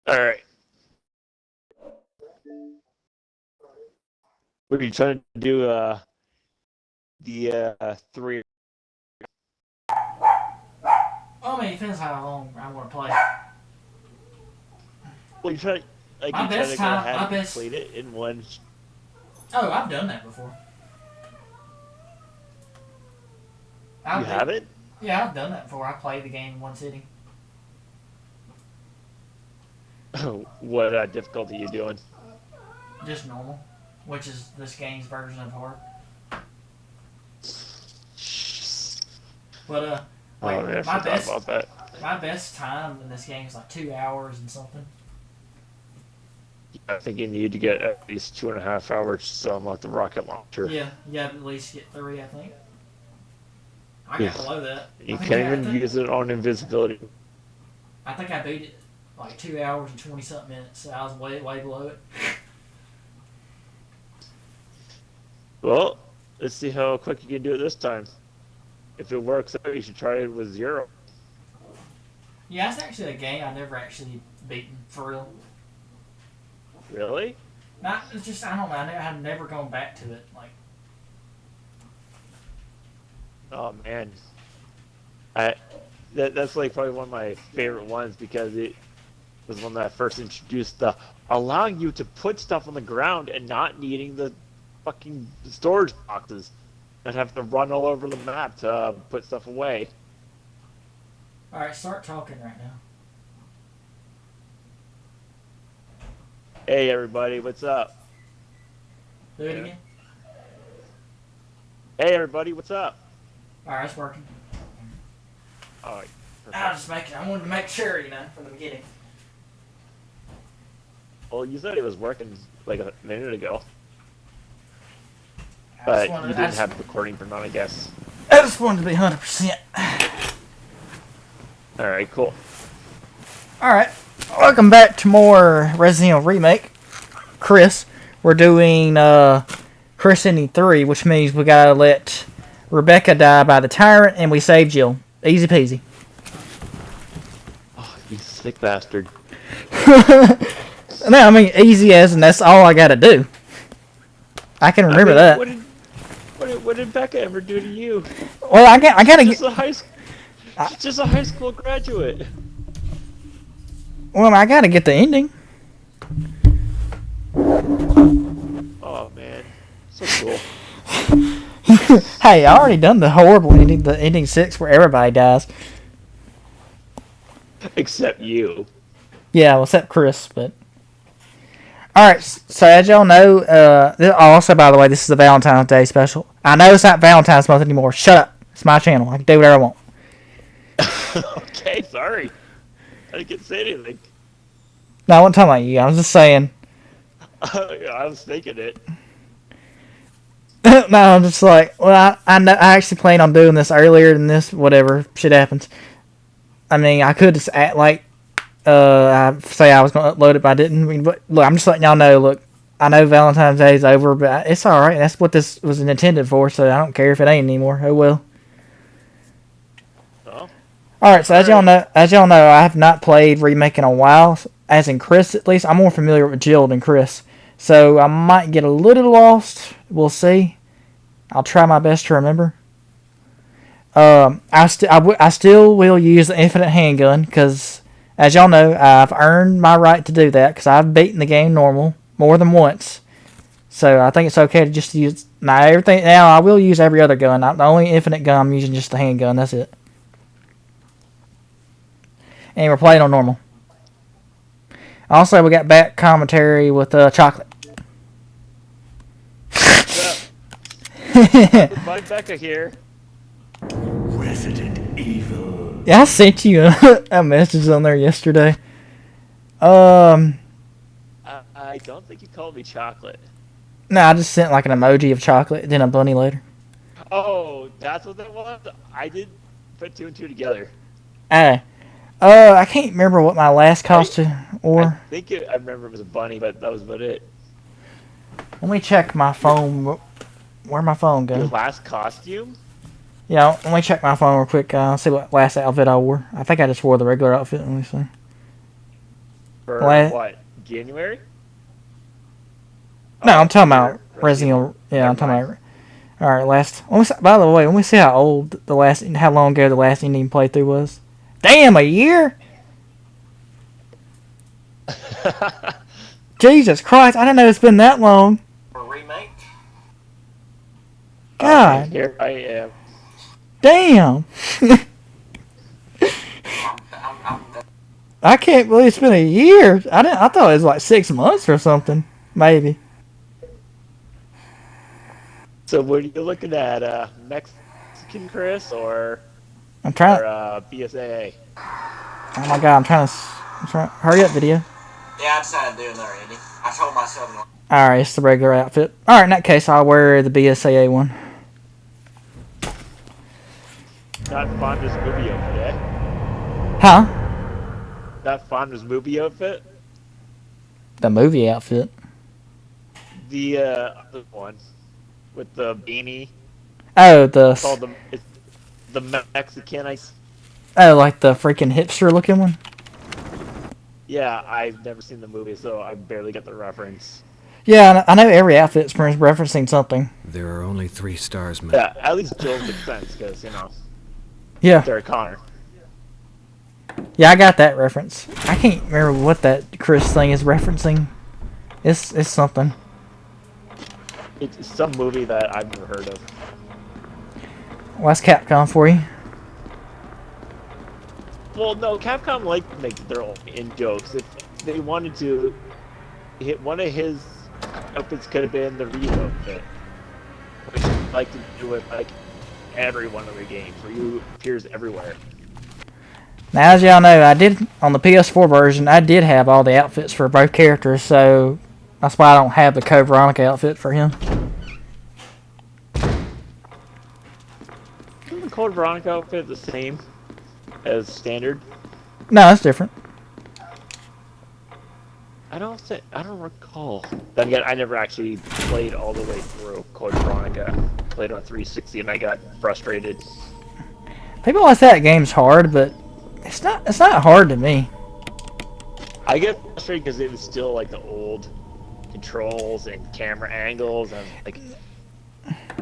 All right. What are you trying to do? The three. I mean, it depends how long I want to play. Well, you try like My you try best to go time, ahead my and best. complete it in one. Oh, I've done that before. You I've beat. haven't? Yeah, I've done that before. I played the game in one sitting, What difficulty you doing? just normal, which is this game's version of hard. But Oh like man, I forgot about that. my best time in this game is like 2 hours and something. I think you need to get at least 2.5 hours some off the rocket launcher. Yeah, you have to at least get three, I think. I got Ugh. below that. You can't even use it on invisibility. I think I beat it like 2 hours and 20 something minutes. So I was way below it. Well, let's see how quick you can do it this time. If it works out, you should try it with zero. Yeah, it's actually a game I never actually beaten for real. Really? Not it's just I don't know. I've never gone back to it. Like Oh man, I that's like probably one of my favorite ones because it was one that first introduced the allowing you to put stuff on the ground and not needing the fucking storage boxes and have to run all over the map to put stuff away. all right, start talking right now. Hey everybody, what's up? Do it Yeah. again. Hey everybody, what's up? All right, it's working. All right, I perfect. just make. I wanted to make sure, from the beginning. Well, you said it was working like a minute ago, I just but wanted. you didn't have the recording turned on, I guess. I just wanted to be 100%. All right, cool. All right, welcome back to more Resident Evil Remake. Chris, we're doing Chris Ending 3, which means we gotta let Rebecca die by the tyrant, and we save Jill. Easy peasy. Oh, you sick bastard. No, I mean easy as, and that's all I gotta do. I can I remember mean, that. what did Becca ever do to you? Well, I She's gotta just get. a high school. She's just a high school graduate. Well, I gotta get the ending. Oh man, so cool. Hey, I already done the horrible ending, the ending 6 where everybody dies. Except you. Yeah, well, except Chris, but. Alright, so as y'all know, also, by the way, this is a Valentine's Day special. I know it's not Valentine's month anymore. Shut up. It's my channel. I can do whatever I want. Okay, sorry. I didn't say anything. No, I wasn't talking about you. I was just saying. I was thinking it. No, I'm just like, well, I know, I actually plan on doing this earlier than this. Whatever shit happens. I mean, I could just act like I say I was going to upload it, but I didn't. I mean, but look, I'm just letting y'all know. Look, I know Valentine's Day is over, but it's all right. That's what this was intended for. So I don't care if it ain't anymore. Oh well. Oh, All right. So all right. as y'all know, I have not played Remake in a while. As in Chris, at least, I'm more familiar with Jill than Chris. So I might get a little lost. We'll see. I'll try my best to remember. I still will use the infinite handgun because, as y'all know, I've earned my right to do that because I've beaten the game normal more than once. So I think it's okay to just use now everything. Now I will use every other gun. The only infinite gun I'm using just the handgun. That's it. And we're playing on normal. Also, we got back commentary with chocolate. What's up? Chocolate by Becca here. Resident Evil. Yeah, I sent you a message on there yesterday. Um, I don't think you called me chocolate. no, I just sent like an emoji of chocolate, then a bunny later. Oh, that's what that was? I didn't put two and two together. Ah, I can't remember what my last I costume I or. think I remember it was a bunny, but that was about it. Let me check my phone. Where'd my phone Your go? last costume? Yeah, let me check my phone real quick. See what last outfit I wore. I think I just wore the regular outfit. Let me see. For La- what? January? no, I'm Oh, talking for about Resident Resident Evil. Evil. Yeah, I'm Never talking mind. about. All right, last. By the way, let me see how old the last, how long ago the last Indian playthrough was. Damn, a year! Jesus Christ, I didn't know it's been that long. Oh man, God, here I am. damn! I can't believe it's been a year. I thought it was like 6 months or something, maybe. So what are you looking at? Mexican Chris I'm trying. BSAA? Oh my God, I'm trying. Hurry up, video. Yeah, I decided to do another Indy. I told myself no. All right, it's the regular outfit. All right, in that case, I'll wear the BSAA one. Not Fonda's movie outfit, eh? Huh? Not Fonda's movie outfit. The movie outfit. The other one with the beanie. Oh, It's called the Mexican. like the freaking hipster looking one. Yeah, I've never seen the movie, so I barely get the reference. Yeah, I know every outfit's referencing something. There are only 3 stars, man. Yeah, at least Joel makes sense because Yeah, Sarah Connor. yeah, I got that reference. I can't remember what that Chris thing is referencing. It's something. It's some movie that I've never heard of. Well, that's Capcom for you. Well, no, Capcom like to make their own in jokes. If they wanted to hit one of his outfits, could have been the Ryu outfit, which they like to do with like every one of their games. Ryu appears everywhere. Now, as y'all know, I did on the PS4 version. I did have all the outfits for both characters, so that's why I don't have the Code Veronica outfit for him. Isn't the Code Veronica outfit the same as standard? No, it's different. I don't recall. Then again, I never actually played all the way through Code Veronica. Played on 360 and I got frustrated. People always say that game's hard, but it's not. It's not hard to me. I get frustrated because it was still like the old controls and camera angles, and like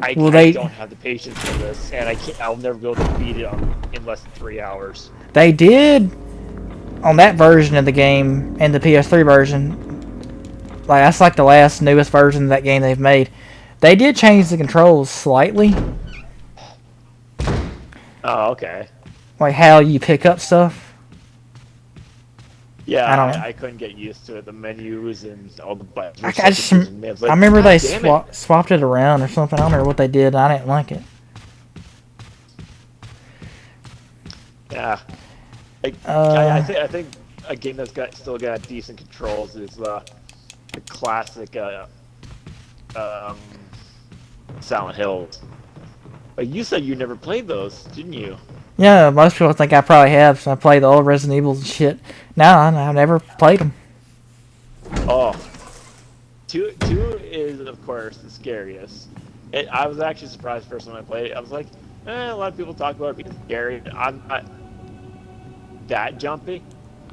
I don't have the patience for this, and I'll never be able to beat it in less than 3 hours. They did on that version of the game and the PS3 version. Like that's like the last newest version of that game they've made. They did change the controls slightly, Oh, okay. like how you pick up stuff. Yeah, I don't know. I couldn't get used to it. The menus and all the buttons. I remember they swapped it around or something. I don't remember what they did. I didn't like it. Yeah. I think a game that's still got decent controls is the classic Silent Hills. But you said you never played those, didn't you? Yeah, most people think I probably have. So I play the old Resident Evils and shit. No, I've never played them. Oh, two is of course the scariest. I was actually surprised first when I played it. I was like, a lot of people talk about it being scary. I'm not that jumpy,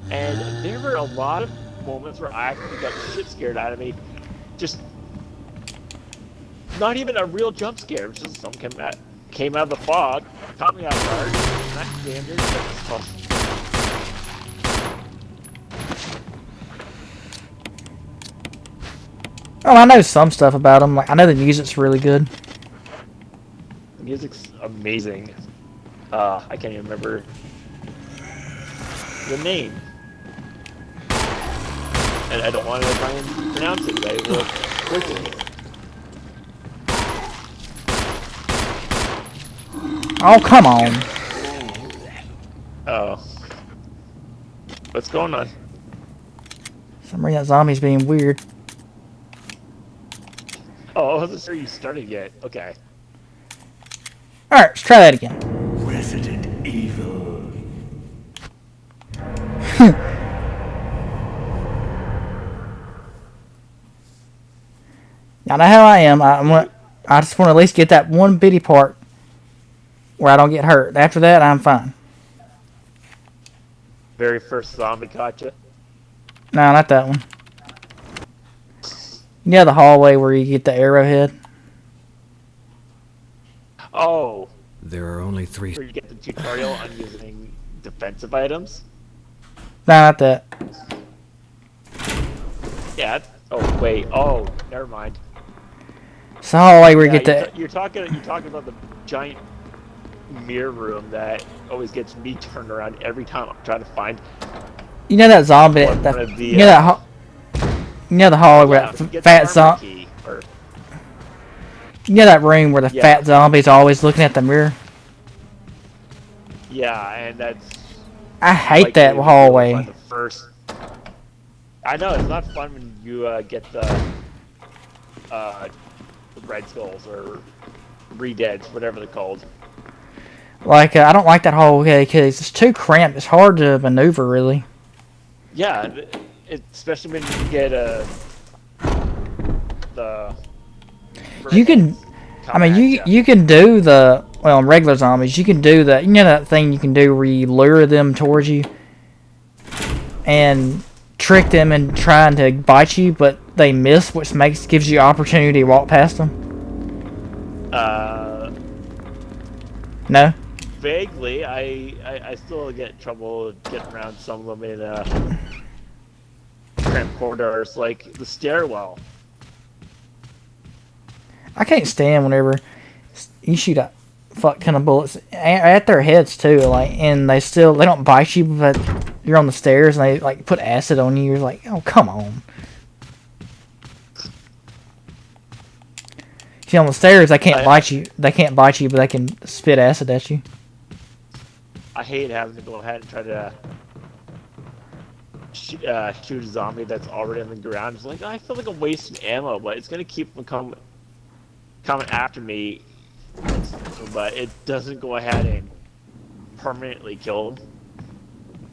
and there were a lot of moments where I actually got the shit scared out of me. Just not even a real jump scare. It was just something came out of the fog, caught me off guard, and I jammed in. Oh, I know some stuff about them. Like I know the music's really good. The music's amazing. I can't even remember the name. And I don't want to try and pronounce it, but I will butcher it. Oh, come on. Oh. What's going on? Some reason that zombie's being weird. Oh, I wasn't sure you started yet. Okay. Alright, let's try that again. Resident Evil. Y'all know how I am. I just want to at least get that one bitty part where I don't get hurt. After that, I'm fine. Very first zombie caught you. No, not that one. Yeah, the hallway where you get the arrowhead. Oh, There are only 3. where you get the tutorial on using defensive items. No, not that. Yeah. Oh wait. Oh, never mind. It's the hallway where you Yeah, get the. you're talking about the giant mirror room that always gets me turned around every time I'm trying to find You know that zombie. one of the. You know that. You know the hallway where Yeah, that get fat the armor zombie. key. Or, You know that room where the Yeah. fat zombie's always looking at the mirror. yeah, and that's. I hate likely that when you find hallway. the first. I know it's not fun when you get the red skulls or re-deads, whatever they're called. Like I don't like that hallway because it's too cramped. It's hard to maneuver really. Yeah, especially when you get the. You can. I mean, you can do the well, in regular zombies. You can do the you know that thing you can do where you lure them towards you and trick them and trying to bite you, but they miss, which gives you opportunity to walk past them. No. Vaguely, I still get trouble getting around some of them in cramped corridors, like the stairwell. I can't stand whenever you shoot a fuck ton of bullets at their heads too, like, and they don't bite you, but you're on the stairs and they like put acid on you. You're like, oh come on. See, on the stairs they can't bite you. They can't bite you, but they can spit acid at you. I hate having to go ahead and try to shoot a zombie that's already on the ground. It's like, I feel like I'm wasting ammo, but it's gonna keep them coming after me, but it doesn't go ahead and permanently kill them.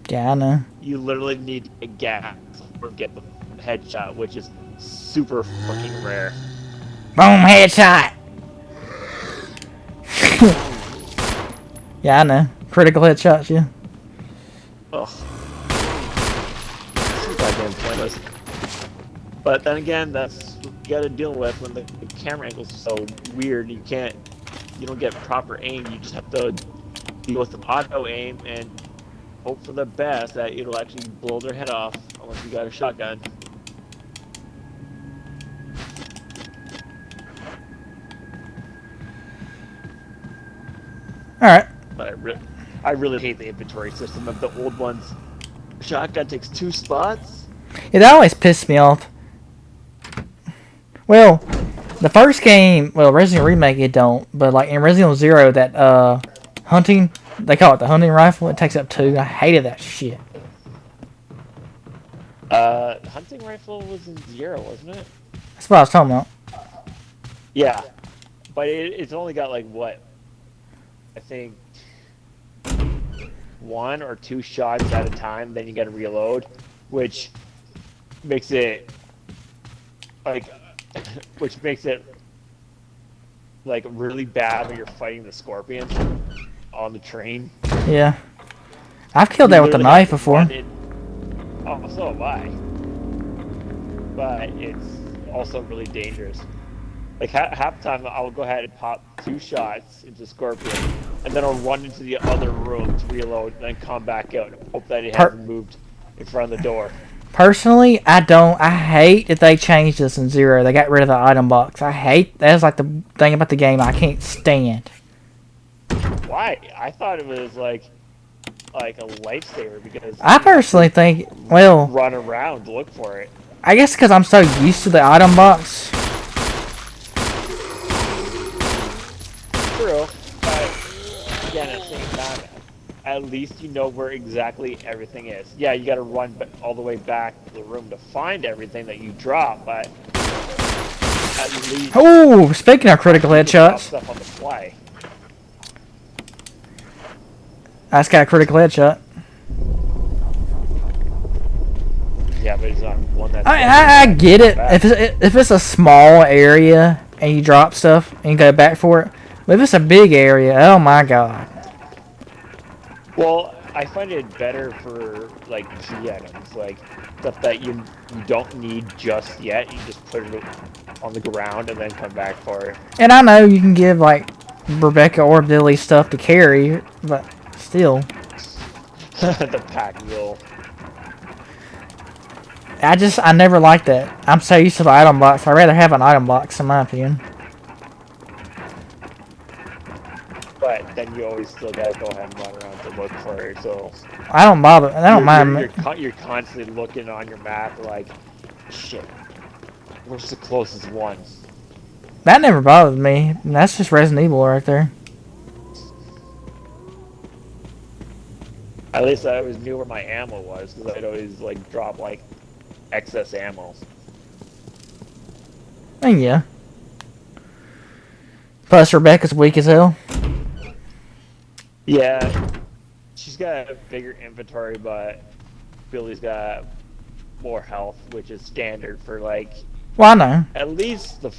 Yeah, I know. You literally need a gas or get the headshot, which is super fucking rare. Boom, headshot. Yeah, I know. Critical headshots, yeah. Ugh. So goddamn pointless. But then again, that's what you gotta deal with when the camera angle's so weird. You don't get proper aim. You just have to deal with the auto aim and hope for the best that it'll actually blow their head off unless you got a shotgun. Alright. But I really hate the inventory system of the old ones. Shotgun takes 2 spots. Yeah, that always pissed me off. Well, the first game, Resident Remake it don't, but like in Resident Zero, that hunting, they call it the hunting rifle, it takes up 2. I hated that shit. Hunting rifle was in 0, wasn't it? That's what I was talking about. Yeah, but it's only got like what? I think 1 or 2 shots at a time. Then you got to reload, which makes it like, really bad when you're fighting the scorpion on the train. Yeah. I've killed that with a knife before. Oh, so have I. But it's also really dangerous. Like half the time, I'll go ahead and pop 2 shots into Scorpion, and then I'll run into the other room to reload, and then come back out and hope that it hasn't moved in front of the door. Personally, I hate that they changed this in Zero. They got rid of the item box. That's like the thing about the game I can't stand. Why? I thought it was like a lifesaver because I personally think, well, run around to look for it. I guess because I'm so used to the item box. True, but again, at the same time, at least you know where exactly everything is. Yeah, you gotta run all the way back to the room to find everything that you dropped, but at least... Oh, speaking of critical drop headshots, stuff on the fly. I just got a critical headshot. Yeah, but it's not one that's... I get it. If it's a small area and you drop stuff and you go back for it, but if it's a big area, oh my god. Well, I find it better for like G items, like stuff that you don't need just yet. You just put it on the ground and then come back for it. And I know you can give like Rebecca or Billy stuff to carry, but still, The pack mule. I never liked that. I'm so used to the item box. I'd rather have an item box, in my opinion. But then you always still gotta go ahead and run around to look for it. So I don't bother. I don't mind. You're constantly looking on your map like, shit. Where's the closest one? That never bothered me. That's just Resident Evil right there. At least I always knew where my ammo was because I'd always like drop like excess ammo. And yeah. Plus, Rebecca's weak as hell. Yeah, she's got a bigger inventory, but Billy's got more health, which is standard for like. Well, I know. At least the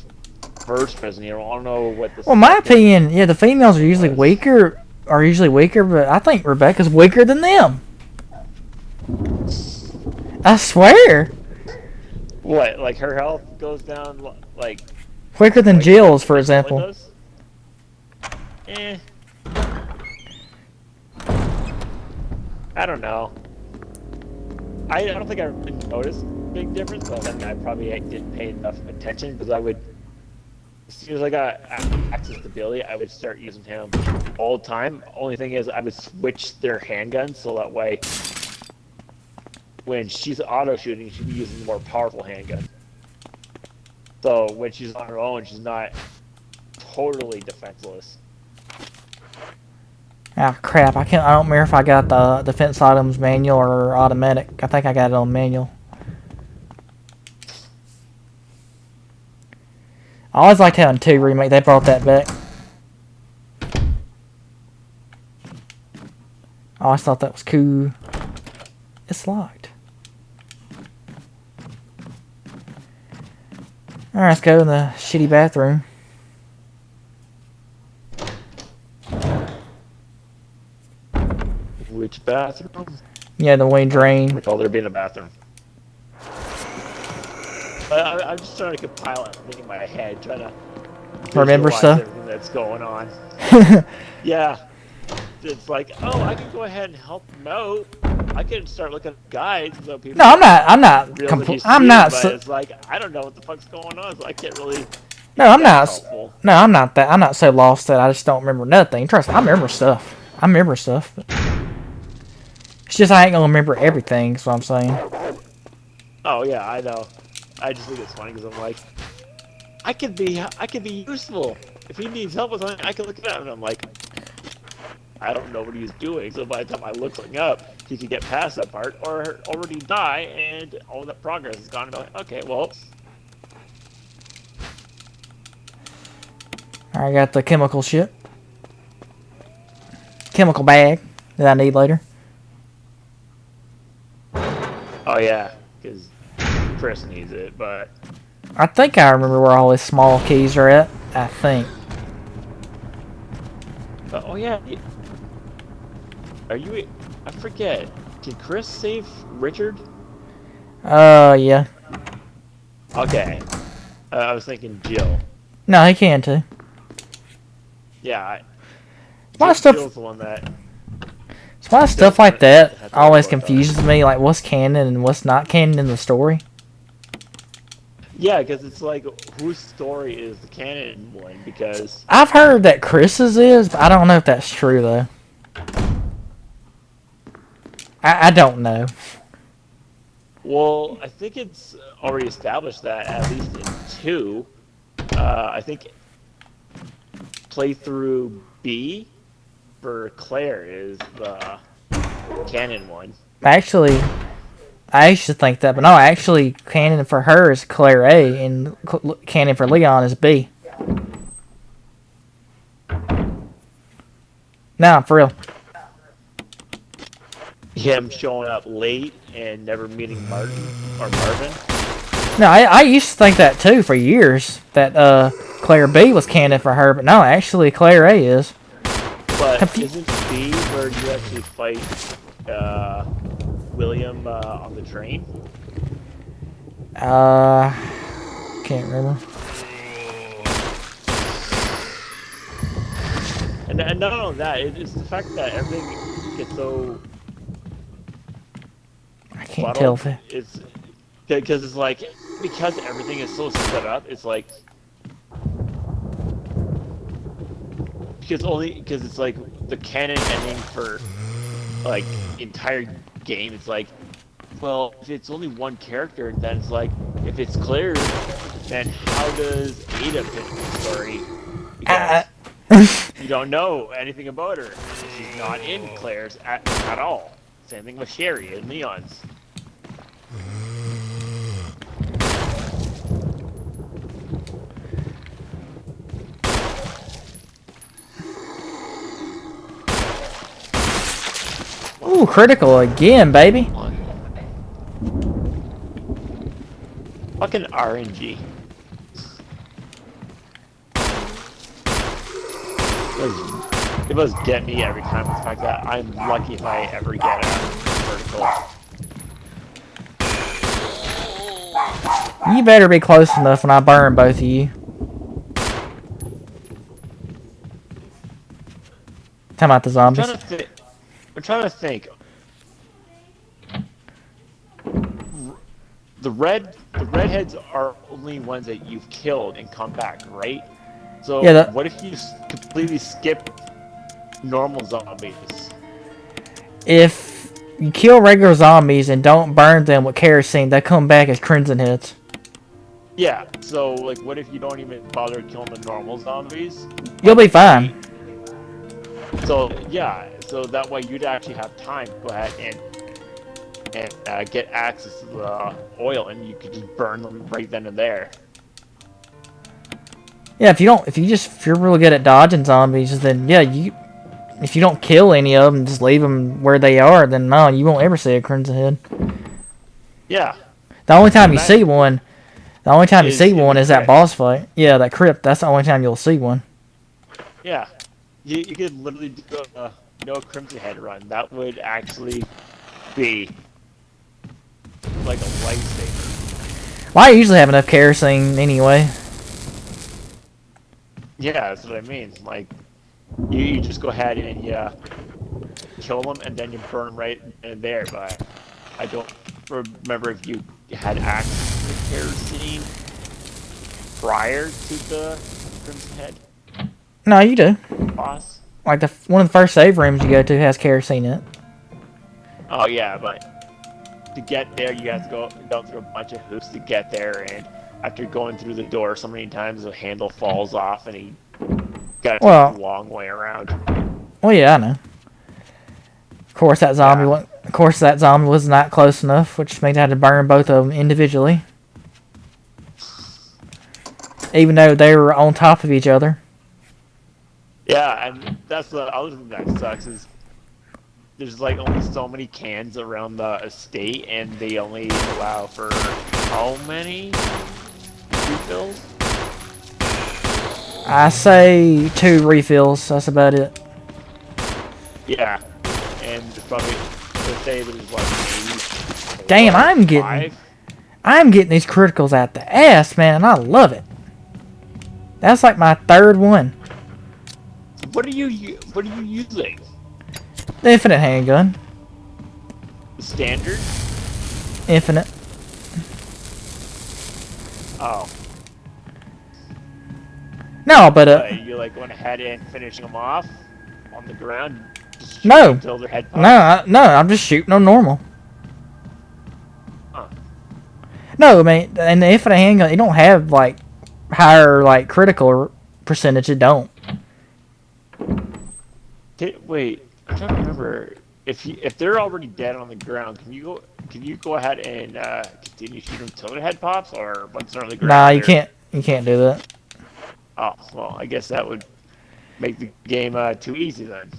first Resident Evil. I don't know what the. Well, my opinion, yeah, the females are usually weaker. But I think Rebecca's weaker than them. I swear. What? Like her health goes down like. Quicker than like Jill's, for Billy example. does? Eh. I don't know. I don't think I really noticed a big difference, but then I probably didn't pay enough attention because I would, as soon as I got access to Billy, I would start using him all the time. Only thing is, I would switch their handguns so that way, when she's auto shooting, she'd be using the more powerful handgun. So when she's on her own, she's not totally defenseless. Ah, crap! I don't remember if I got the defense items manual or automatic. I think I got it on manual. I always liked having 2 remake. They brought that back. I always thought that was cool. It's locked. Alright, let's go in the shitty bathroom. Which bathroom? Yeah, the wind drain. Recall there being a bathroom. I'm just trying to compile everything in my head, trying to Remember visualize stuff? everything that's going on. Yeah, it's like, oh, I can go ahead and help them out. I can start looking at guides so people. No, I'm not. It's like I don't know what the fuck's going on, so I can't really. No, I'm not. Helpful. No, I'm not that. I'm not so lost that I just don't remember nothing. Trust me, I remember stuff. But it's just I ain't gonna remember everything. Is what I'm saying. Oh yeah, I know. I just think it's funny because I'm like, I could be useful. If he needs help with something, I can look it up, and I'm like, I don't know what he's doing. So by the time I look something up, he could get past that part or already die, and all that progress is gone. And I'm like, okay, well. I got the chemical shit. Chemical bag that I need later. Oh yeah, because Chris needs it, but I think I remember where all his small keys are at. I think. oh yeah. Are you? I forget. Did Chris save Richard? Yeah. Okay. I was thinking Jill. No, he can too. Yeah. A lot of stuff. Jill's the one that. A lot of stuff like that always confuses me. Like, what's canon and what's not canon in the story. Yeah, because it's like, whose story is the canon one? Because I've heard that Chris's is, but I don't know if that's true though. I don't know. well, I think it's already established that at least in 2, I think playthrough B for Claire is the canon one. Actually, I used to think that, but no, actually, canon for her is Claire A, and canon for Leon is B. Nah, for real. Him showing up late and never meeting Martin or Marvin. No, I used to think that too for years, that Claire B was canon for her, but no, actually Claire A is. But isn't B where you actually fight William on the train. Can't remember. And not only that, it's the fact that everything gets so I can't tell fuddled. if it. It's because it's like because everything is so set up. It's like because it's like the canon ending for like the entire game. It's like, well, if it's only one character, then it's like if it's Claire, then how does Ada fit in the story? Because you don't know anything about her. She's not in Claire's at all. Same thing with Sherry and Leon's. Ooh, critical again, baby. Fucking RNG. It was get me every time. The fact that I'm lucky if I ever get a vertical. You better be close enough when I burn both of you. Talking about the zombies. I'm trying to think. The redheads are only ones that you've killed and come back, right? So Yeah, what if you completely skip normal zombies? if you kill regular zombies and don't burn them with kerosene, they come back as crimson heads. Yeah. So like, what if you don't even bother killing the normal zombies? You'll be fine. So yeah. So that way you'd actually have time to go ahead and get access to the oil, and you could just burn them right then and there. Yeah, if you're really good at dodging zombies, then yeah, if you don't kill any of them, just leave them where they are, then no, you won't ever see a crimson head. Yeah. The only time you see one is that crypt. boss fight. Yeah, that crypt. That's the only time you'll see one. Yeah. You could literally do a no Crimson Head run. That would actually be like a lifesaver. Well, I usually have enough kerosene anyway. Yeah, that's what I mean. Like, you just go ahead and you kill them, and then you burn right in there. But I don't remember if you had access to kerosene prior to the Crimson Head No, you do. boss. Like one of the first save rooms you go to has kerosene in it. Oh yeah, but to get there, you have to go through a bunch of hoops to get there, and after going through the door so many times, the handle falls off, and he got to take the long way around. Well, yeah, I know. Of course, that zombie was not close enough, which means I had to burn both of them individually, even though they were on top of each other. Yeah, and that's the other thing that sucks is there's like only so many cans around the estate, and they only allow for how many refills? I say 2 refills. That's about it. Yeah, and there's probably let's say there's like maybe Damn, I'm getting these criticals out the ass, man, and I love it. That's like my 3rd one. What are you using? The infinite handgun. The standard? Infinite. Oh. No, but You like went ahead and finishing them off on the ground? Just no, until their head pops? no, I'm just shooting them normal. Huh. No, I mean, in the infinite handgun, you don't have like higher like critical percentage. It don't. Wait, I'm trying to remember if they're already dead on the ground. Can you go ahead and continue shooting until their head pops, or once they're on the ground? Nah, you can't. You can't do that. Oh well, I guess that would make the game too easy then.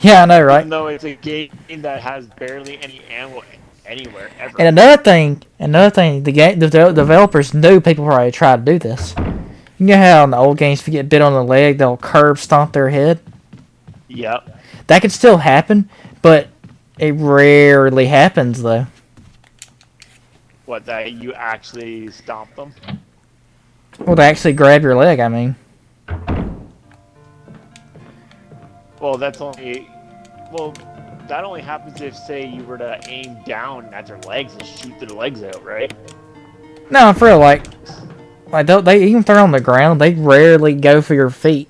Yeah, I know, right? Even though it's a game that has barely any ammo anywhere ever. And another thing, the developers knew people probably try to do this. You know how in the old games, if you get bit on the leg, they'll curb stomp their head. Yep. That could still happen, but It rarely happens though. What, that you actually stomp them? Well, they actually grab your leg. I mean, Well, that's only. Well, that only happens if, say, you were to aim down at their legs and shoot their legs out, right? no, for real, like they even throw on the ground. They rarely go for your feet.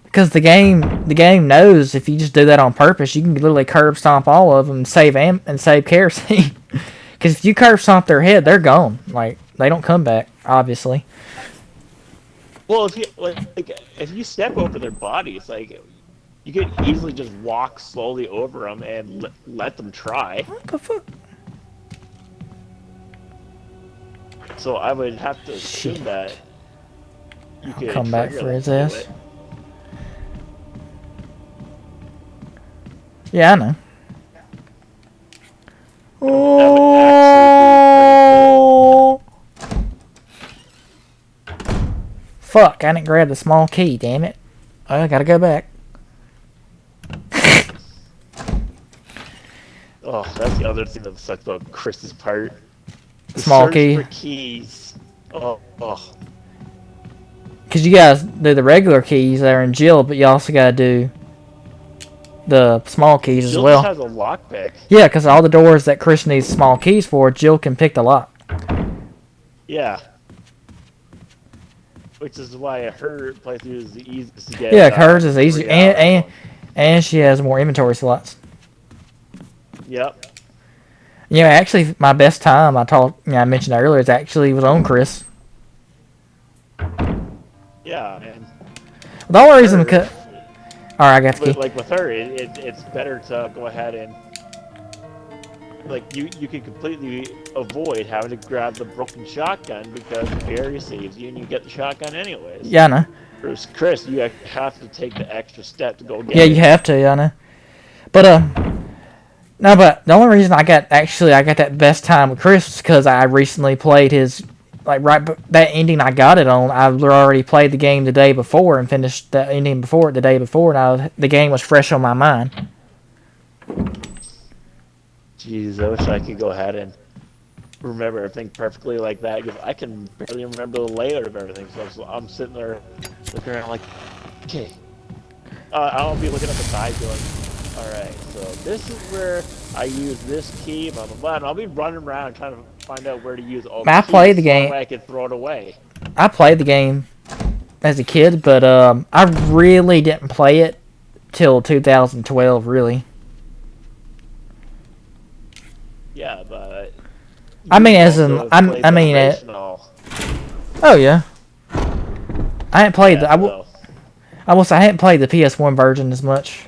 Because the game knows if you just do that on purpose, you can literally curb stomp all of them and save kerosene. Because if you curb stomp their head, they're gone. Like they don't come back, obviously. Well, if you if you step over their bodies, like you could easily just walk slowly over them and let them try. What the fuck? So I would have to assume that you could Come back trigger for them his to do ass. it. Yeah, I know. That would actually Oh! Fuck! I didn't grab the small key. Damn it! I gotta go back. Oh, that's the other thing that sucks about Chris's part. The Small search key. for keys. Oh. Because you guys do the regular keys that are in Jill, but you also gotta do the small keys as Jill well. just has a lockpick. Yeah, because all the doors that Chris needs small keys for, Jill can pick the lock. Yeah. Which is why her playthrough is the easiest to get. Yeah, hers is easier, 3 hours and she has more inventory slots. Yep. You know, actually, my best time I mentioned earlier is actually was on Chris. Yeah, and The only reason because, all right, I got the key. like with her, it's better to go ahead and like you can completely avoid having to grab the broken shotgun because the barrier saves you and you get the shotgun anyways. Yeah, I know. Whereas Chris, you have to take the extra step to go get Yeah, it. you have to, yeah, I know. But no, but the only reason I got that best time with Chris is because I recently played his that ending I got it on. I already played the game the day before and finished the ending before it the day before, and the game was fresh on my mind. Jeez, I wish I could go ahead and remember everything perfectly like that because I can barely remember the layout of everything. So I'm sitting there looking around like, okay. I'll be looking at the side going, alright, so this is where I use this key, blah, blah, blah. And I'll be running around trying to find out where to use all the I keys played the so game. that way I can throw it away. I played the game as a kid, but I really didn't play it till 2012, really. Yeah, but... I mean, as also in, played I the mean, original. oh yeah. I hadn't played Yeah, I will say I hadn't played the PS1 version as much.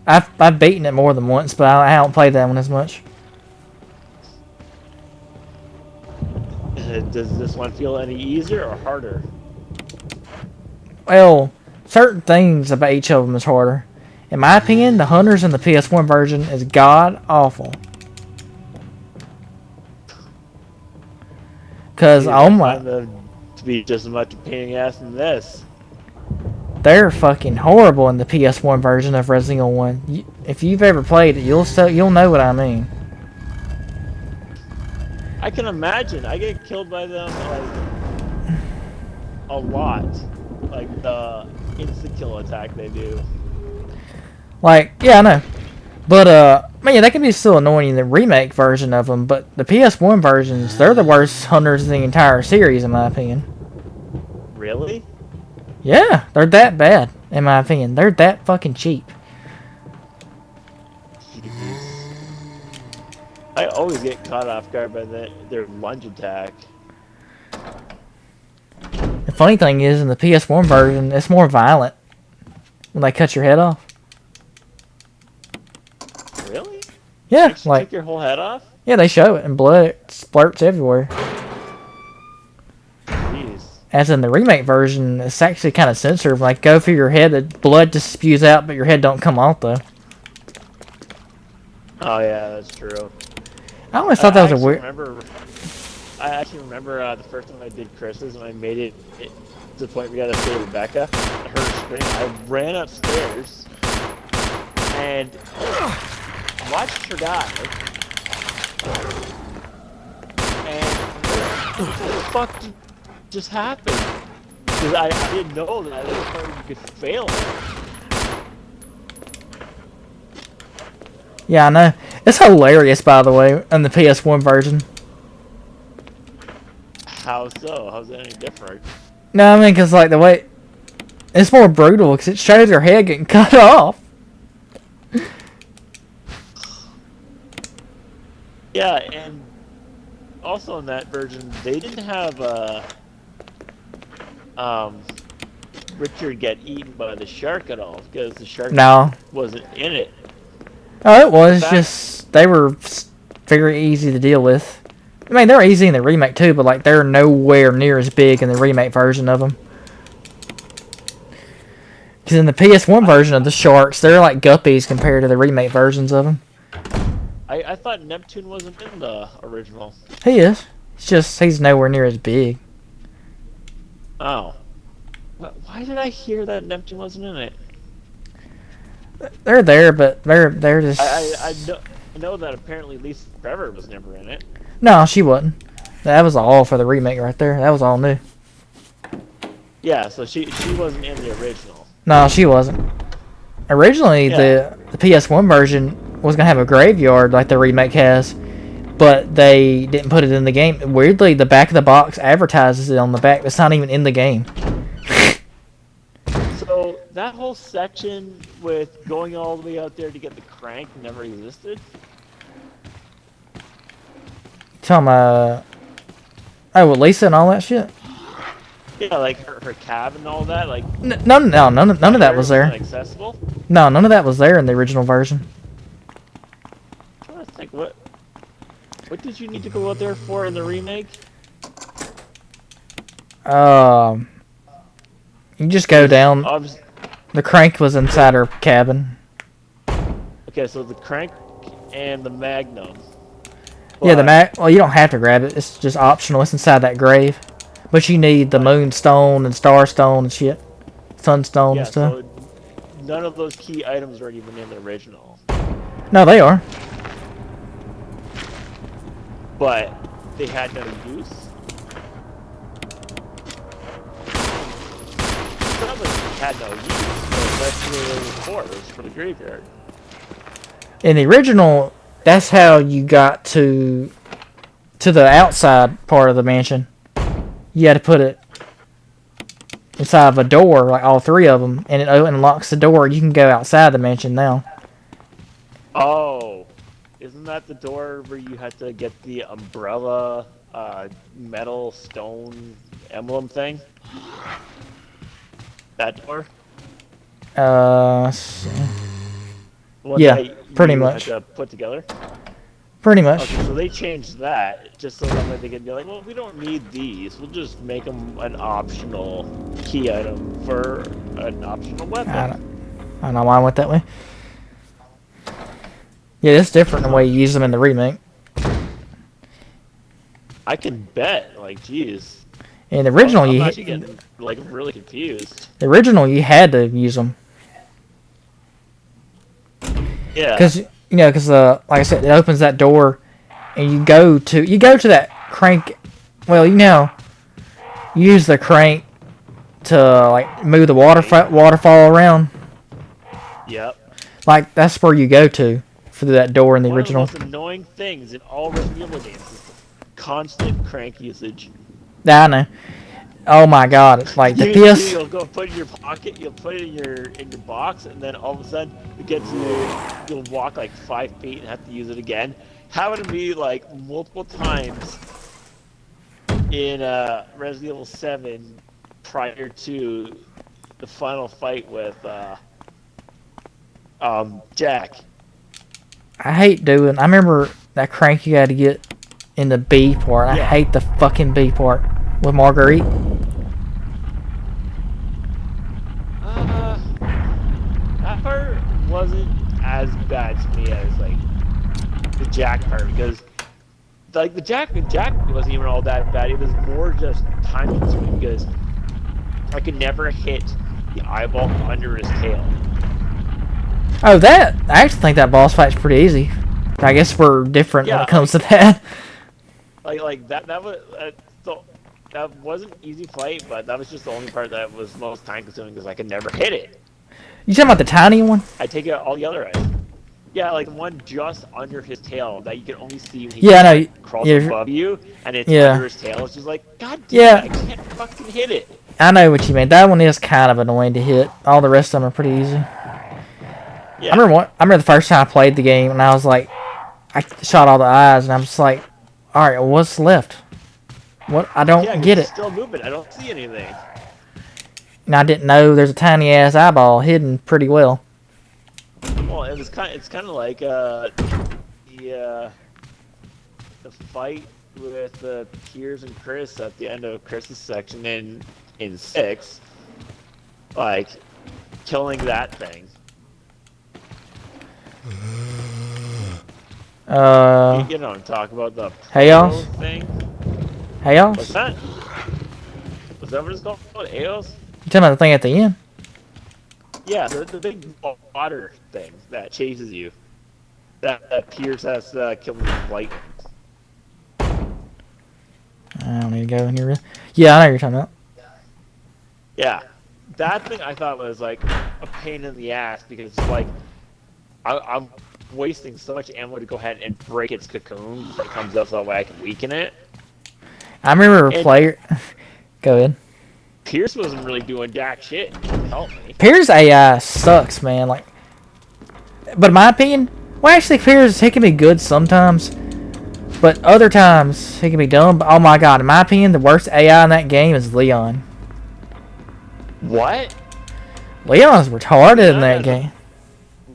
I've beaten it more than once, but I haven't played that one as much. Does this one feel any easier or harder? Well, certain things about each of them is harder. In my opinion, the Hunters in the PS1 version is god awful. Cause I oh find my, them to be just as much a pain in the ass than this. they're fucking horrible in the PS1 version of Resident Evil 1. If you've ever played it, you'll know what I mean. I can imagine. I get killed by them like a lot. Like the insta-kill attack they do. Like, yeah, I know. But, man, they can be still annoying in the remake version of them, but the PS1 versions, they're the worst hunters in the entire series, in my opinion. Really? Yeah, they're that bad, in my opinion. They're that fucking cheap. I always get caught off guard by their lunge attack. The funny thing is, in the PS1 version, it's more violent when they cut your head off. Really? Yeah, Actually like, took your whole head off? yeah, they show it, and blood splurts everywhere. Jeez. As in the remake version, it's actually kind of censored. Like, go through your head, the blood just spews out, but your head don't come off, though. Oh yeah, that's true. I always thought that was a weird... I actually remember the first time I did Chris's and I made it to the point we got to see Rebecca. I heard her scream. I ran upstairs and watched her die. And what the fuck just happened? Because I didn't know that you could fail it. Yeah, I know. It's hilarious, by the way, in the PS1 version. How so? How's that any different? No, I mean, because, like, the way... It's more brutal, because it shows her head getting cut off. Yeah, and also in that version, they didn't have, Richard get eaten by the shark at all, because the shark No. wasn't in it. Oh, it was That- just... They were very easy to deal with. I mean, they're easy in the remake, too, but, like, they're nowhere near as big in the remake version of them. Because in the PS1 version of the sharks, they're like guppies compared to the remake versions of them. I thought Neptune wasn't in the original. He is. It's just he's nowhere near as big. Oh. Why did I hear that Neptune wasn't in it? They're there, but they're just. I know that apparently Lisa Trevor was never in it. No, she wasn't. That was all for the remake right there. That was all new. Yeah, so she wasn't in the original. No, she wasn't. Originally, Yeah. the PS1 version was gonna have a graveyard like the remake has, but they didn't put it in the game. Weirdly, the back of the box advertises it on the back. It's not even in the game. So that whole section with going all the way out there to get the crank never existed? Tell me, oh, with Lisa and all that shit. Yeah, like her cab and all that, like None of that was there. Accessible. No, none of that was there in the original version. I'm trying to think what did you need to go out there for in the remake? You just go down. Obviously, The crank was inside her cabin. okay, so the crank and the magnum. Yeah, the But- Well, you don't have to grab it. It's just optional. It's inside that grave. But you need the moonstone and starstone and shit. Sunstone Yeah, and stuff. so none of those key items are even in the original. No, they are. But they had no use. Some of them had no use, but that's where they were for the graveyard. In the original, that's how you got to the outside part of the mansion. You had to put it inside of a door, like all three of them, and it unlocks the door. You can go outside the mansion now. Oh, isn't that the door where you had to get the umbrella, metal stone emblem thing? That door? The One Yeah, that pretty you much. Had to put together? pretty much. Okay, so they changed that just so that way they could be like, well, we don't need these. We'll just make them an optional key item for an optional weapon. I don't know why I went that way. Yeah, it's different the way you use them in the remake. I can bet, like, geez. In the original, I'm you actually getting, like, really confused. had to use them Yeah. because like I said, it opens that door, and you go to that crank. Well, you use the crank to like move the waterfall around. Yep. Like that's where you go to for that door in the One original. of the most annoying things in all Resident Evil games is constant crank usage. Yeah, I know. Oh my god, it's like the PS. You'll go put it in your pocket, you'll put it in your box, and then all of a sudden it gets you'll walk like 5 feet and have to use it again. Happened to me like multiple times in Resident Evil 7 prior to the final fight with Jack. I hate doing. I remember that crank you had to get in the B part. I Yeah. hate the fucking B part with Marguerite. That part wasn't as bad to me as like the Jack part because like the Jack wasn't even all that bad. It was more just time consuming because I could never hit the eyeball under his tail. Oh, I actually think that boss fight's pretty easy. I guess we're different when Yeah, it comes to that. Like that was so that wasn't an easy fight, but that was just the only part that was most time consuming because I could never hit it. You talking about the tiny one? I take out all the other items. Yeah, like the one just under his tail that you can only see when he Yeah, I know. like, crawls Yeah, above you, and it's yeah. under his tail. It's just like, God damn Yeah. it, I can't fucking hit it. I know what you mean. That one is kind of annoying to hit. All the rest of them are pretty easy. Yeah. I remember the first time I played the game, and I was like, I shot all the eyes, and I'm just like, all right, what's left? What? I don't Yeah, get it's it. still moving. I don't see anything. And I didn't know there's a tiny ass eyeball hidden pretty well. Well, it's kind of like the fight with Piers and Chris at the end of Chris's section in 6, like killing that thing. You know what I'm talking about, the Hey, y'all. thing. Hey, y'all. What's that? Was that what it's called? Eos? You talking about the thing at the end? Yeah, the big water thing that chases you. That Piers has to kill with light. I don't need to go in here. Yeah, I know what you're talking about. Yeah, that thing I thought was like a pain in the ass because it's like I'm wasting so much ammo to go ahead and break its cocoon before it comes up so that way I can weaken it. I remember a And- player. Go ahead. Pierce wasn't really doing jack shit to help me. Pierre's AI sucks, man. Like, but in my opinion, well, actually, Pierce he can be good sometimes, but other times he can be dumb. But oh my god, in my opinion, the worst AI in that game is Leon. What? Leon's retarded in that Leon game.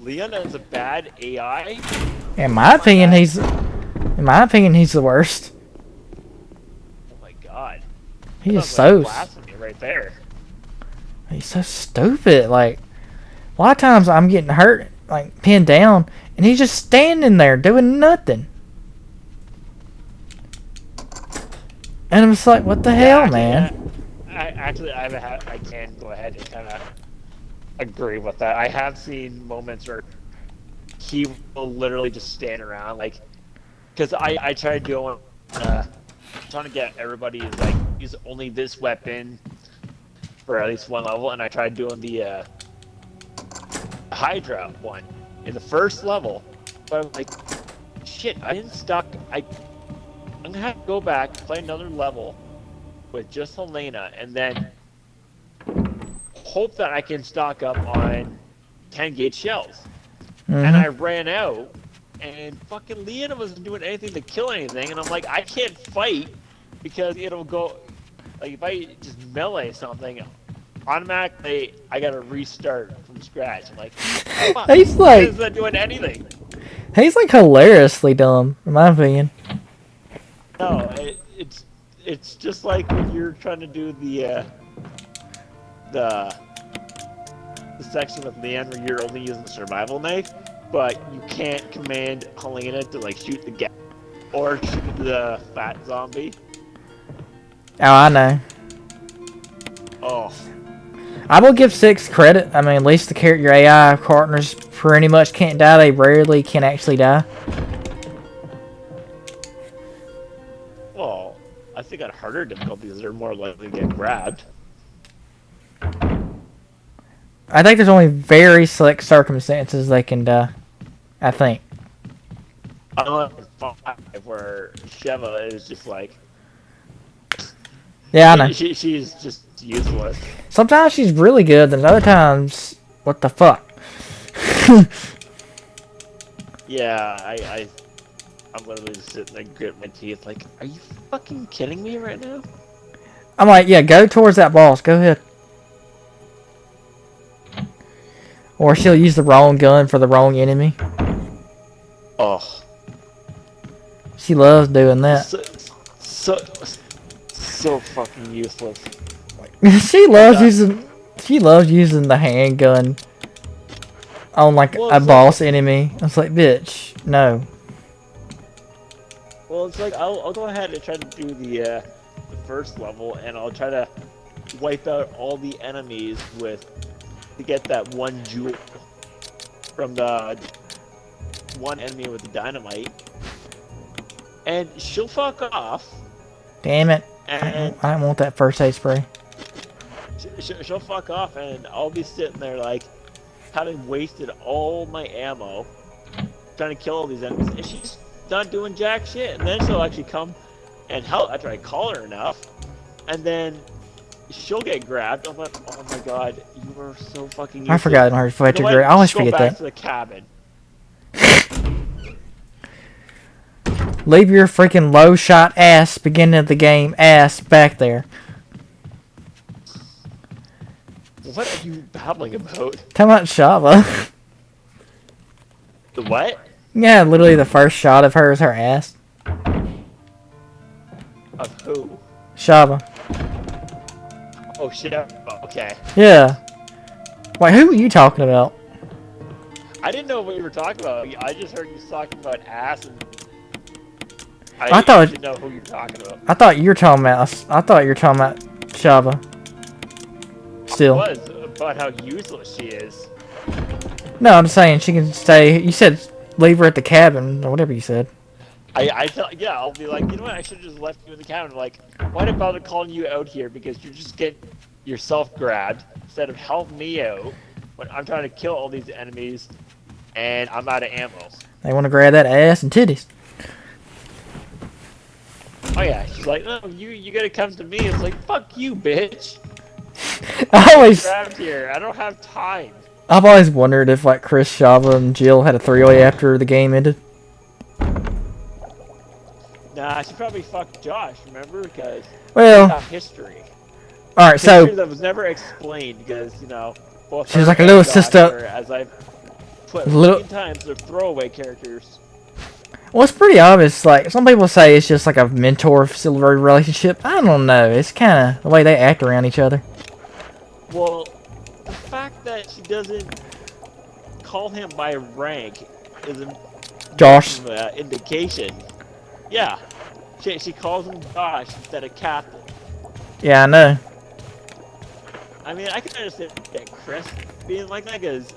Leon has a bad AI? In my opinion, he's the worst. Oh my god. He is Sounds like so blasphemy right there. he's so stupid. Like, a lot of times I'm getting hurt, like pinned down, and he's just standing there doing nothing. And I'm just like, what the hell, man? I can go ahead and kind of agree with that. I have seen moments where he will literally just stand around, like, because I tried doing, trying to get everybody is like use only this weapon for at least one level, and I tried doing the Hydra one in the first level, but I'm like, shit, I didn't stock. I'm gonna have to go back, play another level with just Helena, and then hope that I can stock up on 10 gauge shells. And I ran out, and fucking Leona wasn't doing anything to kill anything, and I'm like, I can't fight because it'll go, like, if I just melee something, automatically I gotta restart from scratch. I'm like, fuck, He's like, this isn't doing anything. he's like hilariously dumb, in my opinion. No, it's just like when you're trying to do the section with Leon where you're only using the survival knife, but you can't command Helena to like shoot the gas or shoot the fat zombie. Oh, I know. Oh, I will give 6 credit. I mean, at least your AI partners pretty much can't die. They rarely can actually die. well, I think at harder difficulties they're more likely to get grabbed. I think there's only very select circumstances they can die. I think. Unlike 5, where Sheva is just like, Yeah, I know. she's just useless. Sometimes she's really good, and other times, what the fuck? Yeah, I'm literally just sitting there gritting my teeth like, are you fucking kidding me right now? I'm like, yeah, go towards that boss. Go ahead. Or she'll use the wrong gun for the wrong enemy. Oh. She loves doing that. So fucking useless. She loves using the handgun on like Well, a it's boss enemy. I was like, bitch, no. Well, it's like I'll go ahead and try to do the first level, and I'll try to wipe out all the enemies to get that one jewel. from the one enemy with the dynamite, and she'll fuck off. Damn it. And I don't want that first aid spray. she'll fuck off, and I'll be sitting there like having wasted all my ammo trying to kill all these enemies, and she's not doing jack shit. And then she'll actually come and help after I call her enough, and then she'll get grabbed. I'm like, oh my god, you are so fucking useless. I forgot her fight You know to what? I always Just go forget back that. to the cabin. Leave your freaking low shot ass beginning of the game ass back there. What are you babbling about? Tell me about Shava. The what? Yeah, literally the first shot of her is her ass. Of who? Shava. Oh shit. Okay. Yeah. Wait, who are you talking about? I didn't know what you were talking about. I just heard you talking about ass, and I I didn't know who you were talking about. I thought you were talking about. I thought you were talking about Shava. Still. It was about how useless she is. No, I'm just saying she can stay. You said leave her at the cabin or whatever you said. Yeah, I'll be like, you know what? I should have just left you in the cabin. Like, why did I bother calling you out here? Because you just get yourself grabbed instead of help me out when I'm trying to kill all these enemies and I'm out of ammo. They want to grab that ass and titties. Oh yeah, she's like, no, you gotta come to me. It's like, fuck you, bitch. I always, Grabbed here. I don't have time. I've always wondered if like Chris, Shava, and Jill had a three-way after the game ended. Nah, she probably fucked Josh. Remember? Because Well, history. all right. So History that was never explained because both She was her like a and little Josh sister- were, as I've put Little- 15 times, they're throwaway characters. well, it's pretty obvious. Like some people say, it's just like a mentor-silver relationship. I don't know. It's kind of the way they act around each other. Well, the fact that she doesn't call him by rank is an Josh. indication. Yeah, she calls him Josh instead of Captain. Yeah, I know. I mean, I can understand that Chris being like that because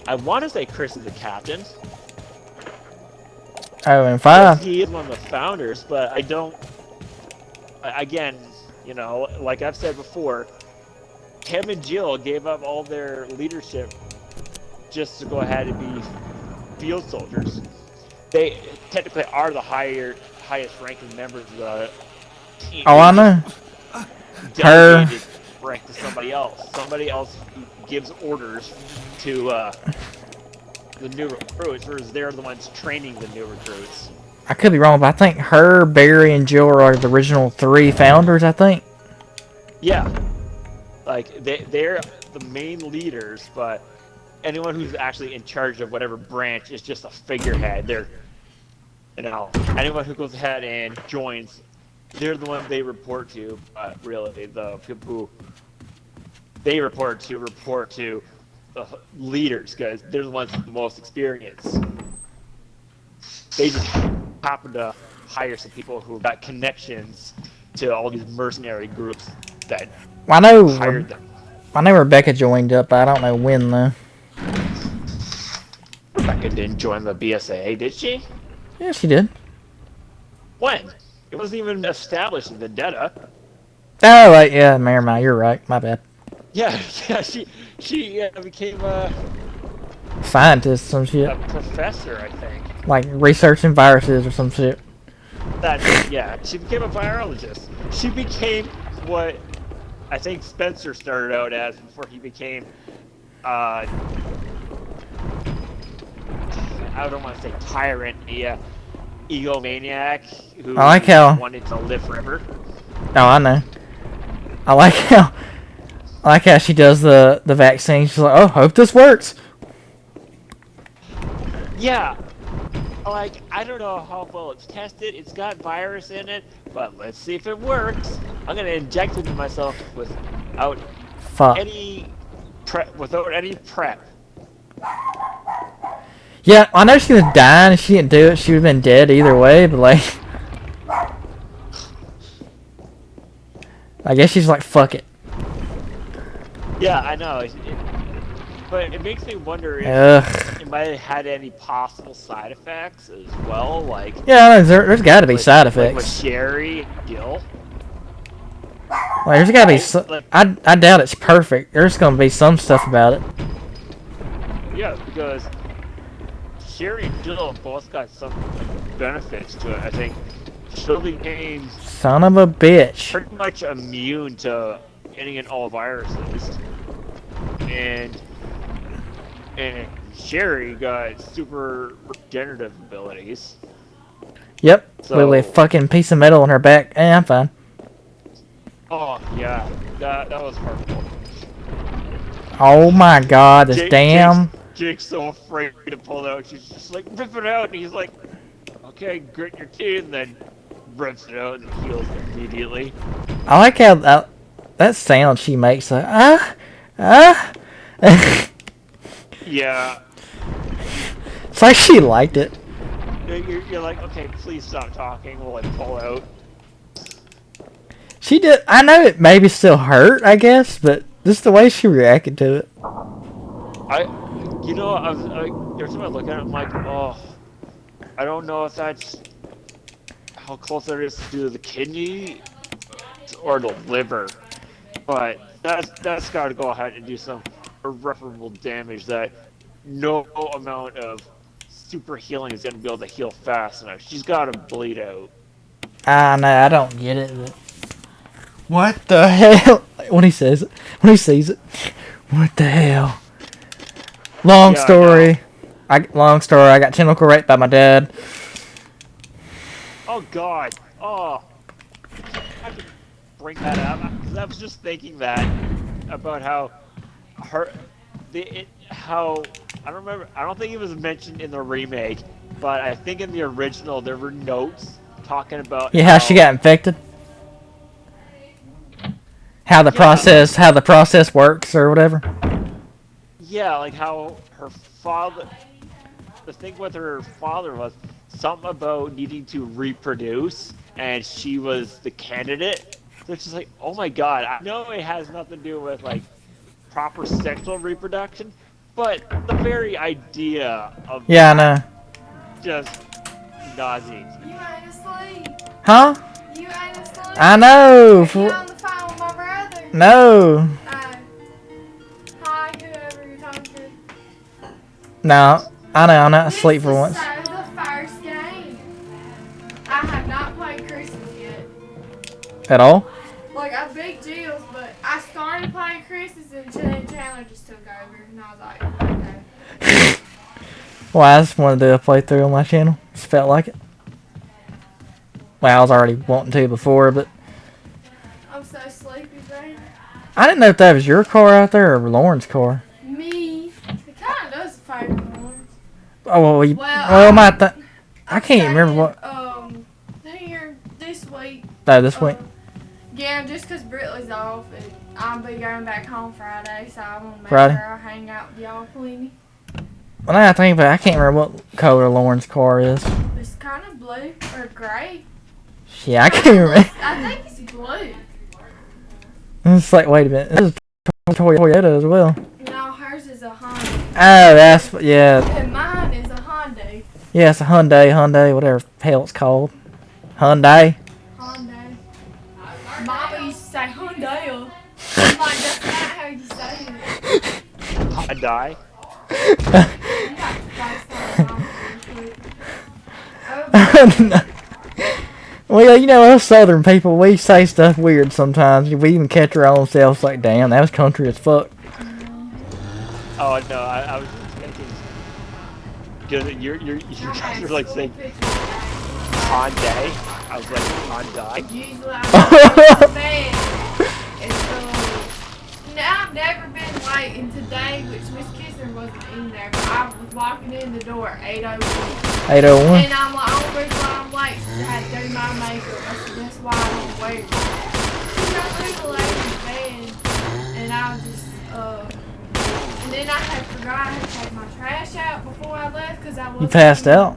I want to say Chris is the captain. Oh, and Yes, 5. he is one of the founders, but I don't. Again, like I've said before, him and Jill gave up all their leadership just to go ahead and be field soldiers. They technically are the highest ranking members of the team. Oh, I know. Delegated rank to somebody else. Somebody else who gives orders to the new recruits, whereas they're the ones training the new recruits. I could be wrong, but I think her, Barry, and Jill are the original 3 founders. I think. Yeah, like they're the main leaders, but anyone who's actually in charge of whatever branch is just a figurehead. They're anyone who goes ahead and joins, they're the ones they report to. But really, the people who they report to the leaders because they're the ones with the most experience. They just happen to hire some people who got connections to all these mercenary groups that I know. hired them. I know Rebecca joined up. I don't know when though. Rebecca didn't join the BSA, did she? Yeah, she did. When? It wasn't even established in Vendetta. Oh, right. Yeah, Miramar. You're right. My bad. Yeah, she became a Scientist, some shit. professor, I think. Like researching viruses or some shit. Yeah, she became a virologist. She became what I think Spencer started out as before he became, I don't want to say tyrant, the egomaniac who I like how- wanted to live forever. Oh, I know. I like how she does the vaccine. She's like, oh, hope this works. Yeah, like, I don't know how well it's tested. It's got virus in it, but let's see if it works. I'm gonna inject it into myself without Fuck. any prep. Yeah, I know she was dying. If she didn't do it, she would have been dead either way. But like, I guess she's like, fuck it. Yeah, I know. But it makes me wonder if Ugh. it might have had any possible side effects as well, like Yeah, there's got to be side like with effects. Sherry and Gil. Like, there's got to be. Like, I doubt it's perfect. There's gonna be some stuff about it. yeah, because Sherry and Gil both got some like, benefits to it. I think Jill became Son of a bitch. pretty much immune to any and all viruses, and Sherry got super regenerative abilities. Yep. So, Literally a fucking piece of metal on her back. I'm fine. oh yeah, that was hardcore. Oh my god, this damn. Jake's so afraid to pull it out. She's just like, rip it out, and he's like, okay, grit your teeth, and then rips it out and heals immediately. I like how that sound she makes. Like, Yeah, It's like she liked it. you're like, okay, please stop talking while I pull out. She did. I know it maybe still hurt, I guess, but just the way she reacted to it. Every time I look at it, I'm like, oh, I don't know if that's how close that is to the kidney or the liver, but that's got to go ahead and do some irreparable damage that no amount of super healing is going to be able to heal fast enough. She's got to bleed out. I know. I don't get it. But what the hell? When he says it, when he sees it, what the hell? Long Yeah, story. Long story. I got chemical raped by my dad. Oh God! Oh, I could bring that up because I was just thinking that about how how I don't remember. I don't think it was mentioned in the remake, but I think in the original there were notes talking about Yeah, how she got infected. How the process works or whatever. Yeah, like how her father. The thing with her father was something about needing to reproduce, and she was the candidate. So it's just like, oh my god, I know it has nothing to do with like proper sexual reproduction, but the very idea of Yeah, I know. just nauseates. You ain't asleep. Huh? You ain't asleep. I know. Are you on the phone with my brother? No. Hi, whoever you're talking to. No. I know. I'm not asleep for once. This is the first game. I have not played Christmas yet. At all? Like, I big deals, but I started playing Christmas and then Chandler just took over. And I was like, okay. Well, I just wanted to do a playthrough on my channel. Just felt like it. Well, I was already wanting to before, but I'm so sleepy, baby. I didn't know if that was your car out there or Lauren's car. Me. It kind of does favor Lawrence. Oh, well, I can't even remember what. Here this week. No, this week. Yeah, just because Britley's off, and I'll be going back home Friday, so I want to make Friday? sure I hang out with y'all plenty. Well, now I think about it, I can't remember what color Lauren's car is. It's kind of blue or gray. Yeah, I can't remember. I think it's blue. It's like, wait a minute. This is a Toyota as well. No, hers is a Honda. Oh, that's, yeah. And mine is a Honda. Yeah, it's a Hyundai, whatever the hell it's called. Hyundai. Honda. Mama used to say Hyundai. I'm like, that's not how you say it. I die. You got to FaceTime Mama real quick. Oh, Well, yeah, you know, us Southern people, we say stuff weird sometimes. We even catch our own selves like, damn, that was country as fuck. Oh no, I was just thinking because you guys are like saying Hyundai. I was like Hyundai. usually I go to bed. And so, I've never been late, and today, which Miss Kisner wasn't in there, but I was walking in the door at 8:01. 801. And I'm like, oh, reason why I'm late is I had to do my makeup. I said, that's why I don't wear it. And I leave the lady in bed, and I was just, and then I had forgot I had to take my trash out before I left because I wasn't. You passed out?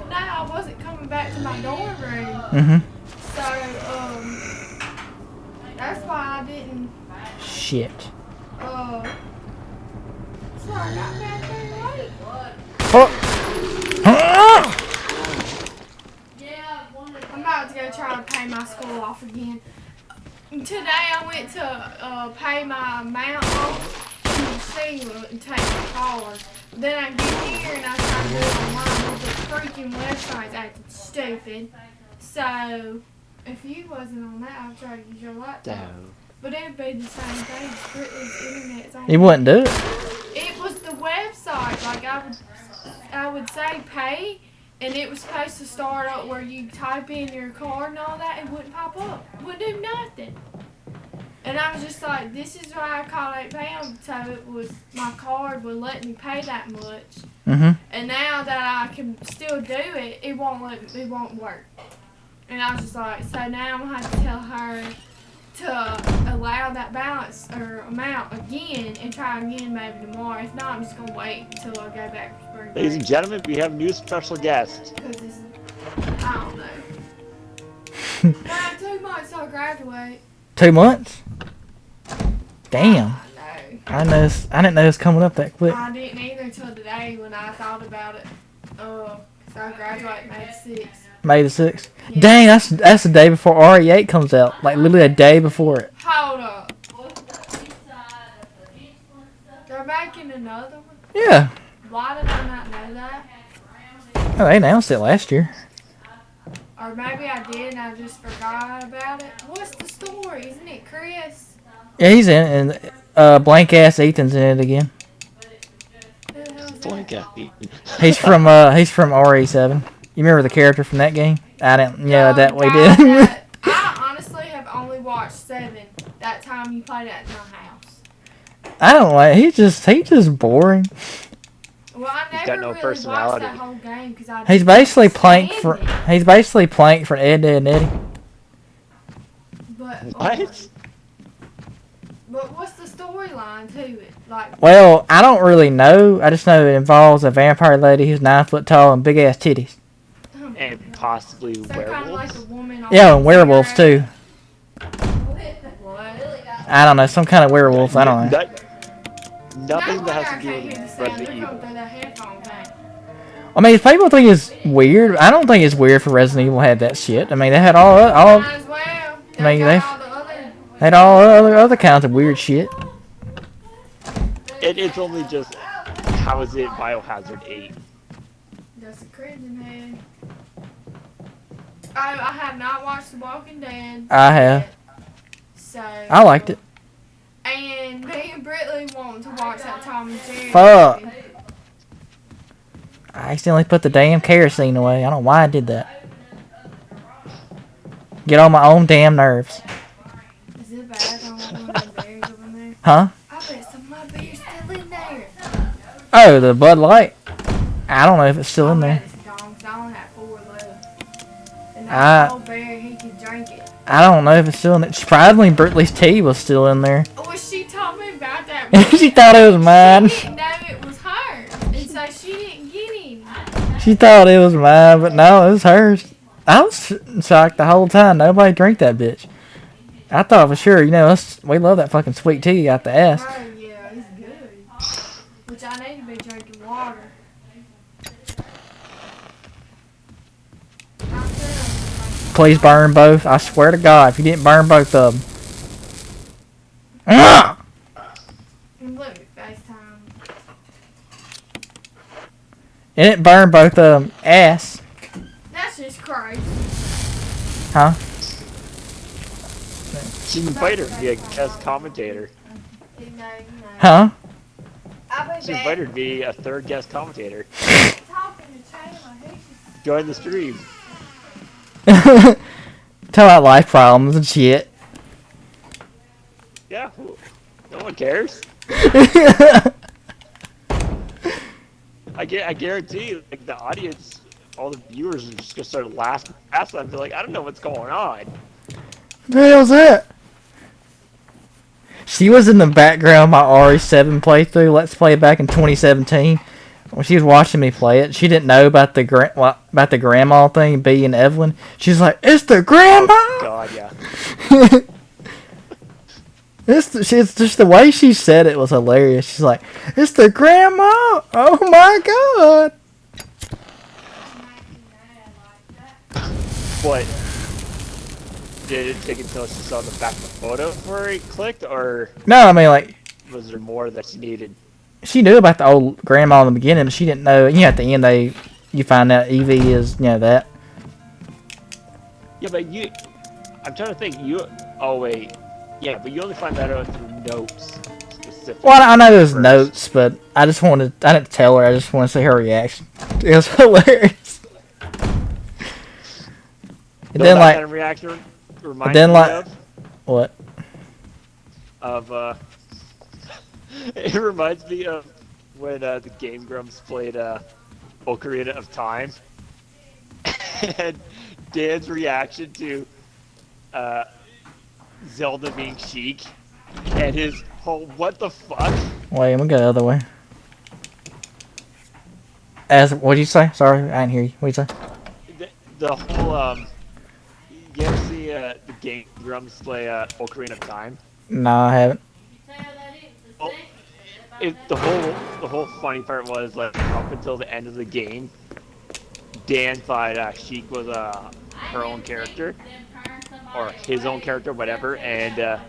No, I wasn't coming back to my dorm room. Mm-hmm. So, that's why I didn't, Shit. so Fuck. I'm about to go try to pay my school off again. Today I went to pay my amount off in the single and take my card. Then I get here and I try to do it online with the freaking website's acting stupid. So, if you wasn't on that, I'd try to use your laptop. Damn. But it'd be the same thing. Strictly internet's on. You wouldn't do it. It was the website. Like I would say pay, and it was supposed to start up where you type in your card and all that. It wouldn't pop up. Wouldn't do nothing. And I was just like, this is why I called £8. So it was my card would let me pay that much. Mhm. And now that I can still do it, it won't work. And I was just like, so now I'm gonna have to tell her to allow that balance or amount again and try again maybe tomorrow. If not, I'm just gonna wait until I go back to spring break. Ladies and gentlemen, we have a new special guest. Because it's, I don't know. I have 2 months till I graduate. 2 months? Damn. I know. I didn't know it was coming up that quick. I didn't either till today when I thought about it. So I graduate May 6th. May the 6th. Yeah. Dang, that's the day before RE8 comes out. Like literally a day before it. Hold up. They're making another one? Yeah. Why did I not know that? Oh, they announced it last year. Or maybe I did and I just forgot about it. What's the story? Isn't it Chris? Yeah, he's in it, and blank ass Ethan's in it again. Who the hell is that? Blank out. He's from RE7. You remember the character from that game? I didn't. Yeah, that we guy did. that- I honestly have only watched 7 that time you played at my house. I don't like. He's just boring. Well, I He's got never no really personality. watched that whole game because I He's didn't basically Plank understand for. it. He's basically Plank for Ed, Ed, and Eddie. But What? But what's the storyline to it? Like, Well, I don't really know. I just know it involves a vampire lady who's 9 foot tall and big ass titties. And possibly so kind of like werewolves? a woman. On Yeah, and werewolves too. What? I don't know, some kind of werewolves. I don't know. Nothing No that wonder has I to do can't hear the with sound. Resident They're Evil. coming through that headphone thing. I mean, if people think it's weird, I don't think it's weird for Resident Evil had that shit. I mean, they had all Might as well. Maybe got they- all the other. had all other kinds of weird shit. It's only just, how is it Biohazard 8? That's a crimson head. I have not watched The Walking Dead. I have. yet. So. I liked it. And me and Britley want to watch that Tom and Jerry. Fuck. movie. I accidentally put the damn kerosene away. I don't know why I did that. Get on my own damn nerves. Is it bad on one of the berries over there? Huh? I bet some of my beer's still in there. Oh, the Bud Light. I don't know if it's still in I there. bet it's gone 'cause I only have 4 left. And I- that whole bear, he could drink it. I don't know if it's still in there. Surprisingly, Britley's tea was still in there. Oh, well, she told me about that. She thought it was mine. She didn't know it was hers. And so she didn't get any. She thought it was mine, but no, it was hers. I was shocked the whole time. Nobody drank that bitch. I thought for sure, we love that fucking sweet tea out the ass. Oh, yeah, it's good. Which I need to be drinking water. Please burn both. I swear to God, if you didn't burn both of them. Ah! And look at FaceTime. And it burned both of them ass. That's just crazy. Huh? She invited her to be a guest commentator. You know. Huh? I'll be She invited her to be a third guest commentator. talking to Taylor. He's just Join the stream. Tell about life problems and shit. Yeah, no one cares. I guarantee, like, the audience, all the viewers are just gonna start laughing past them and be like, I don't know what's going on. The hell's that? She was in the background of my RE7 playthrough, Let's Play back in 2017. When she was watching me play it, she didn't know about the grandma thing, B and Evelyn. She's like, "It's the grandma!" God, yeah. It's just the way she said it was hilarious. She's like, "It's the grandma! Oh my god!" What? Did it take until she saw the back of the photo before it clicked, or No, I mean like was there more that she needed? she knew about the old grandma in the beginning, but she didn't know. You know, at the end you find out Evie is that. Yeah, but I'm trying to think. Oh wait. Yeah, but you only find that out through notes specifically. Well, I know there's first. notes, but I didn't tell her. I just want to see her reaction. It was hilarious. And then That like kind of reaction reminds then, me like- what? of it reminds me of when the Game Grumps played Ocarina of Time, and Dan's reaction to Zelda being Sheik, and his whole "what the fuck." Wait, I'm gonna go the other way. What'd you say? Sorry, I didn't hear you. What'd you say? The whole you ever see the Game Grumps play Ocarina of Time? No, I haven't. Oh, the whole funny part was like up until the end of the game, Dan thought Sheik was her own character or his own character, whatever, and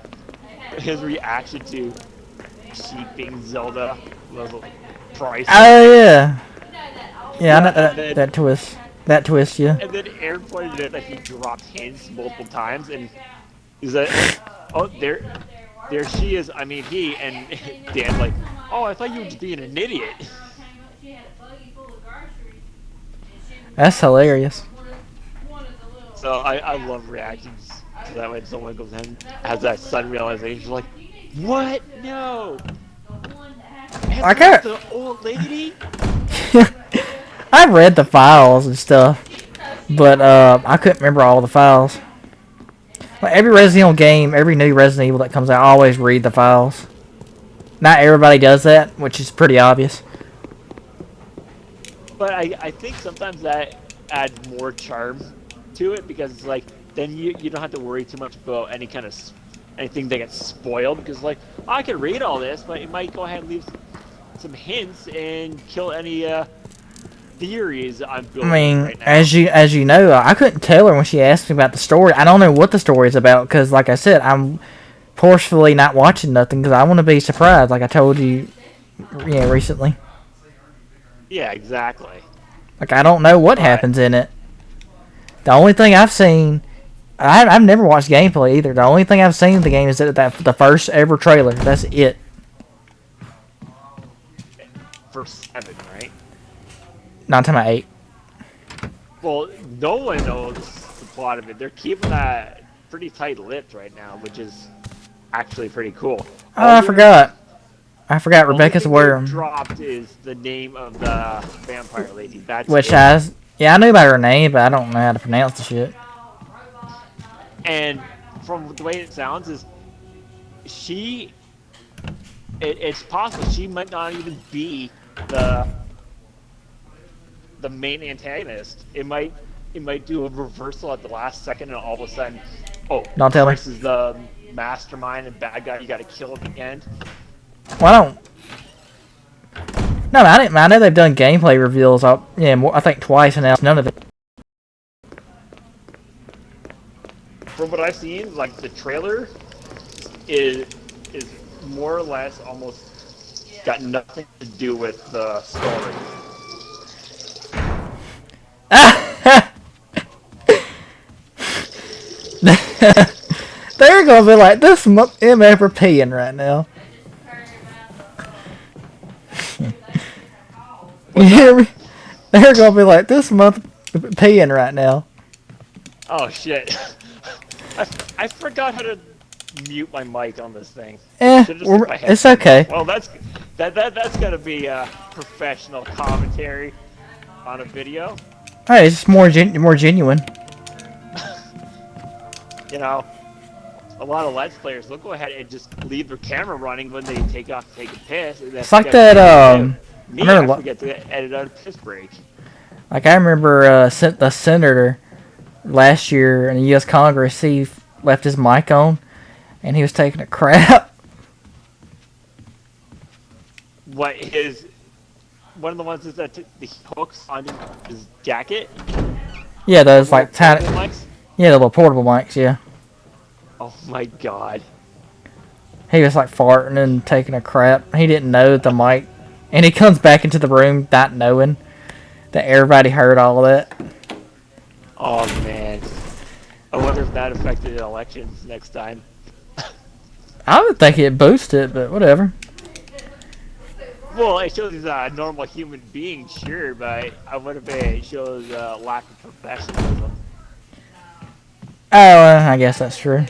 his reaction to Sheik being Zelda was like priceless. Oh yeah, yeah. I know and then, that twist. That twist, yeah. And then Aaron pointed out that he dropped hints multiple times, and he's like, "Oh, there she is." I mean, he and Dan like, "Oh, I thought you were just being an idiot." That's hilarious. So I love reactions to that when someone goes and has that sudden realization, like, "What? No." I can't. The old lady. I've read the files and stuff, but I couldn't remember all the files. Like every Resident Evil game, every new Resident Evil that comes out, I always read the files. Not everybody does that, which is pretty obvious. But I think sometimes that adds more charm to it because it's like then you don't have to worry too much about any kind of anything that gets spoiled because like I can read all this, but it might go ahead and leave some hints and kill any theories I'm building I mean, right now. as you know, I couldn't tell her when she asked me about the story. I don't know what the story is about because, like I said, I'm forcefully not watching nothing because I want to be surprised, like I told you, recently. Yeah, exactly. Like I don't know what happens in it. The only thing I've seen, I've never watched gameplay either. The only thing I've seen of the game is that the first ever trailer. That's it. For 7, right? Not talking about 8. Well, no one knows the plot of it. They're keeping that pretty tight-lipped right now, which is actually pretty cool. Oh, I forgot. Rebecca's Only thing worm. they dropped is the name of the vampire lady. That's Which it. I knew about her name, but I don't know how to pronounce the shit. And from the way it sounds, is it's possible she might not even be the main antagonist. It might do a reversal at the last second, and all of a sudden, Don't tell me. Chris is the mastermind and bad guy. You got to kill at the end. Well, I don't. No, I didn't. I know they've done gameplay reveals. I think twice, and now none of it. From what I've seen, like the trailer is more or less almost got nothing to do with the story. They're gonna be like, this MF are peeing right now. You hear me? They're gonna be like, this month peeing right now. Oh shit! I forgot how to mute my mic on this thing. Should've just put my It's headphones okay. on. Well, that's gonna be a professional commentary on a video. Hey, it's more genuine. You know, a lot of Let's Players will go ahead and just leave their camera running when they take off to take a piss. It's like that. Me, I forget to edit out a piss break. Like I remember the senator last year in the U.S. Congress, he left his mic on, and he was taking a crap, what his one of the ones is that the hooks on his jacket. Yeah, those Little like tiny. portable mics. Yeah, the little portable mics. Yeah. Oh my god. He was like farting and taking a crap. He didn't know the mic, and he comes back into the room not knowing that everybody heard all of that. Oh man. I wonder if that affected elections next time. I would think it boosted, but whatever. Well, it shows he's a normal human being, sure, but I wonder if it shows lack of professionalism. Oh, I guess that's true.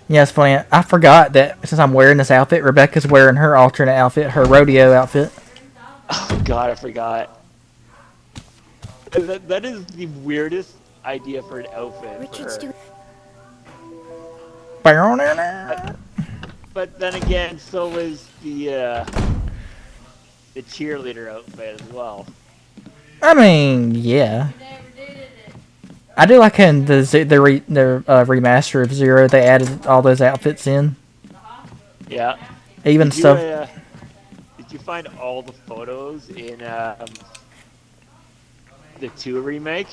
Yeah, it's funny. I forgot that since I'm wearing this outfit, Rebecca's wearing her alternate outfit, her rodeo outfit. Oh god, I forgot. That is the weirdest idea for an outfit for her. But then again, so is the cheerleader outfit as well. I mean, yeah. I do like in the remaster of Zero, they added all those outfits in. Yeah. Even Did you, stuff. Did you find all the photos in the 2 remake?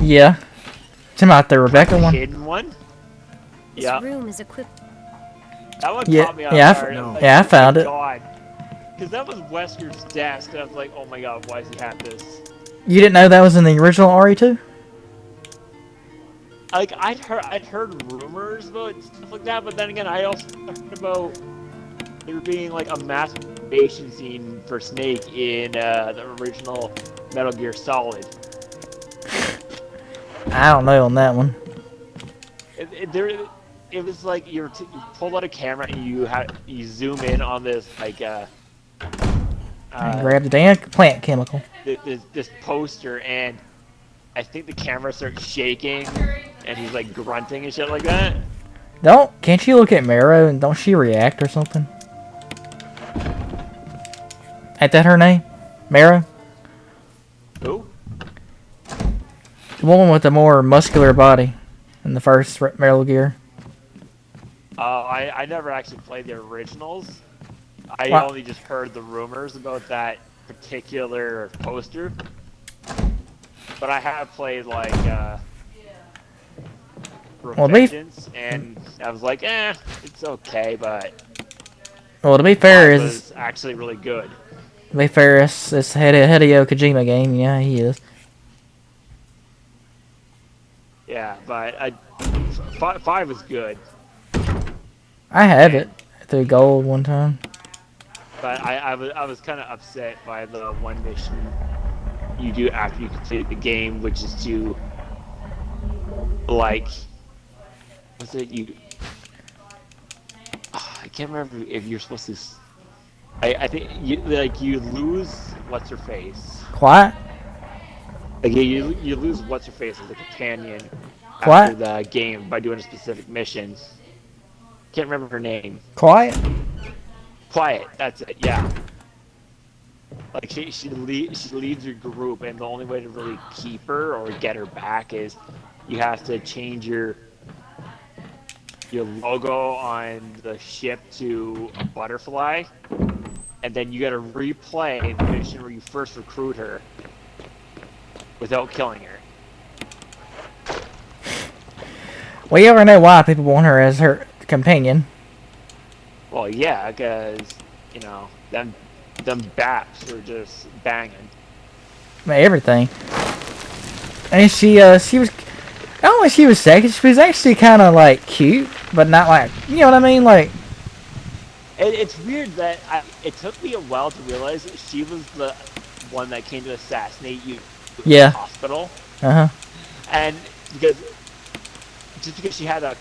Yeah. Talking about the Rebecca one? Hidden one? This Yeah. room is equipped. That one Yeah, caught me off yeah, guard. no. Yeah, I found it. Because that was Wesker's desk, and I was like, oh my god, why does he have this? You didn't know that was in the original RE2? Like, I'd heard rumors about stuff like that, but then again, I also heard about there being like a masturbation scene for Snake in the original Metal Gear Solid. I don't know on that one. It was like you pull out a camera and you zoom in on this like And grab the damn plant chemical. this poster, and I think the camera starts shaking and he's like grunting and shit like that. Can't you look at Marrow and don't she react or something? Ain't that her name? Marrow? Who? The woman with the more muscular body in the first Metal Gear. I never actually played the originals. I Wow. only just heard the rumors about that particular poster. But I have played like Well, Revengeance, and I was like, it's okay, but Well, to be fair, it is was actually really good. it's Hideo Kojima game. Yeah, he is. Yeah, but 5 was good. I have it through gold one time. But I was kind of upset by the one mission you do after you complete the game, which is to like, what's it you? I can't remember if you're supposed to. I think you lose what's her face. Quiet? Like you lose what's her face as a companion Quiet? after the game by doing a specific mission. Can't remember her name. Quiet? Quiet, that's it, yeah. Like she leaves your group, and the only way to really keep her or get her back is you have to change your logo on the ship to a butterfly, and then you gotta replay the mission where you first recruit her without killing her. Well, you ever know why people want her as her companion? Well, yeah, because them baps are just banging. I mean, everything. And she was, I don't know if she was sexy, she was actually kind of like cute, but not like, you know what I mean? Like, It's weird that it took me a while to realize that she was the one that came to assassinate you in Yeah. the hospital. uh-huh. And because she had a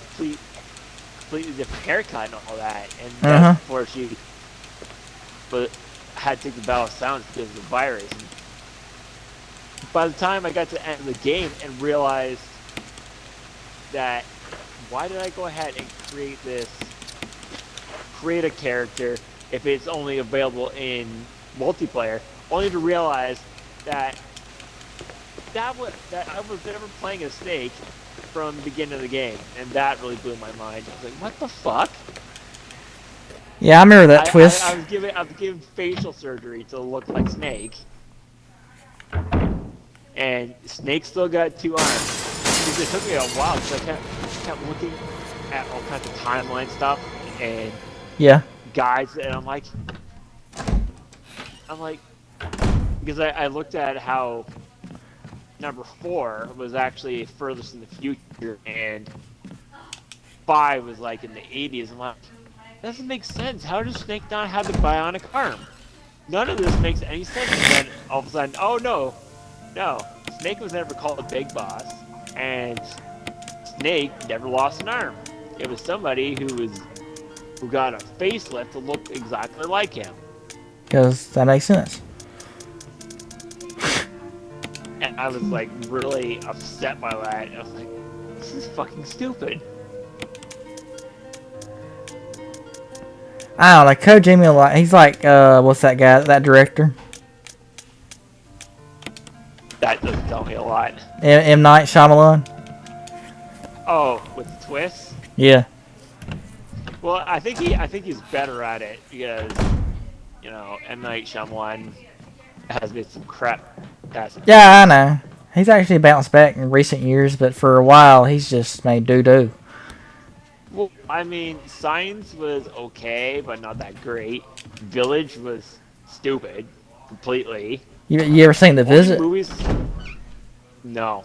completely different haircut and all that, and Uh-huh. that's before she had to take the Battle of Silence because of the virus. And by the time I got to the end of the game and realized that, why did I go ahead and create a character if it's only available in multiplayer, only to realize that I was never playing a Snake from the beginning of the game, and that really blew my mind. I was like, what the fuck? Yeah, I remember that twist. I was given facial surgery to look like Snake, and Snake still got 2 arms. Because it took me a while because I kept looking at all kinds of timeline stuff and Yeah. guides, and I'm like, because I looked at how number 4 was actually furthest in the future, and 5 was like in the 80s. I'm like, that doesn't make sense. How does Snake not have the bionic arm? None of this makes any sense. And then all of a sudden, oh no, Snake was never called a big boss, and Snake never lost an arm. It was somebody who got a facelift to look exactly like him. Because that makes sense. And I was like really upset by that. I was like, this is fucking stupid. I don't know. Kojima, he's like, what's that guy? That director? That doesn't tell me a lot. M. Night Shyamalan? Oh, with the twists? Yeah. Well, I think he's better at it because, M. Night Shyamalan has made some crap. Yeah, I know. He's actually bounced back in recent years, but for a while, he's just made doo-doo. Well, I mean, Signs was okay, but not that great. Village was stupid, completely. You ever seen The Visit? Movies? No.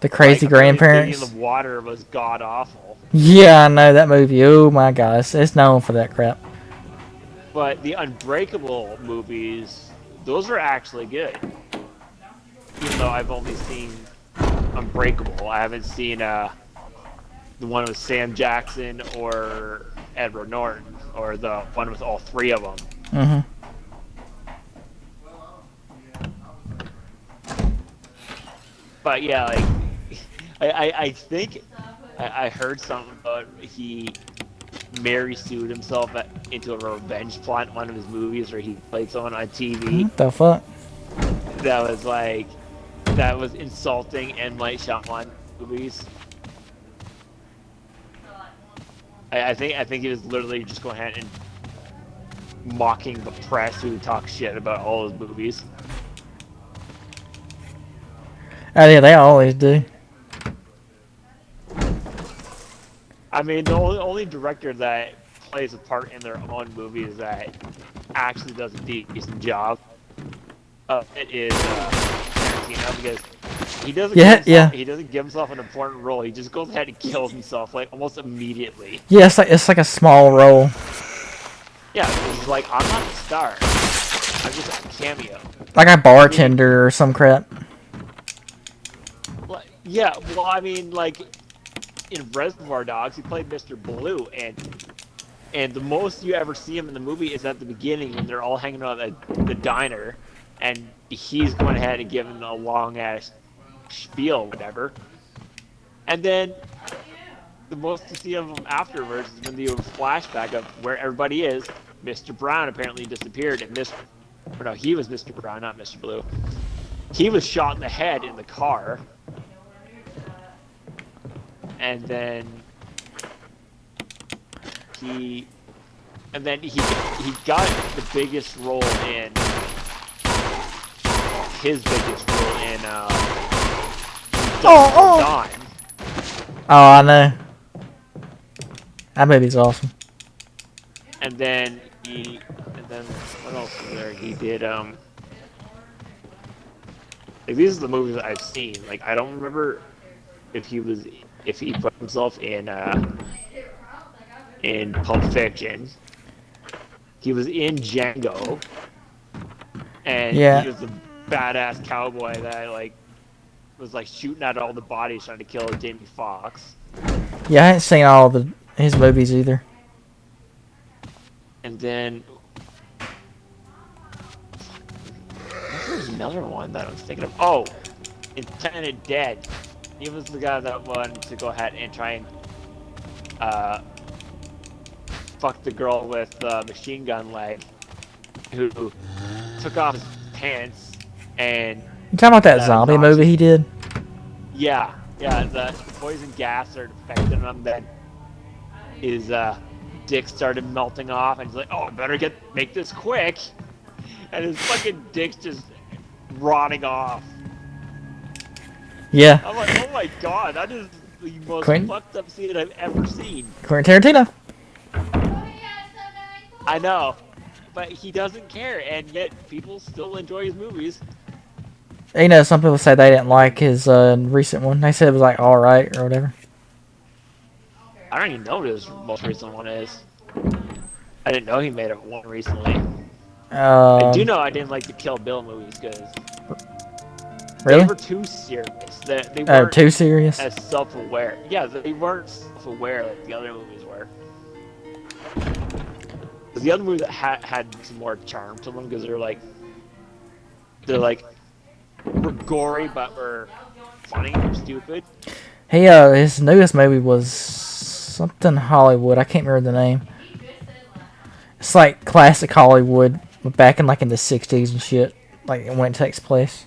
The Crazy Grandparents? The Water was god awful. Yeah, I know that movie. Oh my gosh, it's known for that crap. But the Unbreakable movies, those are actually good. Even though I've only seen Unbreakable, I haven't seen the one with Sam Jackson or Edward Norton, or the one with all 3 of them. Mm-hmm. But yeah, like I think I heard something about he sued himself into a revenge plot in one of his movies, where he played someone on TV. What the fuck? That was insulting M. Night Shyamalan movies. I think he was literally just going ahead and mocking the press who talk shit about all his movies. Oh yeah, they always do. I mean, the only director that plays a part in their own movies that actually does a decent job it is Tarantino, because he doesn't give himself an important role. He just goes ahead and kills himself like almost immediately. Yeah, it's like a small role. Yeah, it's like, I'm not the star. I'm just a cameo. Like a bartender or some crap. Yeah, well, I mean, like in Reservoir Dogs, he played Mr. Blue, and the most you ever see him in the movie is at the beginning when they're all hanging out at the diner, and he's going ahead and giving a long ass spiel, whatever. And then the most you see of him afterwards is when they do a flashback of where everybody is. Mr. Brown apparently disappeared, and he was Mr. Brown, not Mr. Blue. He was shot in the head in the car. And then he got the biggest role in Dawn. Oh, I know. That movie's awesome. And then what else was there? He did like, these are the movies that I've seen. Like, I don't remember if he put himself in Pulp Fiction. He was in Django, and he was a badass cowboy that was shooting at all the bodies trying to kill Jamie Foxx. Yeah, I haven't seen all his movies either. And then there's another one that I was thinking of. Oh, Intended Dead. He was the guy that wanted to go ahead and try and fuck the girl with the machine gun leg, who took off his pants and... You talking about that zombie movie he did? Yeah, the poison gas started affecting him, that his dick started melting off, and he's like, "Oh, I better make this quick," and his fucking dick's just rotting off. Yeah. I'm like, oh my god, that is the most Quentin- fucked up scene I've ever seen. Quentin Tarantino. I know, but he doesn't care, and yet people still enjoy his movies. You know, some people say they didn't like his recent one. They said it was like all right or whatever. I don't even know what his most recent one is. I didn't know he made one recently. I do know I didn't like the Kill Bill movies because Really? they were too serious. They weren't Too serious? as self-aware. Yeah, they weren't self-aware like the other movies were. 'Cause the other movies had some more charm to them because they're like were gory but were funny or stupid. He his newest movie was something Hollywood. I can't remember the name. It's like classic Hollywood, back in like in the '60s and shit. Like when it takes place.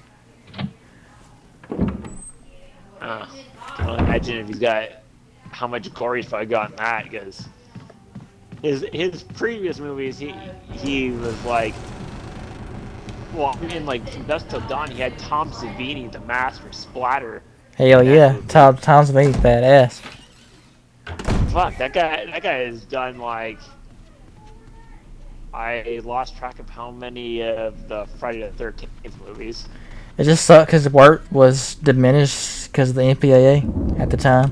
Can only imagine if he's got how much gory he's probably got in that because his previous movies he was like. Well, in like From Dusk Till Dawn, he had Tom Savini, the master splatter. Hell yeah, Tom Savini's badass. Fuck, that guy has done like I lost track of how many of the Friday the 13th movies. It just sucked because the work was diminished because of the MPAA at the time.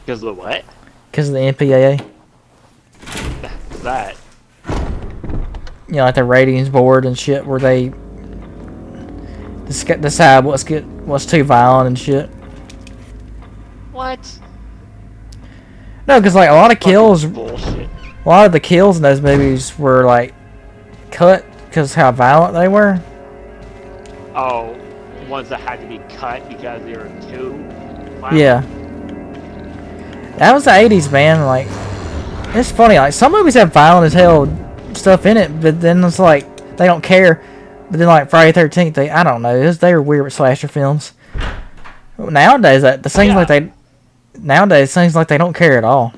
Because of the what? Because of the MPAA. What's that? You know, like the ratings board and shit, where they decide what's too violent and shit. What? No, because like a lot of kills, Bullshit. a lot of the kills in those movies were like cut because how violent they were. Oh, ones that had to be cut because they were too violent? Yeah. That was the '80s, man. Like, it's funny. Like some movies have violent as hell stuff in it, but then it's like they don't care. But then like Friday 13th, I don't know. They were weird with slasher films. Nowadays, nowadays seems like they don't care at all.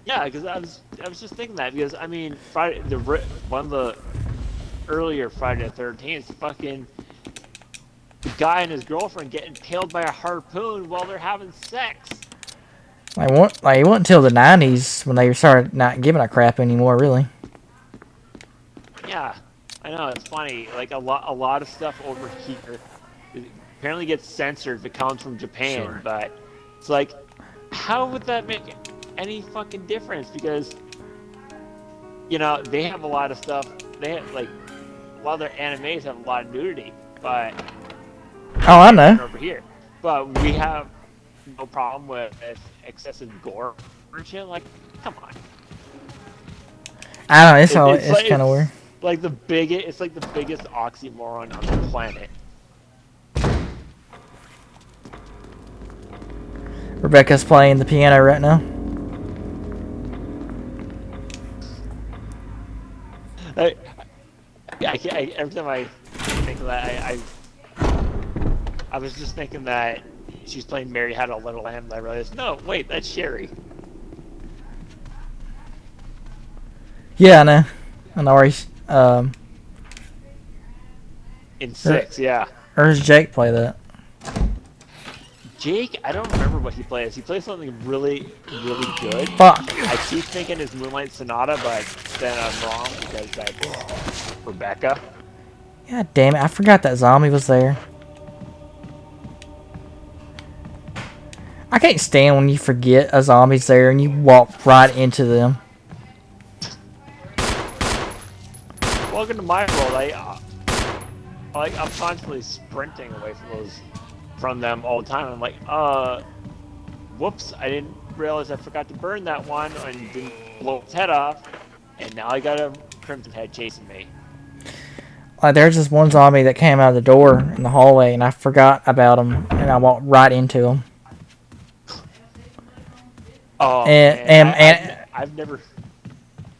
Yeah, because I was just thinking that because I mean one of the earlier Friday the 13th, fucking the guy and his girlfriend get impaled by a harpoon while they're having sex. It wasn't until the '90s when they started not giving a crap anymore, really. Yeah, I know it's funny. Like a lot of stuff over here apparently gets censored if it comes from Japan, Sure. but it's like, how would that make any fucking difference? Because you know they have a lot of stuff. They have like a lot of their animes have a lot of nudity, but Oh, I know. over here, but we have no problem with excessive gore and shit. Like, come on. I don't know. It's It's like- kind of weird. It's like the biggest oxymoron on the planet. Rebecca's playing the piano right now. Every time I think of that, I was just thinking that she's playing Mary Had a Little Lamb, and I realized, no, wait, that's Sherry. Yeah, I know. I know where he's. In 6, yeah. Or does Jake play that? Jake, I don't remember what he plays. He plays something really, really good. Fuck. I keep thinking it's Moonlight Sonata, but then I'm wrong because that's Rebecca. God damn it! I forgot that zombie was there. I can't stand when you forget a zombie's there and you walk right into them. Welcome to my world. I'm constantly sprinting away from them all the time. I'm like, whoops! I didn't realize I forgot to burn that one and didn't blow its head off, and now I got a crimson head chasing me. Like there's this one zombie that came out of the door in the hallway and I forgot about him and I walked right into him. Oh, And I've never.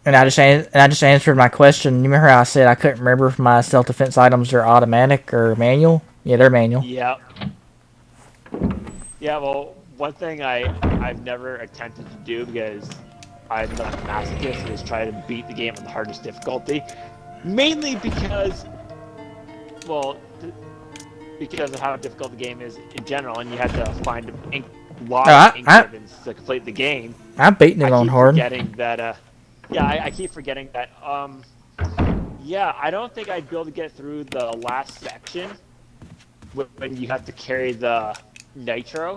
And I just answered my question. You remember how I said I couldn't remember if my self-defense items are automatic or manual? Yeah, they're manual. Yeah. Yeah. Well, one thing I've never attempted to do because I'm not a masochist is try to beat the game on the hardest difficulty, mainly because, well, because of how difficult the game is in general, and you have to find a lot of ink ribbons to complete the game. I've beaten it on hard. Forgetting that. Yeah, I keep forgetting that. Yeah, I don't think I'd be able to get through the last section when you have to carry the nitro.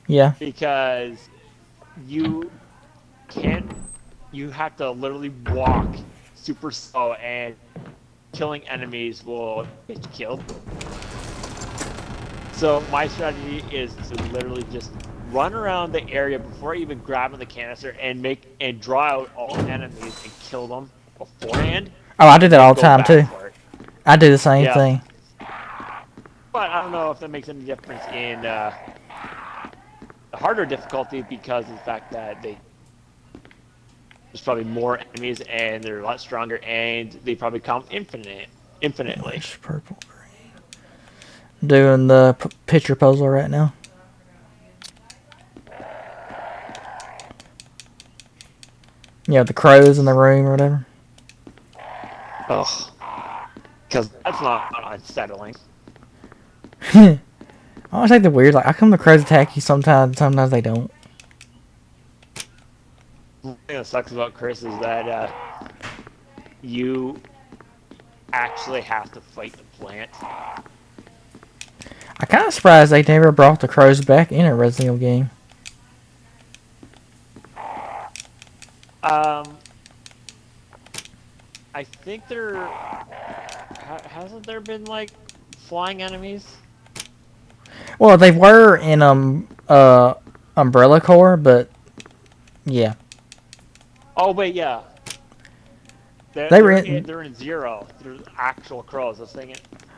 Yeah. Because you can't. You have to literally walk super slow, and killing enemies will get you killed. So my strategy is to literally just run around the area before even grabbing the canister and draw out all enemies and kill them beforehand. Oh, I do that all the time too. I do the same thing. But I don't know if that makes any difference in the harder difficulty because of the fact that there's probably more enemies and they're a lot stronger and they probably come infinitely. Purple, green. Doing the picture puzzle right now. Yeah, the crows in the room or whatever. Ugh. Because that's not unsettling. I always like the weird, like, how come the crows attack you sometimes they don't? The thing that sucks about Chris is that you actually have to fight the plant. I'm kind of surprised they never brought the crows back in a Resident Evil game. I think there hasn't there been like flying enemies. Well, they were in Umbrella Corps, but yeah. Oh wait, yeah. They're in Zero. They're actual crows. I was thinking.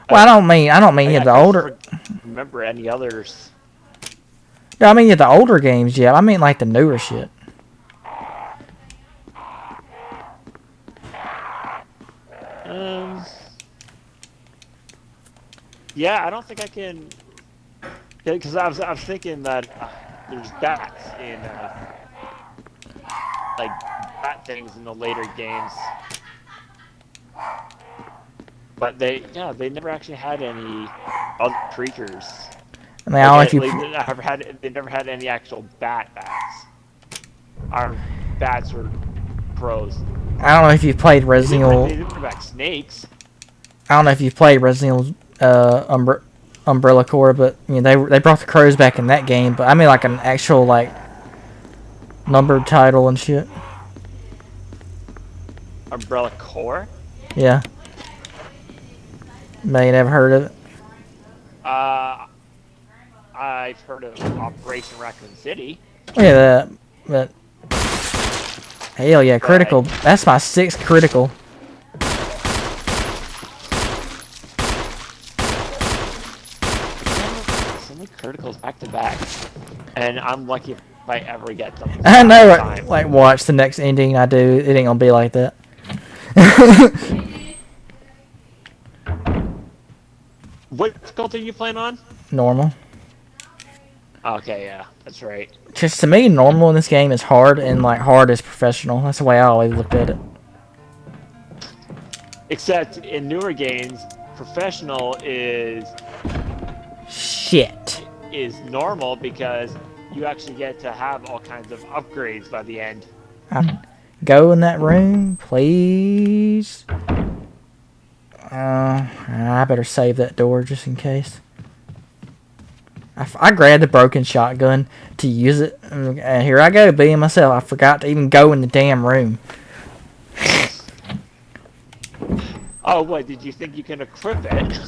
Well, I don't mean yeah, the older. Remember any others? No, I mean yeah, the older games. Yeah, I mean like the newer shit. Yeah, I don't think I can. Because I was thinking that there's bats in like bat things in the later games, but they never actually had any other creatures. And they never had any actual bats. Our bats were crows. I don't know if you've played Resident Evil. They didn't bring back snakes. I don't know if you've played Resident Evil Umbrella Corps, but you know they brought the crows back in that game. But I mean like an actual like numbered title and shit. Umbrella Corps? Yeah. May you never heard of it? I've heard of Operation Raccoon City. Yeah, but hell yeah, critical. That's my 6th critical. So many criticals back to back, and I'm lucky if I ever get them. I know, like watch the next ending I do. It ain't gonna be like that. What difficulty are you playing on? Normal. Okay, yeah, that's right. Just to me, normal in this game is hard, and like hard is professional. That's the way I always looked at it. Except in newer games, professional is shit. Is normal because you actually get to have all kinds of upgrades by the end. Go in that room, please. I better save that door just in case. I grabbed the broken shotgun to use it, and here I go, being myself. I forgot to even go in the damn room. Oh, what? Did you think you can equip it?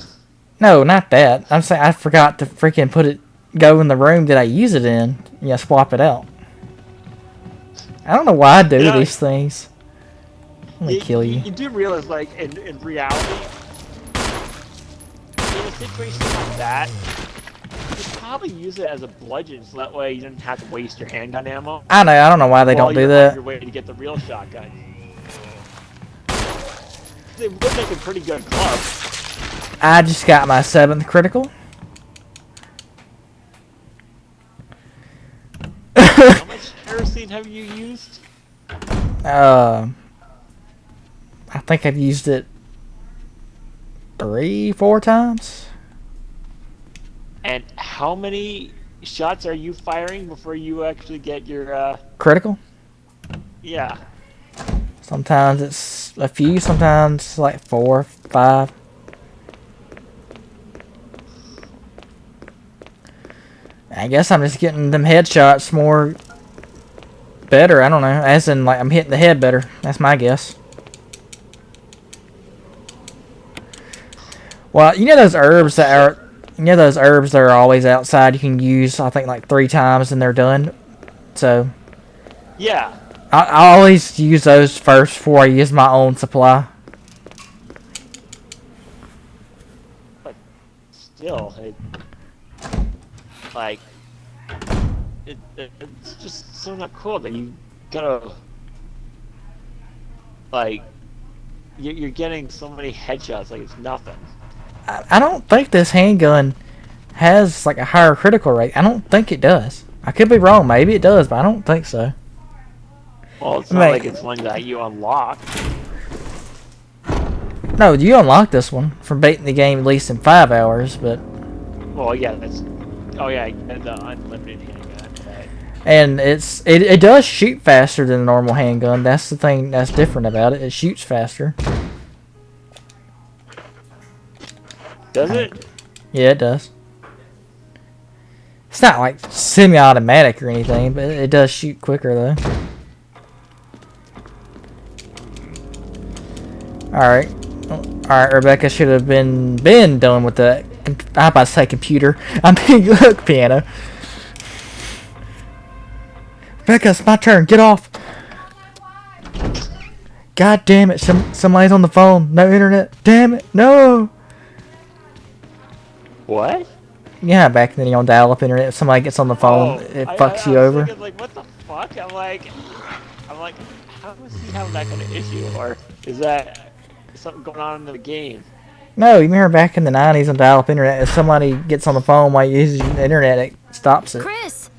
No, not that. I'm saying I forgot to freaking go in the room that I use it in. Yeah, swap it out. I don't know why I do these things. Let me kill you. You do realize, like, in reality, in a situation like that, you could probably use it as a bludgeon, so that way you don't have to waste your handgun ammo. I know. I don't know why they don't do that. On your way to get the real shotgun. They would make a pretty good club. I just got my 7th critical. have you used? I think I've used it 3, 4 times. And how many shots are you firing before you actually get your, Critical. yeah. Sometimes it's a few, sometimes it's like 4, 5. I guess I'm just getting them headshots more better. I don't know. As in, like, I'm hitting the head better. That's my guess. Well, you know those herbs that are... You know those herbs that are always outside you can use, I think, like 3 times and they're done? So... Yeah. I always use those first before I use my own supply. But still, like, it's just so not cool that you gotta, like, you're getting so many headshots like it's nothing. I don't think this handgun has like a higher critical rate. I don't think it does. I could be wrong. Maybe it does, but I don't think so. Well, it's not like it's one that you unlock. No, you unlock this one from beating the game at least in 5 hours, but... Well, yeah, that's... Oh, yeah, the unlimited handgun. Right? And it does shoot faster than a normal handgun. That's the thing that's different about it. It shoots faster. Does it? Yeah, it does. It's not like semi-automatic or anything, but it does shoot quicker, though. Alright. Alright, Rebecca should have been done with the... I'm about to say computer. I mean, look, piano. Rebecca, it's my turn. Get off. God damn it. Somebody's on the phone. No internet. Damn it. No. What? Yeah, back then you on dial-up internet. If somebody gets on the phone, it fucks you over. Thinking, like, what the fuck? I'm like, how is he having that kind of issue? Or is that something going on in the game? No, you remember back in the 90s on dial-up internet, if somebody gets on the phone while you're using the internet, it stops it. Chris!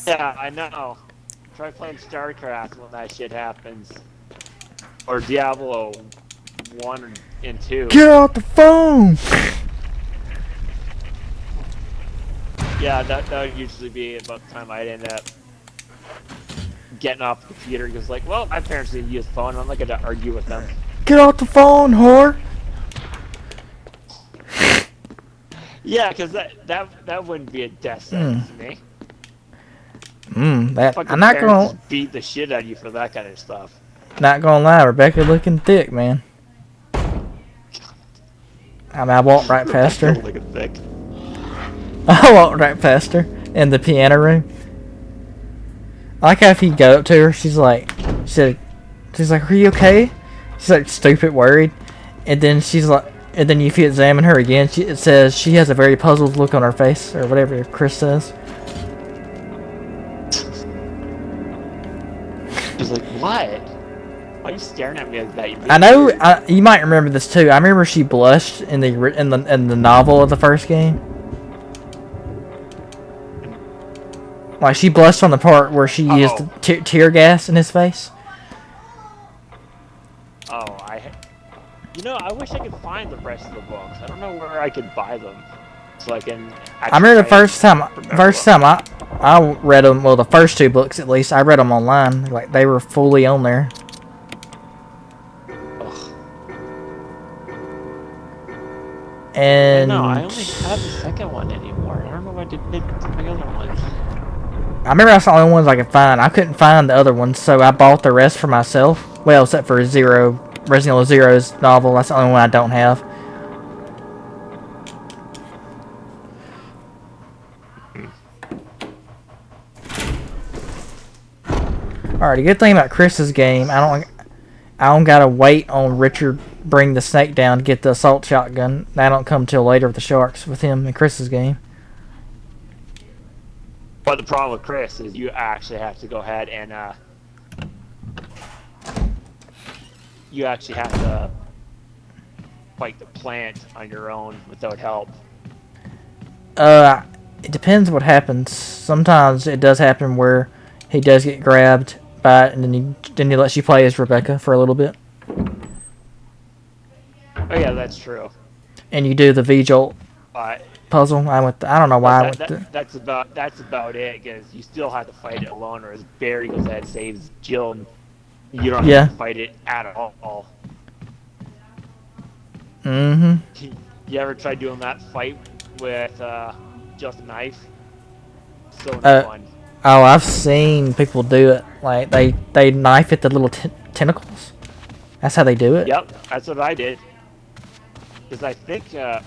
Yeah, I know. Try playing StarCraft when that shit happens. Or Diablo 1 and 2. Get off the phone! Yeah, that would usually be about the time I'd end up getting off the computer. Because, like, well, my parents didn't use the phone. I'm not going to argue with them. Get off the phone, whore! Yeah, because that wouldn't be a death sentence to me. I'm not gonna just beat the shit out of you for that kind of stuff. Not gonna lie, Rebecca looking thick, man. I walked right past her. Looking thick. I walked right past her in the piano room. I like how if you go up to her, she's like, "Are you okay?" She's like stupid worried, and then she's like, and then if you examine her again, it says she has a very puzzled look on her face, or whatever Chris says. She's like, what? Why are you staring at me like that? I know you might remember this too. I remember she blushed in the novel of the first game. Like she blushed on the part where she used tear gas in his face. Oh, I wish I could find the rest of the books. I don't know where I could buy them, so I can. I remember the first time I read them. Well, the first 2 books at least. I read them online. Like they were fully on there. Ugh. And no, I only have the second one anymore. I don't know what I did with my other ones. I remember that's the only ones I could find. I couldn't find the other ones, so I bought the rest for myself. Well, except for Resident Evil Zero's novel. That's the only one I don't have. Alright, the good thing about Chris's game, I don't gotta wait on Richard bring the snake down to get the assault shotgun. That don't come till later with the sharks with him in Chris's game. But the problem with Chris is you actually have to go ahead and you actually have to fight the plant on your own without help. It depends what happens. Sometimes it does happen where he does get grabbed by it, and then he lets you play as Rebecca for a little bit, Oh yeah, that's true. and you do the V-Jolt But puzzle. I don't know why I went to. that's about it. Because you still have to fight it alone, or as Barry goes ahead and saves Jill, and you don't Yeah. have to fight it at all. Mm-hmm. You ever try doing that fight with just a knife? So no fun. Oh, I've seen people do it. Like they knife at the little tentacles. That's how they do it. Yep, that's what I did. Because I think I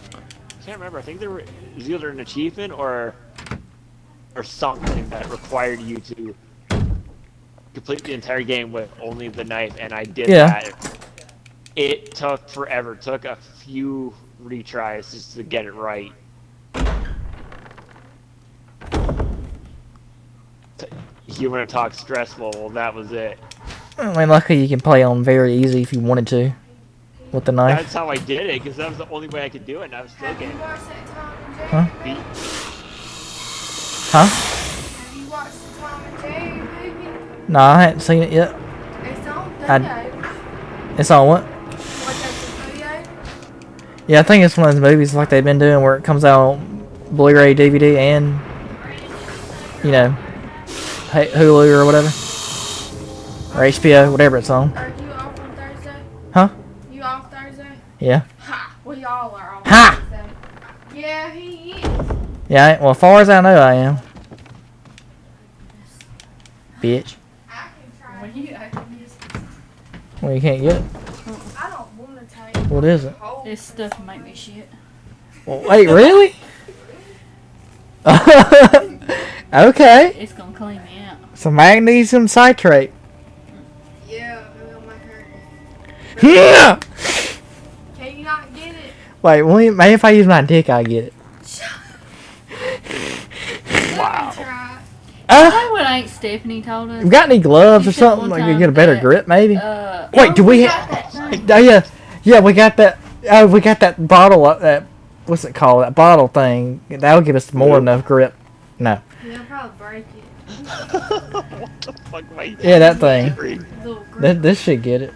can't remember. I think there was either an achievement or something that required you to complete the entire game with only the knife, and I did that. It took forever. It took a few retries just to get it right. You want to talk stressful? Well, that was it. I mean, luckily you can play on very easy if you wanted to with the knife. That's how I did it, because that was the only way I could do it, and I was still Have you getting watched that Tom and Jerry? Huh? beat. Huh? Have you watched the Tom and Jerry movie? No, I hadn't seen it yet. It's on I- video. It's on what? What, that's a video? Yeah, I think it's one of those movies like they've been doing where it comes out on Blu-ray, DVD, and Hulu or whatever, or HBO, whatever it's on. Are you off on Thursday? Huh? You off Thursday? Yeah. Ha! We all are off Ha! Thursday. Yeah, he is. Yeah. Well, as far as I know, I am. Bitch. I can try. When you open this, Well, you can't get it. I don't want to take What is it? hold. this stuff make me shit. Well, wait, really? Okay. It's gonna clean me out. So magnesium citrate. Yeah, it'll make her. Yeah. Can you not get it? Wait, maybe if I use my dick, I get it. Wow. Try. Why would Aunt Stephanie told us? You got any gloves You or said something one like you time get a better that, grip, maybe? Wait, do we got have? that thing. Yeah, we got that. We got that bottle. That what's it called? That bottle thing. That'll give us more enough grip. No. They'll probably break it. What the fuck, mate? Yeah, that thing. Little grip. This should get it.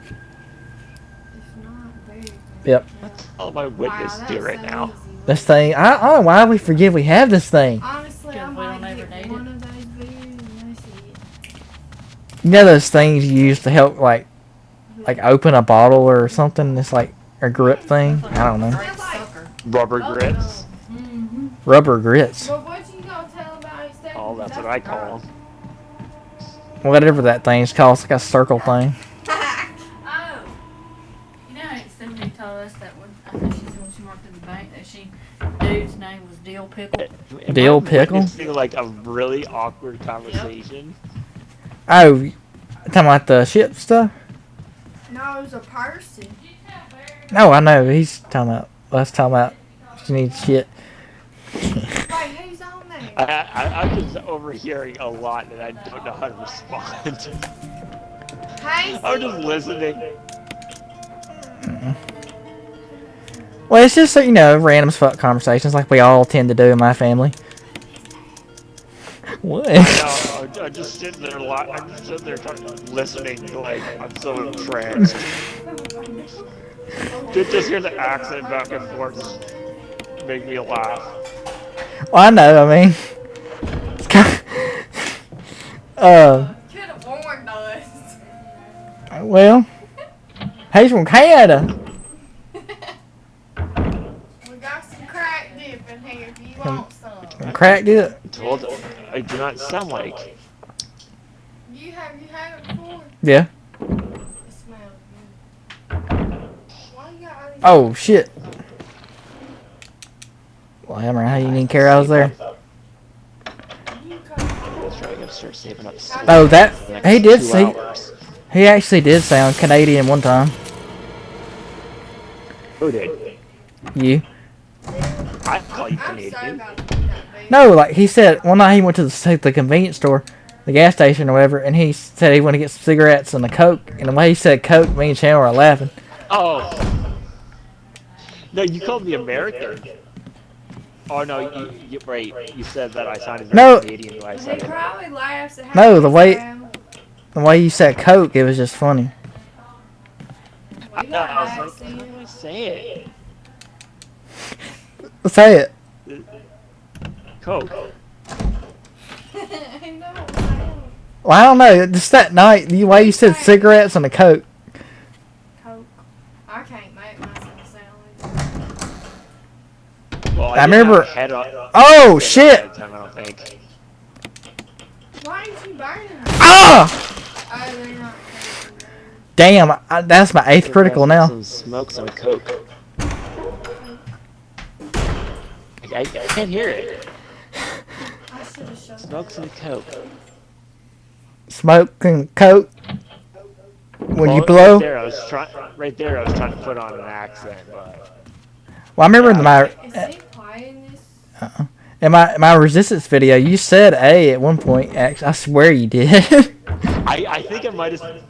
It's not very good. Yep. All my witness Wow, do that's right so now. easy. This thing. I don't know why we forget we have this thing. Honestly, I Because we don't might ever get need one of those videos and that's it. You know those things you use to help like open a bottle or something. It's like a grip thing. I don't know. Great sucker. Rubber grits. Mm-hmm. Rubber grits. But what you gonna tell about Stephanie? Oh, that's what I call them. Whatever that thing's called. It's like a circle thing. Oh. You know, Aunt Stephanie told us that when I think she's when she worked in the bank that dude's name was Dill Pickle. Dill pickle? Witnessing, like a really awkward conversation. Oh, you talking about the ship stuff? No, it was a person. No, I know. He's talking about. Let's talk about. She needs shit. Wait, who's on there? I'm just overhearing a lot and I don't know how to respond. Hey, I'm just listening. Well, it's just random as fuck conversations like we all tend to do in my family. What? No, I'm just sitting there. I'm just sitting there listening. Like I'm so entranced. Just hear the accent back and forth. Just make me laugh. Well, I know. I mean, it's kind could have warned us. well, he's from Canada. We got some crack dip in here if you want some. Cracked it. I told them I do not sound like. You had it before? Yeah. It smells good. Why you got all these? Oh shit. Well, I don't know how you didn't care I was there. You come That's right. I gotta start saving up. Oh, that for the next he did 2 see. hours. He actually did sound Canadian one time. Who did? You. I call you I'm so Canadian. about to put that baby. No, like he said one night he went to the convenience store, the gas station or whatever, and he said he wanted to get some cigarettes and a Coke. And the way he said Coke, me and Chandler were laughing. Oh. No, you called me American. Oh no, right. You said that I sounded very No. Canadian when I He said it. probably laughs at how No, we the way- sound. The way you said Coke, it was just funny. We No, got I was like, how accents. do I say it? Say it. Coke. He don't sound Well, I don't know. Just that night, the way you said cigarettes and a Coke. Coke. I can't make myself sound like Well, I didn't have remember- a head on. Oh, head shit! on that time, I don't think. Why ain't you burning them? Ah! Oh, they're not cooking, man. Damn, that's my 8th critical now. Some smoke, some Coke. I can't hear it. I should have showed Smoke some Coke. Smoking Coke. When you Well, blow. Right there, I was trying to put on an accent, but Well, I remember in my Is he playing this? in my resistance video, you said A at one point. Actually, I swear you did. I think I might have.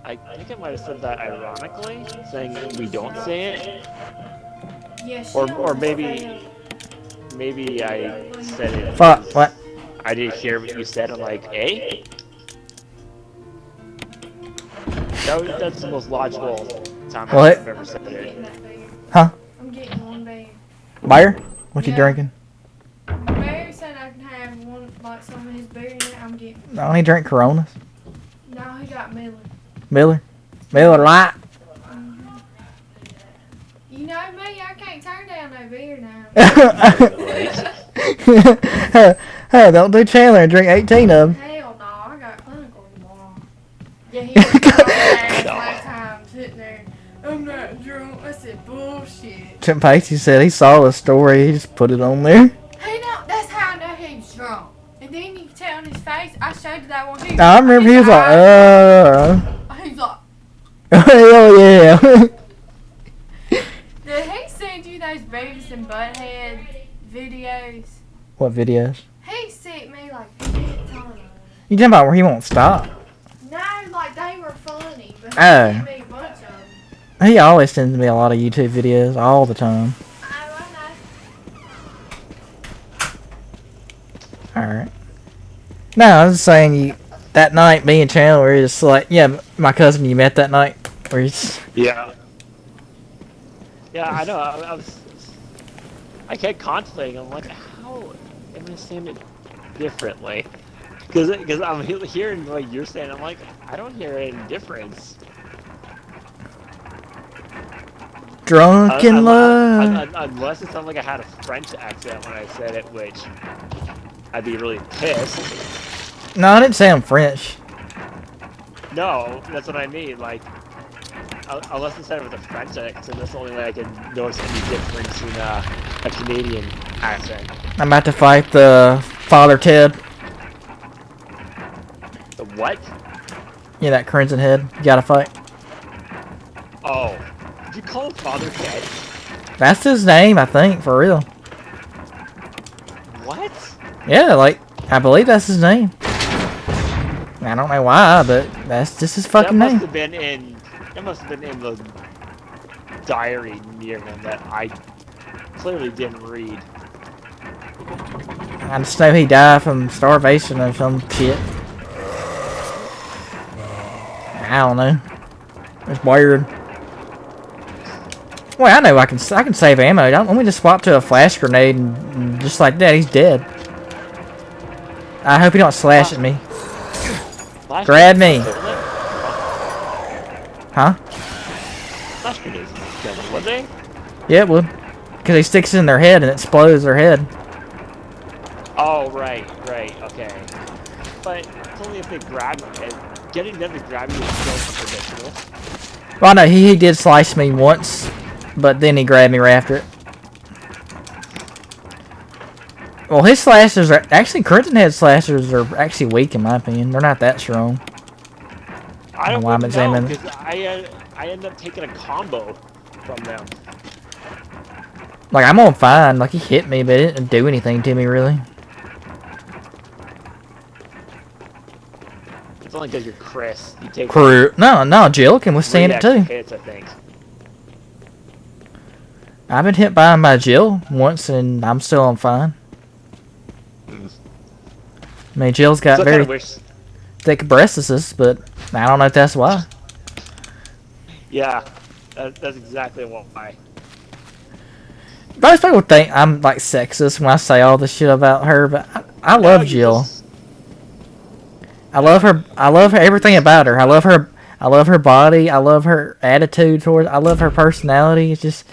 I think I might have said that ironically, saying we don't say it, Yeah, she or almost maybe failed. maybe I said it. Fuck. What? I didn't hear what you said. I'm like, eh? That's the most logical time What? I've ever said I'm it. getting that beer. Huh? I'm getting one beer. Beer? What you Yeah. drinking? Barry said I can have one, like some of his beer in it. I'm getting. I only drink Coronas. No, he got Miller. Miller Lite. You know me, I can't turn down no beer now. Hey, don't do Chandler and drink 18 of them. Hell no, I got clinical tomorrow. Yeah, he was ass last time sitting there. I'm not drunk. I said bullshit. Tim Pacey said he saw the story, he just put it on there. He don't. That's how I know he was drunk. And then you can tell on his face. I showed you that one. I remember he was He's like, hell yeah. did he send you those Beavis and Butthead videos? What videos? He sent me like 10 times. You talking about where he won't stop? No, like they were funny, but he Oh. sent me a bunch of them. He always sends me a lot of YouTube videos all the time. Oh, I know. Alright. No, I was just saying you that night me and Chandler were just like my cousin you met that night where he's Yeah. Yeah, I know. I kept contemplating. I'm like, how am I saying it differently? Because I'm hearing what you're saying. I'm like, I don't hear any difference. drunk in love. Unless it sounded like I had a French accent when I said it, which I'd be really pissed. No, I didn't say I'm French. No, that's what I mean. Like, unless it said it with a French accent, that's the only way I can notice any difference in a Canadian accent. I'm about to fight the Father Ted. The what? Yeah, that crimson head. You gotta fight. Oh, did you call him Father Ted? That's his name, I think, for real. What? Yeah, like, I believe that's his name. I don't know why, but that's just his fucking That must name. have been in. That must have been in the diary near him that I clearly didn't read. I just know he died from starvation or some shit. I don't know. It's weird. Well, I know I can save ammo. Let me just swap to a flash grenade and just like that, he's dead. I hope he don't slash at me. Flash Grab me. grenades, wasn't it? Huh? Flash grenades, were they? Yeah, it would. Because he sticks it in their head and it explodes their head. Oh, right, okay. But it's only if they grab you. Getting them to grab you is still ridiculous. Well, no, he did slice me once, but then he grabbed me right after it. Well, his slashers are actually Crimson Head slashers are actually weak in my opinion. They're not that strong. I don't why I'm know, examining- because I ended up taking a combo from them. Like I'm on fine. Like he hit me, but it didn't do anything to me really. It's only because you're Chris. You take No, Jill can withstand it too. hits, I think. I've been hit by Jill once, and I'm still on fine. I mean, Jill's got So I very kind of wish. thick breasts, but I don't know if that's why. Yeah, that's exactly why. Most people think I'm like sexist when I say all this shit about her, but I No, love you Jill. just- I love her. I love her, everything about her. I love her. I love her body. I love her attitude towards. I love her personality. It's just,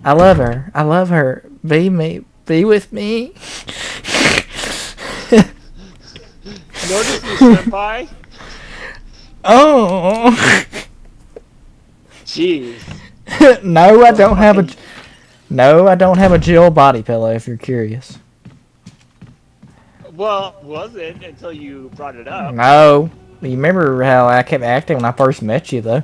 I love her. I love her. Be me. Be with me. Notice you senpai? Oh. Jeez. No, I don't have a. No, I don't have a Jill body pillow. If you're curious. Well, wasn't until you brought it up. No. You remember how I kept acting when I first met you, though?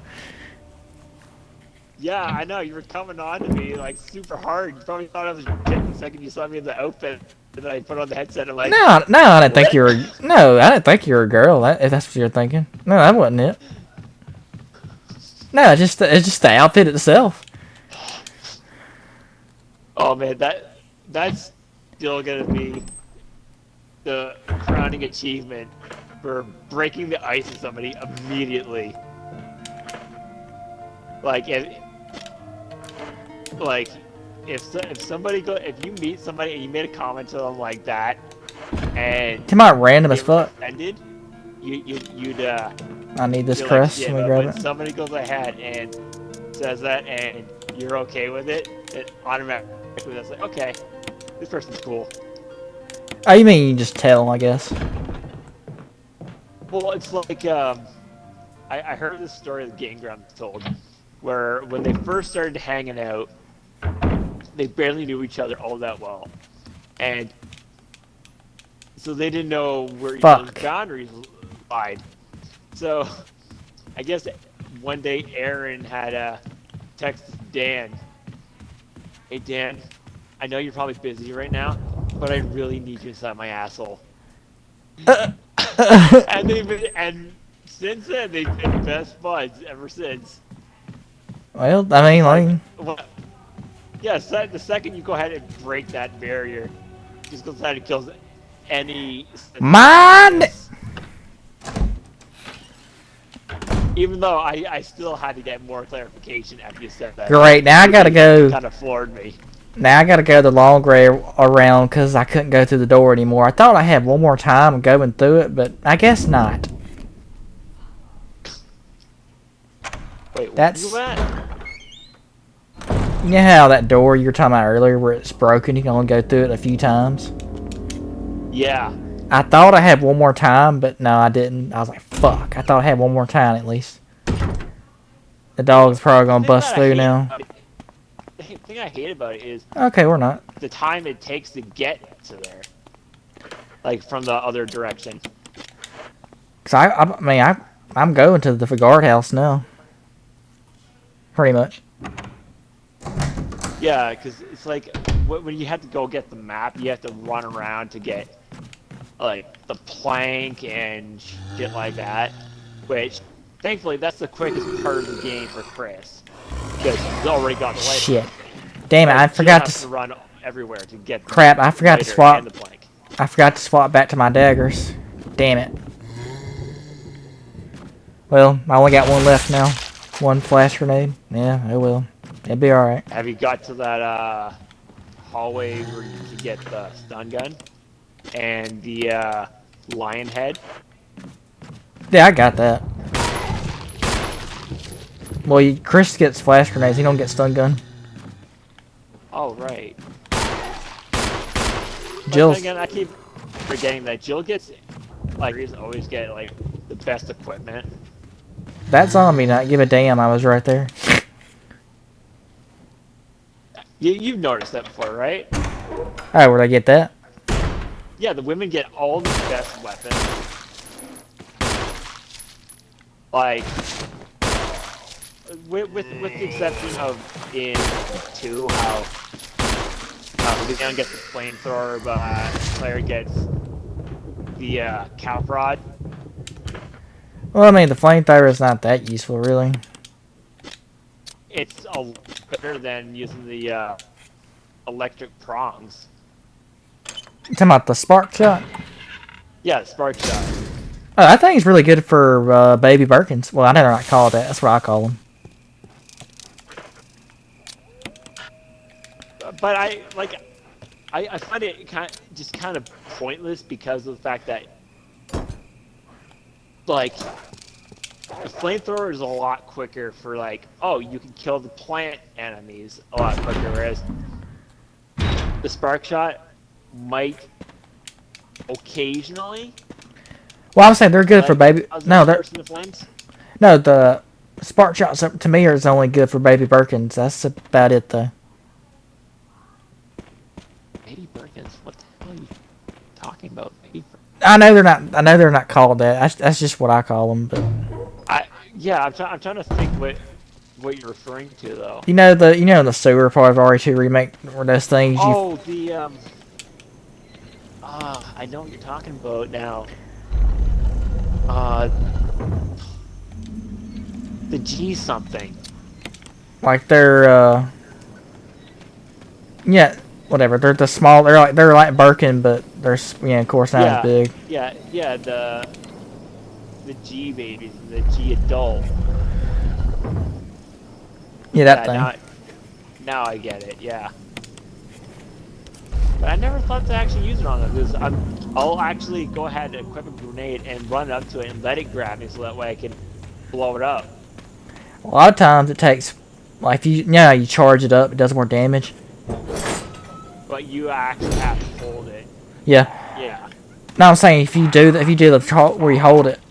Yeah, I know. You were coming on to me like super hard. You probably thought I was joking the second you saw me in the outfit. And then I put on the headset and like. No, I didn't think What? you were. No, I didn't think you were a girl. If that's what you're thinking. No, that wasn't it. No, it's just the outfit itself. Oh man, that's still gonna be the crowning achievement for breaking the ice with somebody immediately. Like if somebody if you meet somebody and you made a comment to them like that, and Come on, random as they were fuck. offended, you'd I need this feel like crest. shit. Let me But grab when it. somebody goes ahead and says that and you're okay with it, it automatically that's like, okay, this person's cool. Oh, you mean you just tell? I guess. Well, it's like I heard this story that Game Grumps told, where when they first started hanging out, they barely knew each other all that well, and so they didn't know where each other's Fuck. boundaries lied. So I guess one day Aaron had texted Dan, "Hey Dan, I know you're probably busy right now, but I really need you inside my asshole." And since then they've been best buds ever since. Well, I mean, like, Well, yeah, the second you go ahead and break that barrier, just goes ahead and kills any. Man! Even though I still had to get more clarification after you said that. Great. Now I gotta go. Kind of floored me. Now I gotta go the long way around because I couldn't go through the door anymore. I thought I had one more time going through it, but I guess not. Wait, That's- where you at? You know how that door you were talking about earlier, where it's broken, you can only go through it a few times. Yeah. I thought I had one more time, but no, I didn't. I was like, fuck. I thought I had one more time at least. The dog's probably gonna bust through now. The thing I hate about it is Okay, we're not. the time it takes to get to there. Like from the other direction. Cause I mean, I'm going to the guardhouse now. Pretty much. Yeah, because it's like when you have to go get the map, you have to run around to get like the plank and shit like that. Which, thankfully, that's the quickest part of the game for Chris, because he's already got the lighter. Shit. Damn it! I Jill forgot has to. run everywhere to get. Crap! I forgot to lighter swap. and the plank. I forgot to swap back to my daggers. Damn it. Well, I only got one left now. One flash grenade. Yeah, it will. It'll be alright. Have you got to that hallway where you can get the stun gun and the lion head? Yeah, I got that. Well, Chris gets flash grenades. He don't get stun gun. Oh right. Jill's. But again, I keep forgetting that Jill gets like reason always get like the best equipment. That zombie not give a damn. I was right there. You've noticed that before, right? Oh, where'd I get that? Yeah, the women get all the best weapons. Like, with the exception of in 2, how Leon gets the flamethrower, but Claire gets the cow prod. Well, I mean, the flamethrower is not that useful, really. It's a better than using the electric prongs. You talking about the spark shot? Yeah, spark shot. Oh, that thing's really good for baby Birkins. Well, I never not call it that. That's what I call them. But I find it kind of pointless because of the fact that like the flamethrower is a lot quicker for like, oh, you can kill the plant enemies a lot quicker, whereas the spark shot might occasionally. Well, I would say they're good for baby. No, they're the flames. no the spark shots to me is only good for baby Birkins. That's about it though. Baby Birkins? What the hell are you talking about? Baby Birkins? I know they're not called that. That's just what I call them. But I'm trying to think what you're referring to though. you know the sewer part of RE2 remake where those things. Oh, I know what you're talking about now. The G something. Like they're yeah, whatever. They're the small. They're like Birkin, but they're of course not as big. Yeah, the G babies, the G adult. Yeah, that thing. Now I get it. Yeah. But I never thought to actually use it on them because I'll actually go ahead and equip a grenade and run up to it and let it grab me so that way I can blow it up. A lot of times it takes, like, you charge it up, it does more damage. But you actually have to hold it. Yeah. Yeah. No, I'm saying if you do the where you hold it,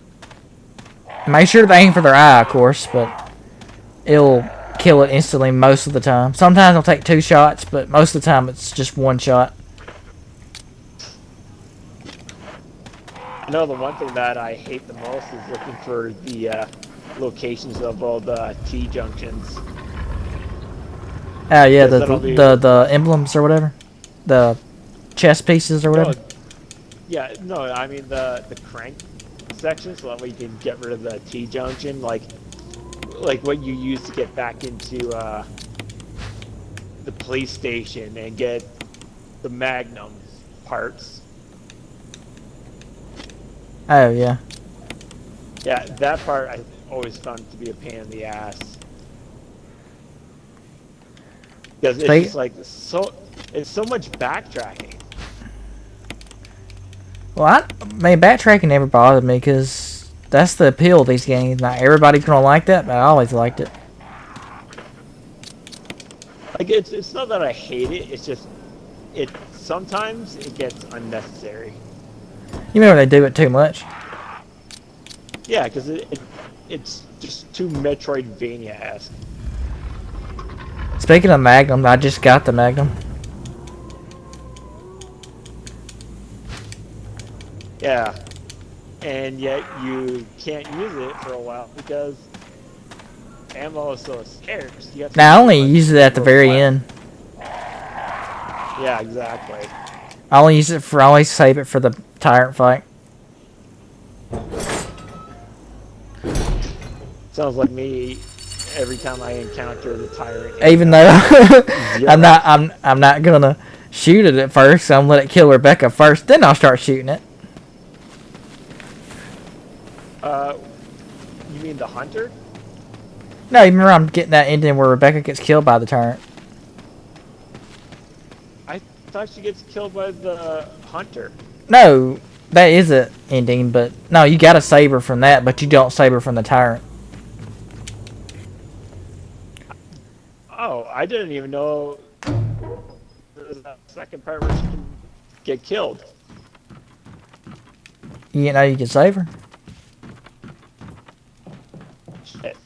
make sure to aim for their eye, of course, but it'll kill it instantly most of the time. Sometimes it'll take 2 shots, but most of the time it's just 1 shot. I know the one thing that I hate the most is looking for the locations of all the T-junctions. Oh yeah, the emblems or whatever, the chest pieces or whatever. No, I mean the crank section, so that way you can get rid of the T-junction, like what you use to get back into the police station and get the Magnum parts. Oh yeah. Yeah, that part I always found to be a pain in the ass. Because it's just like it's so much backtracking. Well, backtracking never bothered me because that's the appeal of these games. Not everybody's gonna like that, but I always liked it. Like it's not that I hate it. It's just sometimes it gets unnecessary. You mean when they do it too much? Yeah, because it's just too Metroidvania-esque. Speaking of Magnum, I just got the Magnum. Yeah, and yet you can't use it for a while because ammo is so scarce. Now I only use it at the very end. Yeah, exactly. I only save it for the tyrant fight. Sounds like me every time I encounter the tyrant. Even though I'm not gonna shoot it at first, so I'm gonna let it kill Rebecca first, then I'll start shooting it. You mean the hunter? No, you remember I'm getting that ending where Rebecca gets killed by the tyrant. I thought she gets killed by the hunter. No, that is an ending, but no, you gotta save her from that, but you don't save her from the tyrant. Oh, I didn't even know there was that second part where she can get killed. You know you can save her. Shit.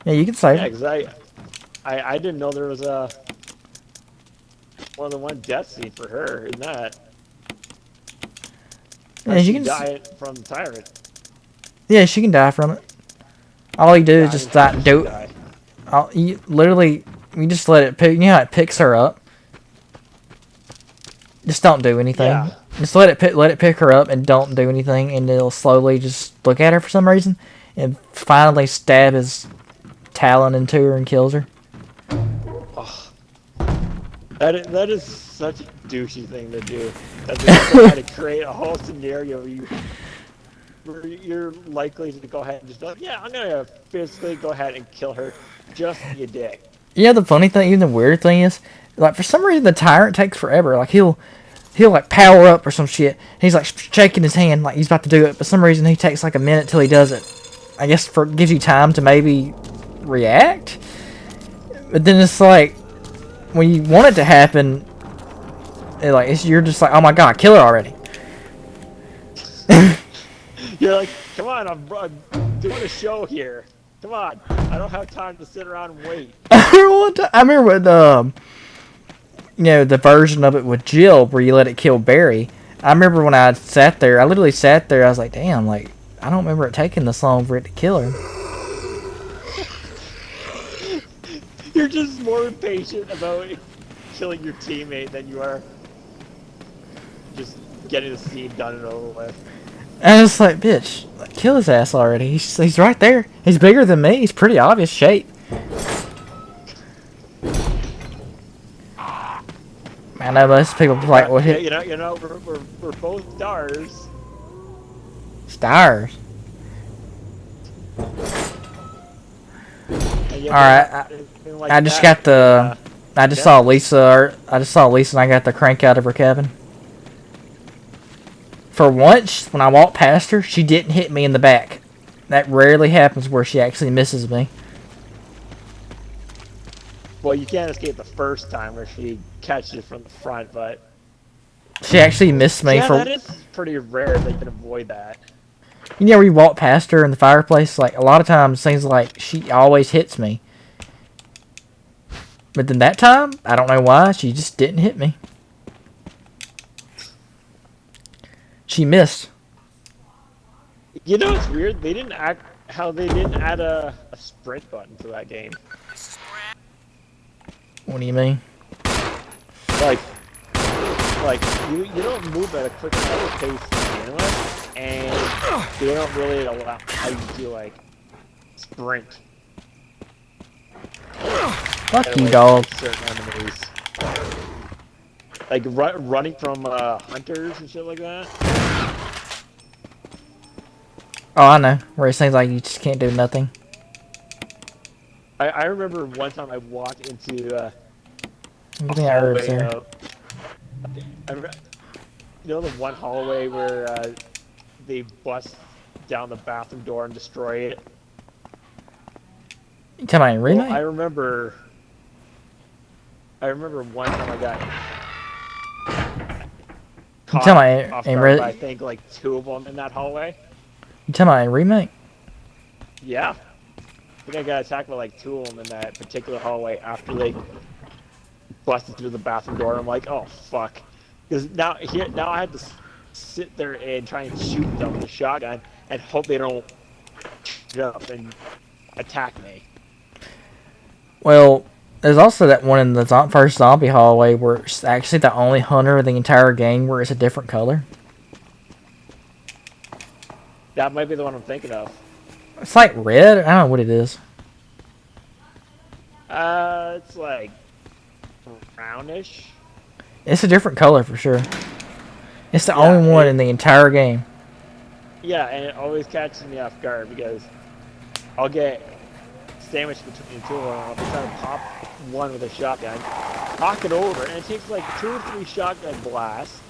Yeah, you can save Yeah, her. because I didn't know there was a more than one death scene for her in that. Yeah, she can die from the tyrant. Yeah, she can die from it. All you do is just do it. You literally, you just let it pick. You know how it picks her up. Just don't do anything. Yeah. Just let it pick her up and don't do anything, and it'll slowly just look at her for some reason, and finally stab his talon into her and kills her. Oh. That is such a douchey thing to do. That they try to create a whole scenario where you're likely to go ahead and just be like, yeah, I'm gonna physically go ahead and kill her. Just be a dick. Yeah, the funny thing, even the weird thing is, like for some reason the tyrant takes forever. Like he'll like power up or some shit. He's like shaking his hand like he's about to do it, but for some reason he takes like a minute till he does it. I guess gives you time to maybe react. But then it's like when you want it to happen, you're just like, oh my god, kill her already. You're like, come on, I'm doing a show here. Come on, I don't have time to sit around and wait. I remember with the version of it with Jill where you let it kill Barry. I remember when I literally sat there, I was like, damn, like, I don't remember it taking this long for it to kill her. You're just more impatient about killing your teammate than you are just getting the scene done and over with. And it's like, bitch, kill his ass already. He's right there. He's bigger than me. He's pretty obvious shape. I know most people like, well, hit. You know, we're both stars. Stars. Alright, I just got the. I just saw Lisa and I got the crank out of her cabin. For once, when I walked past her, she didn't hit me in the back. That rarely happens where she actually misses me. Well, you can't escape the first time where she catches you from the front, but She actually missed me for. that is pretty rare that you can avoid that. You know where you walk past her in the fireplace? Like, a lot of times, things like, she always hits me. But then that time, I don't know why, she just didn't hit me. She missed. You know, it's weird. They didn't add a sprint button to that game. What do you mean? Like you don't move at a quick enough pace to begin with, and they don't really allow you to like sprint. Fuck you, dog. Certain enemies. Like running from hunters and shit like that. Oh, I know. Where it seems like you just can't do nothing. I remember one time I walked into I think I heard it there. You know the one hallway where they bust down the bathroom door and destroy it? You talking about in remake? Well, I remember one time I got caught talking off about in guard by, I think, like 2 of them in that hallway. You talking about in remake? Yeah. I think I got attacked by like 2 of them in that particular hallway after they busted through the bathroom door. I'm like, oh fuck, because now I had to sit there and try and shoot them with a shotgun and hope they don't jump and attack me. Well, there's also that one in the first zombie hallway where it's actually the only hunter in the entire game where it's a different color. That might be the one I'm thinking of. It's like red. I don't know what it is. It's like brownish. It's a different color for sure. It's the only one in the entire game. Yeah, and it always catches me off guard because I'll get sandwiched between 2 of them. I'll be trying to pop one with a shotgun, knock it over, and it takes like 2 or 3 shotgun blasts.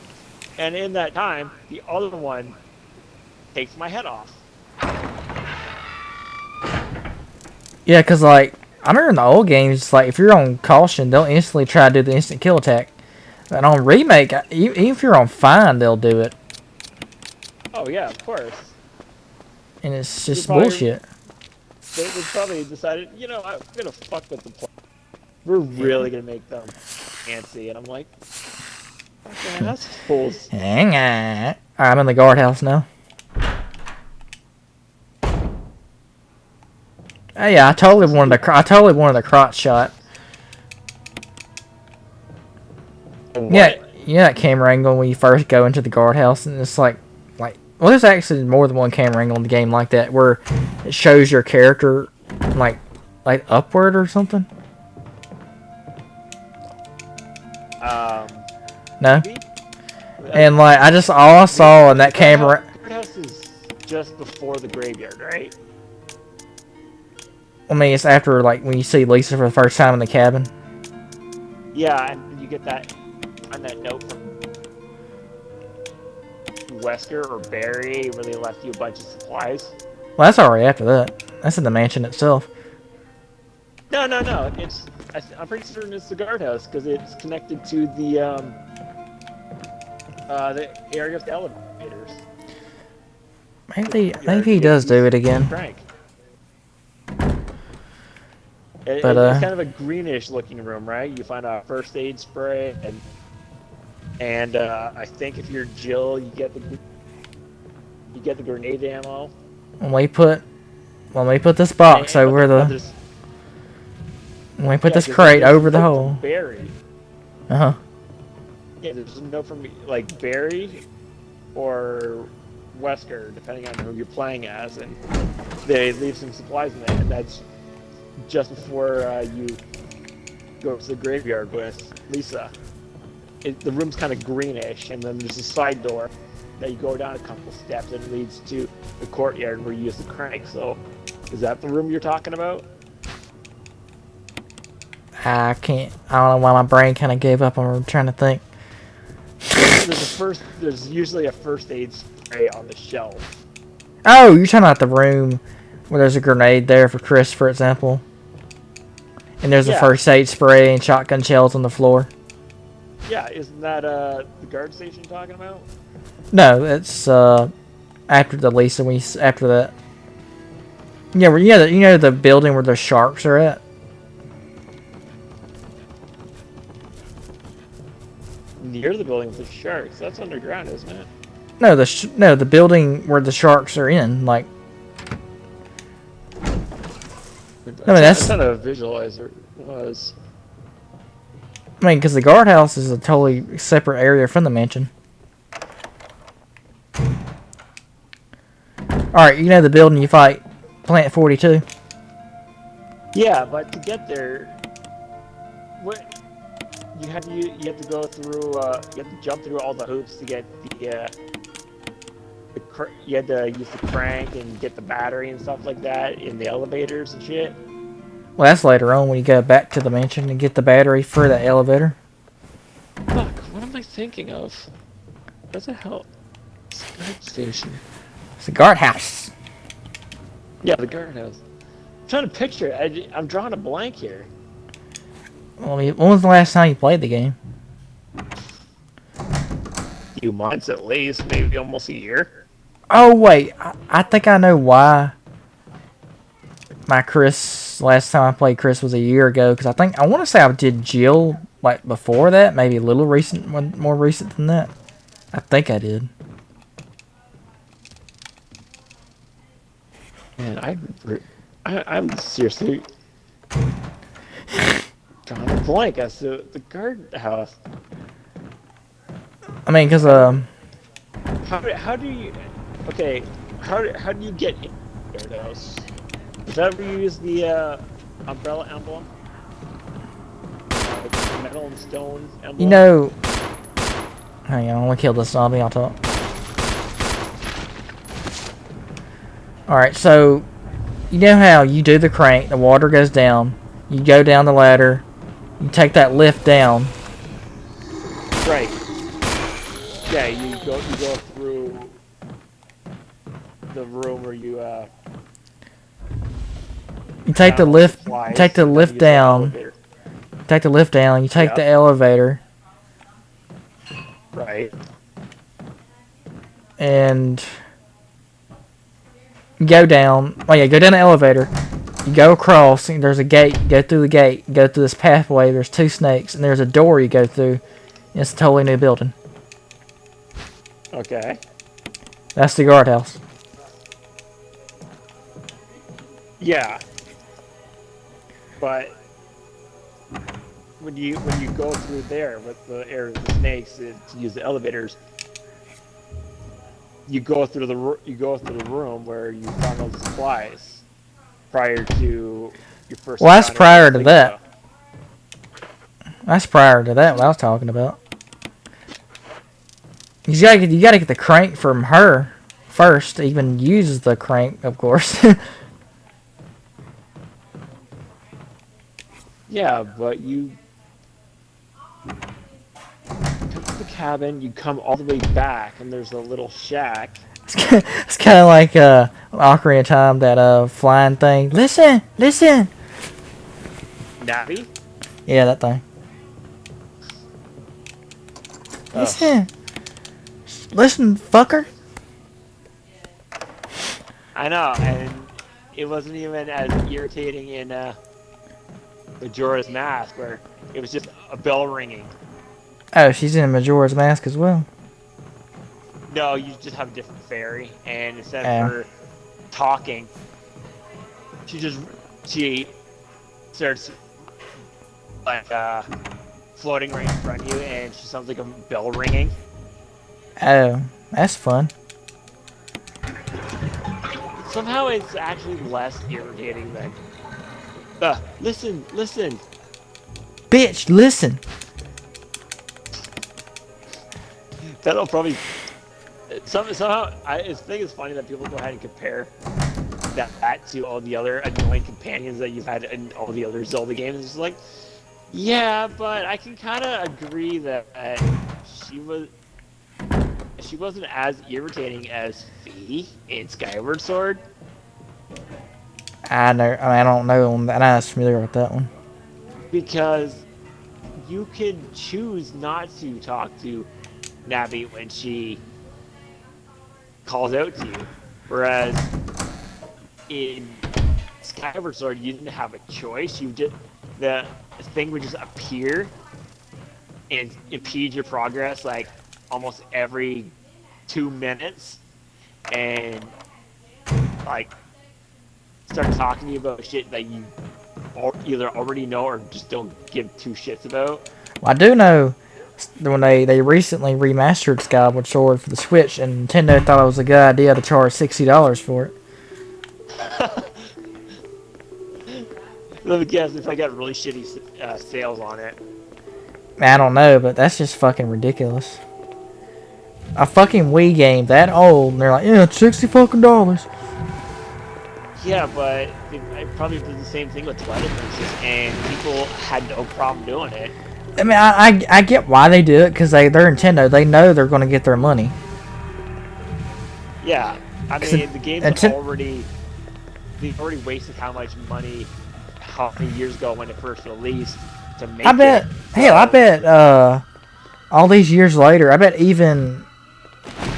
And in that time, the other one takes my head off. Yeah, because, like, I remember in the old games, like, if you're on caution, they'll instantly try to do the instant kill attack. And on remake, even if you're on fine, they'll do it. Oh, yeah, of course. And it's just bullshit. They probably decided, you know, I'm going to fuck with the play. We're really going to make them fancy. And I'm like, okay, that's fools. Hang on. Alright, I'm in the guardhouse now. Oh, yeah, I totally wanted a crotch shot. Yeah, that camera angle when you first go into the guardhouse, and it's like, well, there's actually more than one camera angle in the game like that, where it shows your character, like upward or something. No. maybe? And like all I saw in that camera. Guardhouse is just before the graveyard, right? I mean, it's after like when you see Lisa for the first time in the cabin. Yeah, and you get that on that note from Wesker or Barry where they left you a bunch of supplies. Well, that's already after that. That's in the mansion itself. No. I'm pretty certain it's the guardhouse because it's connected to the area of the elevators. Maybe he does do it again. Frank. But, It's kind of a greenish looking room, right? You find a first aid spray, and I think if you're Jill, you get the grenade ammo. When we put this box over the when we put this crate over the hole. Barry. Uh huh. Yeah, there's a note from like Barry or Wesker, depending on who you're playing as, and they leave some supplies in there, and that's just before you go to the graveyard with Lisa. The room's kind of greenish, and then there's a side door that you go down a couple steps and it leads to the courtyard where you use the crank. So, is that the room you're talking about? I don't know why my brain kind of gave up. I'm trying to think. There's usually a first aid spray on the shelf. Oh, you're talking about the room where there's a grenade there for Chris, for example. And there's a first aid spray and shotgun shells on the floor. Yeah, isn't that the guard station you're talking about? No, it's after the Lisa. After that. Yeah, you know the building where the sharks are at. Near the building with the sharks. That's underground, isn't it? No, the building where the sharks are in, like. I mean, that's not a visualizer. It was. I mean, because the guardhouse is a totally separate area from the mansion. Alright, you know the building you fight, Plant 42? Yeah, but to get there, what you have to go through. You have to jump through all the hoops to get you had to use the crank and get the battery and stuff like that in the elevators and shit. Well, that's later on when you go back to the mansion and get the battery for the elevator. Fuck, what am I thinking of? What the hell? It's a guard station. It's the guardhouse. Yeah, the guardhouse. I'm trying to picture it. I'm drawing a blank here. Well, I mean, when was the last time you played the game? A few months at least, maybe almost a year. Oh, wait. I think I know why last time I played Chris was a year ago, because I want to say I did Jill, like, before that, maybe a little more recent than that. I think I did. Man, I'm seriously drawing a blank as to the guardhouse. I mean, because, How do you... Okay, how do you get in the guardhouse? Is that where you use the umbrella emblem? The metal and stone emblem? you know... Hang on, I want to kill this zombie, I'll talk. Alright, so... You know how you do the crank, the water goes down, you go down the ladder, you take that lift down. Right. Yeah, you go through the room where you You take the lift, supplies, take the and then lift use the down, elevator. take the lift down, you take Yep. the elevator, Right. and you go down. Oh yeah, go down the elevator. You go across, and there's a gate. You go through the gate. You go through this pathway. There's 2 snakes, and there's a door you go through. And it's a totally new building. Okay. That's the guardhouse. Yeah. But when you go through there with the area of the snakes to use the elevators, you go through the room where you found all the supplies prior to your first. Well, that's encounter prior with to Lisa. that. That's prior to that what I was talking about. You gotta get the crank from her first to even use the crank, of course. Yeah, but you come to the cabin, you come all the way back, and there's a little shack. It's kind of like Ocarina of Time, that flying thing. Listen, listen. Navi? Yeah, that thing. Oh, Listen, listen, fucker. I know, and it wasn't even as irritating in Majora's Mask, where it was just a bell ringing. Oh, she's in Majora's Mask as well. No, you just have a different fairy, and instead Oh. of her talking, she starts like floating right in front of you, and she sounds like a bell ringing. Oh, that's fun. Somehow it's actually less irritating than listen, listen. Bitch, listen. That'll probably somehow I think it's funny that people go ahead and compare that to all the other annoying companions that you've had in all the other Zelda games. It's like, yeah, but I can kind of agree that she wasn't as irritating as Fi in Skyward Sword. I don't know. I'm not familiar with that one. Because you can choose not to talk to Navi when she calls out to you, whereas in Skyward Sword you didn't have a choice. The thing would just appear and impede your progress like almost every 2 minutes, and like start talking to you about shit that you either already know or just don't give two shits about. Well, I do know when they recently remastered Skyward Sword for the Switch, and Nintendo thought it was a good idea to charge $60 for it. Let me guess if I got really shitty sales on it. I don't know, but that's just fucking ridiculous. A fucking Wii game that old, and they're like, yeah, it's $60 fucking dollars. Yeah, but I probably did the same thing with Twilight Princess, and people had no problem doing it. I mean, I get why they do it, because they're Nintendo. They know they're going to get their money. Yeah, I mean, the game's already... They've already wasted how much money, how many years ago when it first released, to make it. I bet, hell, I bet, all these years later, I bet even...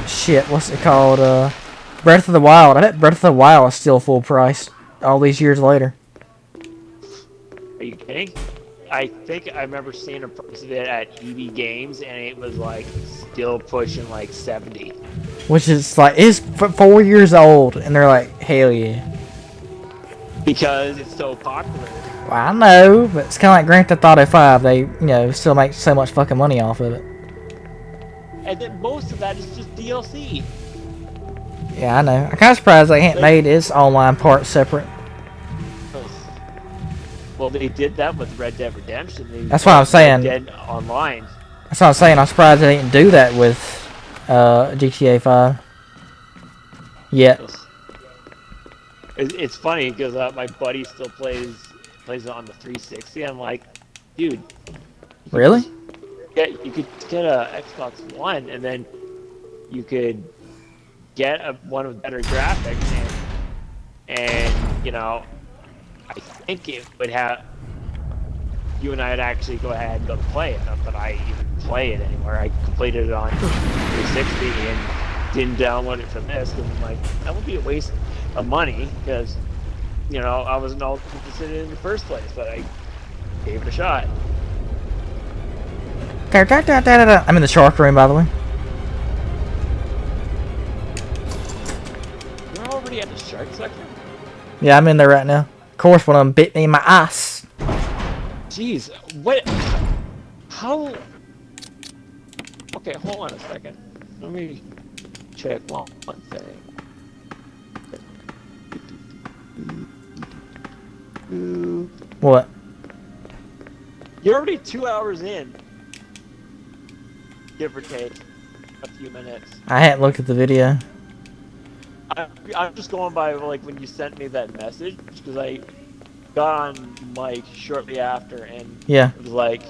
Shit, what's it called? Breath of the Wild. I bet Breath of the Wild is still full price all these years later. Are you kidding? I think I remember seeing a price of it at EB Games, and it was like still pushing like 70. Which is like, it's 4 years old, and they're like, hell yeah. Because it's so popular. Well, I know, but it's kind of like Grand Theft Auto 5. They, still make so much fucking money off of it. And then most of that is just DLC. Yeah, I know. I'm kind of surprised they hadn't made its online part separate. Well, they did that with Red Dead Redemption. That's what I'm saying. Red Dead Online. That's what I'm saying. I'm surprised they didn't do that with GTA 5 yet. It's funny because my buddy still plays it on the 360. I'm like, dude. Really? You could get a Xbox One, and then you could get one with better graphics, and I think it would have you and I would actually go ahead and go to play it. Not that I even play it anymore. I completed it on 360 and didn't download it from this because I'm like, that would be a waste of money because I wasn't all interested in it in the first place, but I gave it a shot. I'm in the shark room, by the way. You're already at the shark section? Yeah, I'm in there right now. Of course, one of them bit me in my ass. Jeez, what? How? Okay, hold on a second. Let me check one thing. What? You're already 2 hours in. Give or take a few minutes. I hadn't looked at the video. I'm just going by like when you sent me that message because I got on Mike shortly after and Yeah. it was like,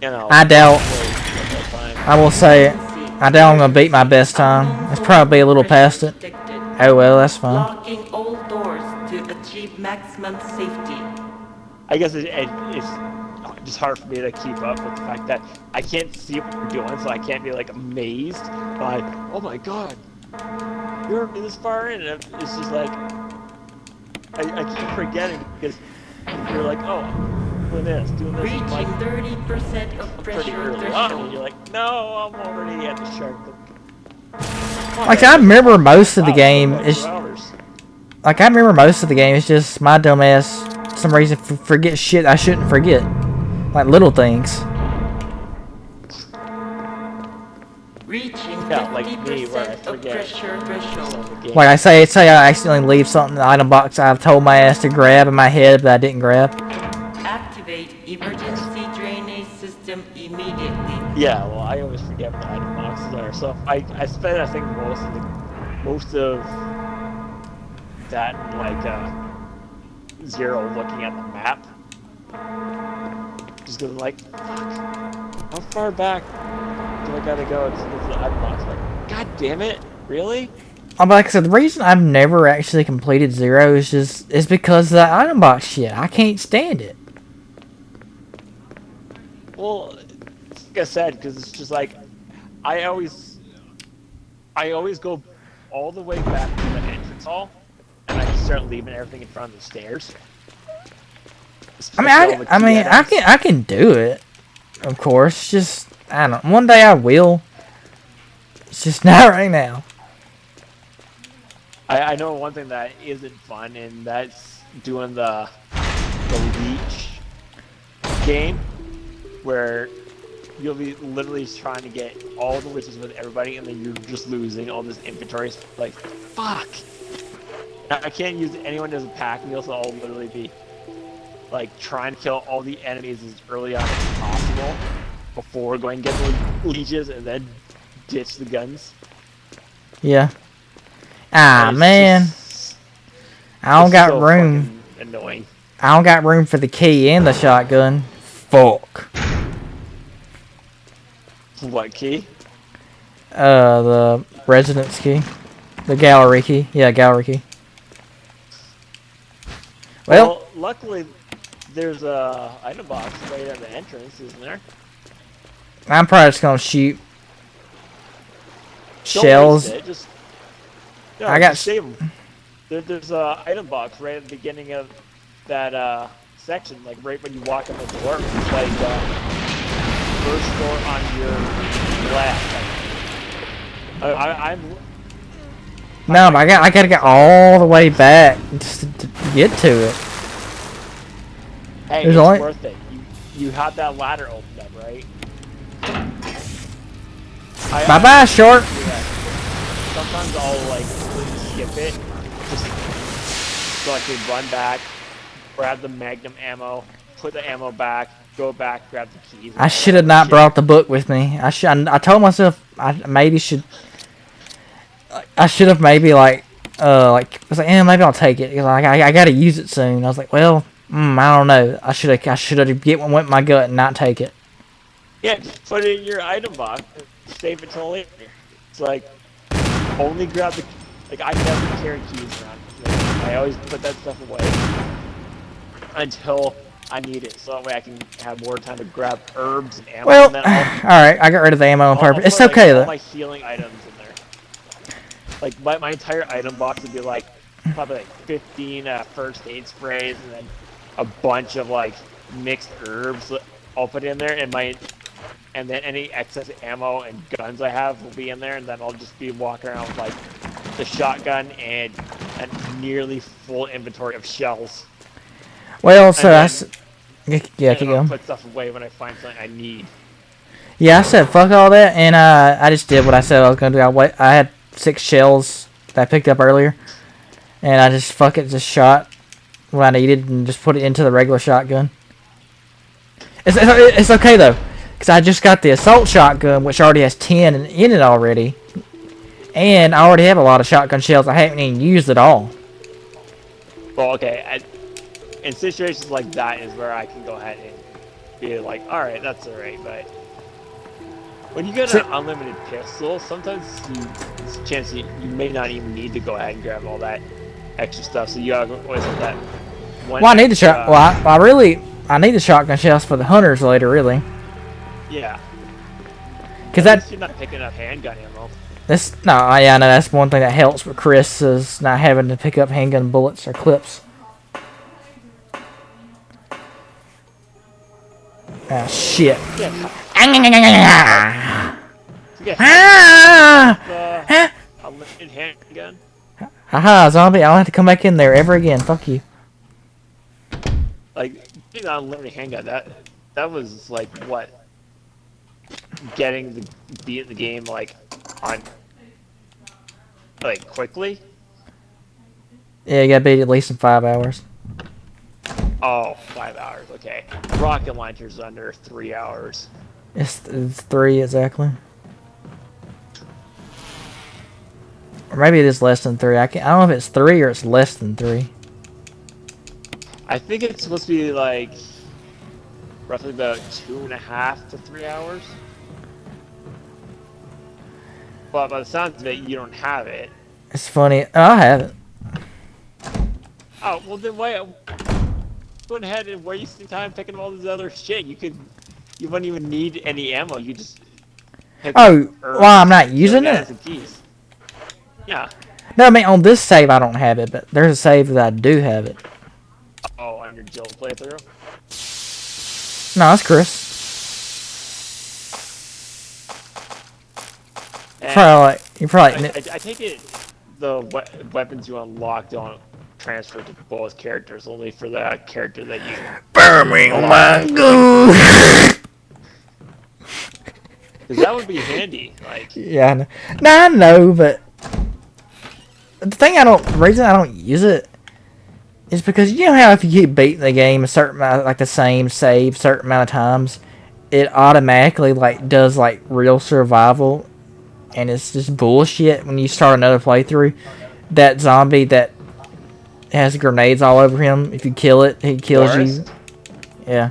you know. I doubt. Time. I will say, I doubt I'm gonna beat my best time. It's probably a little past it. Oh well, that's fine. Locking all doors to achieve maximum safety. I guess it's just hard for me to keep up with the fact that I can't see what you're doing, so I can't be like amazed by, oh my god, you're already this far in. And it's just like I keep forgetting because you're like, oh, doing this, Reaching like 30% of pretty pressure early on, and threshold. you're like, no, I'm already at the shark. Like I remember most of the game. It's 2 hours. like I remember most of the game. It's just my dumbass, for some reason, forget shit I shouldn't forget, like little things. Reaching Yeah, like me, where I 50% of forget pressure threshold. Like I say I accidentally leave something in the item box I've told my ass to grab in my head, but I didn't grab. Activate emergency drainage system immediately. Yeah, well, I always forget what the item boxes are, so I spend I think most of that in, like zero looking at the map, just because I'm like, fuck, how far back do I gotta go to get to the item box? Like, god damn it, really? But like I said, the reason I've never actually completed Zero is because of that item box shit. I can't stand it. Well, like I said, because it's just like I always go all the way back to the entrance hall, and I just start leaving everything in front of the stairs. I can do it, of course. Just I don't. One day I will. It's just not right now. I know one thing that isn't fun, and that's doing the leech game, where you'll be literally trying to get all the witches with everybody, and then you're just losing all this inventory. It's like, fuck! Now, I can't use anyone as a pack meal, so I'll literally be like trying to kill all the enemies as early on as possible before going to get the leeches, and then ditch the guns. Yeah. Ah And it's man, just- I don't it's got so room. fucking annoying. I don't got room for the key and the shotgun. Fuck. What key? The residence key. The gallery key. Yeah, gallery key. Well, luckily, there's a item box right at the entrance, isn't there? I'm probably just gonna shoot Don't shells. waste it, just, no, I got just save them. There's a item box right at the beginning of that section, like right when you walk in the door. It's like first door on your left. I'm No, but I gotta get all the way back just to get to it. Hey, There's it's only- worth it. You have that ladder opened up, right? Bye bye, short. Yeah. Sometimes I'll like completely skip it, just so I can run back, grab the magnum ammo, put the ammo back, go back, grab the keys. I should have not brought the book with me. I told myself I maybe should. I should have maybe like I was like, maybe I'll take it. Like I gotta use it soon. I was like, well, I don't know. I should have get one with my gut and not take it. Yeah, just put it in your item box. Save it till later. It's like only grab the. Like I never carry keys around. Like, I always put that stuff away until I need it, so that way I can have more time to grab herbs and ammo. Well, and then alright, I got rid of the ammo on purpose. I'll It's put, okay all though. my healing items in there. Like my entire item box would be like probably like 15 first aid sprays and then a bunch of like mixed herbs. I'll put in there, and then any excess ammo and guns I have will be in there, and then I'll just be walking around with like the shotgun and a nearly full inventory of shells. Well, so And that's then- yeah, and keep I'll going. put stuff away when I find something I need. Yeah, I said fuck all that, and I just did what I said I was gonna do. I had 6 shells that I picked up earlier, and I just just shot what I needed and just put it into the regular shotgun. It's okay though, because I just got the assault shotgun, which already has 10 in it already, and I already have a lot of shotgun shells I haven't even used at all. Well, okay. In situations like that is where I can go ahead and be like, all right, that's all right. But when you get So- an unlimited pistol, sometimes there's a chance you may not even need to go ahead and grab all that extra stuff. So you always have that one. Well, I need the extra, shot. Well, I need the shotgun shells for the hunters later, really. Yeah. Because At that least you're not picking up handgun ammo. yeah, I know that's one thing that helps with Chris is not having to pick up handgun bullets or clips. Ah, shit. Yeah. Ah! Unlimited handgun. Haha, zombie! I don't have to come back in there ever again. Fuck you. Like getting an unlimited handgun. That was like what? Getting the beat the game like on like quickly. Yeah, you gotta beat it at least in 5 hours. Oh, 5 hours. Okay. Rocket launcher's under 3 hours. It's 3 exactly. Or maybe it is less than 3. I don't know if it's 3 or it's less than 3. I think it's supposed to be like roughly about 2.5 to 3 hours. But by the sounds of it, you don't have it. It's funny. Oh, I have it. Oh, well then why? Go ahead and waste your time picking all this other shit. You wouldn't even need any ammo. You just. Oh, well, I'm not using it. Yeah. No, I mean on this save I don't have it, but there's a save that I do have it. Oh, on your Jill playthrough. No, that's Chris. You probably. I take it the weapons you unlock don't transfer to both characters, only for the character that you. Burning my god. Because that would be handy. Like. Yeah, I know, but the reason I don't use it is because you know how if you keep beating the game a certain amount, like the same save certain amount of times, it automatically like does like real survival. And it's just bullshit when you start another playthrough. That zombie that has grenades all over him, if you kill it, he kills you. Yeah.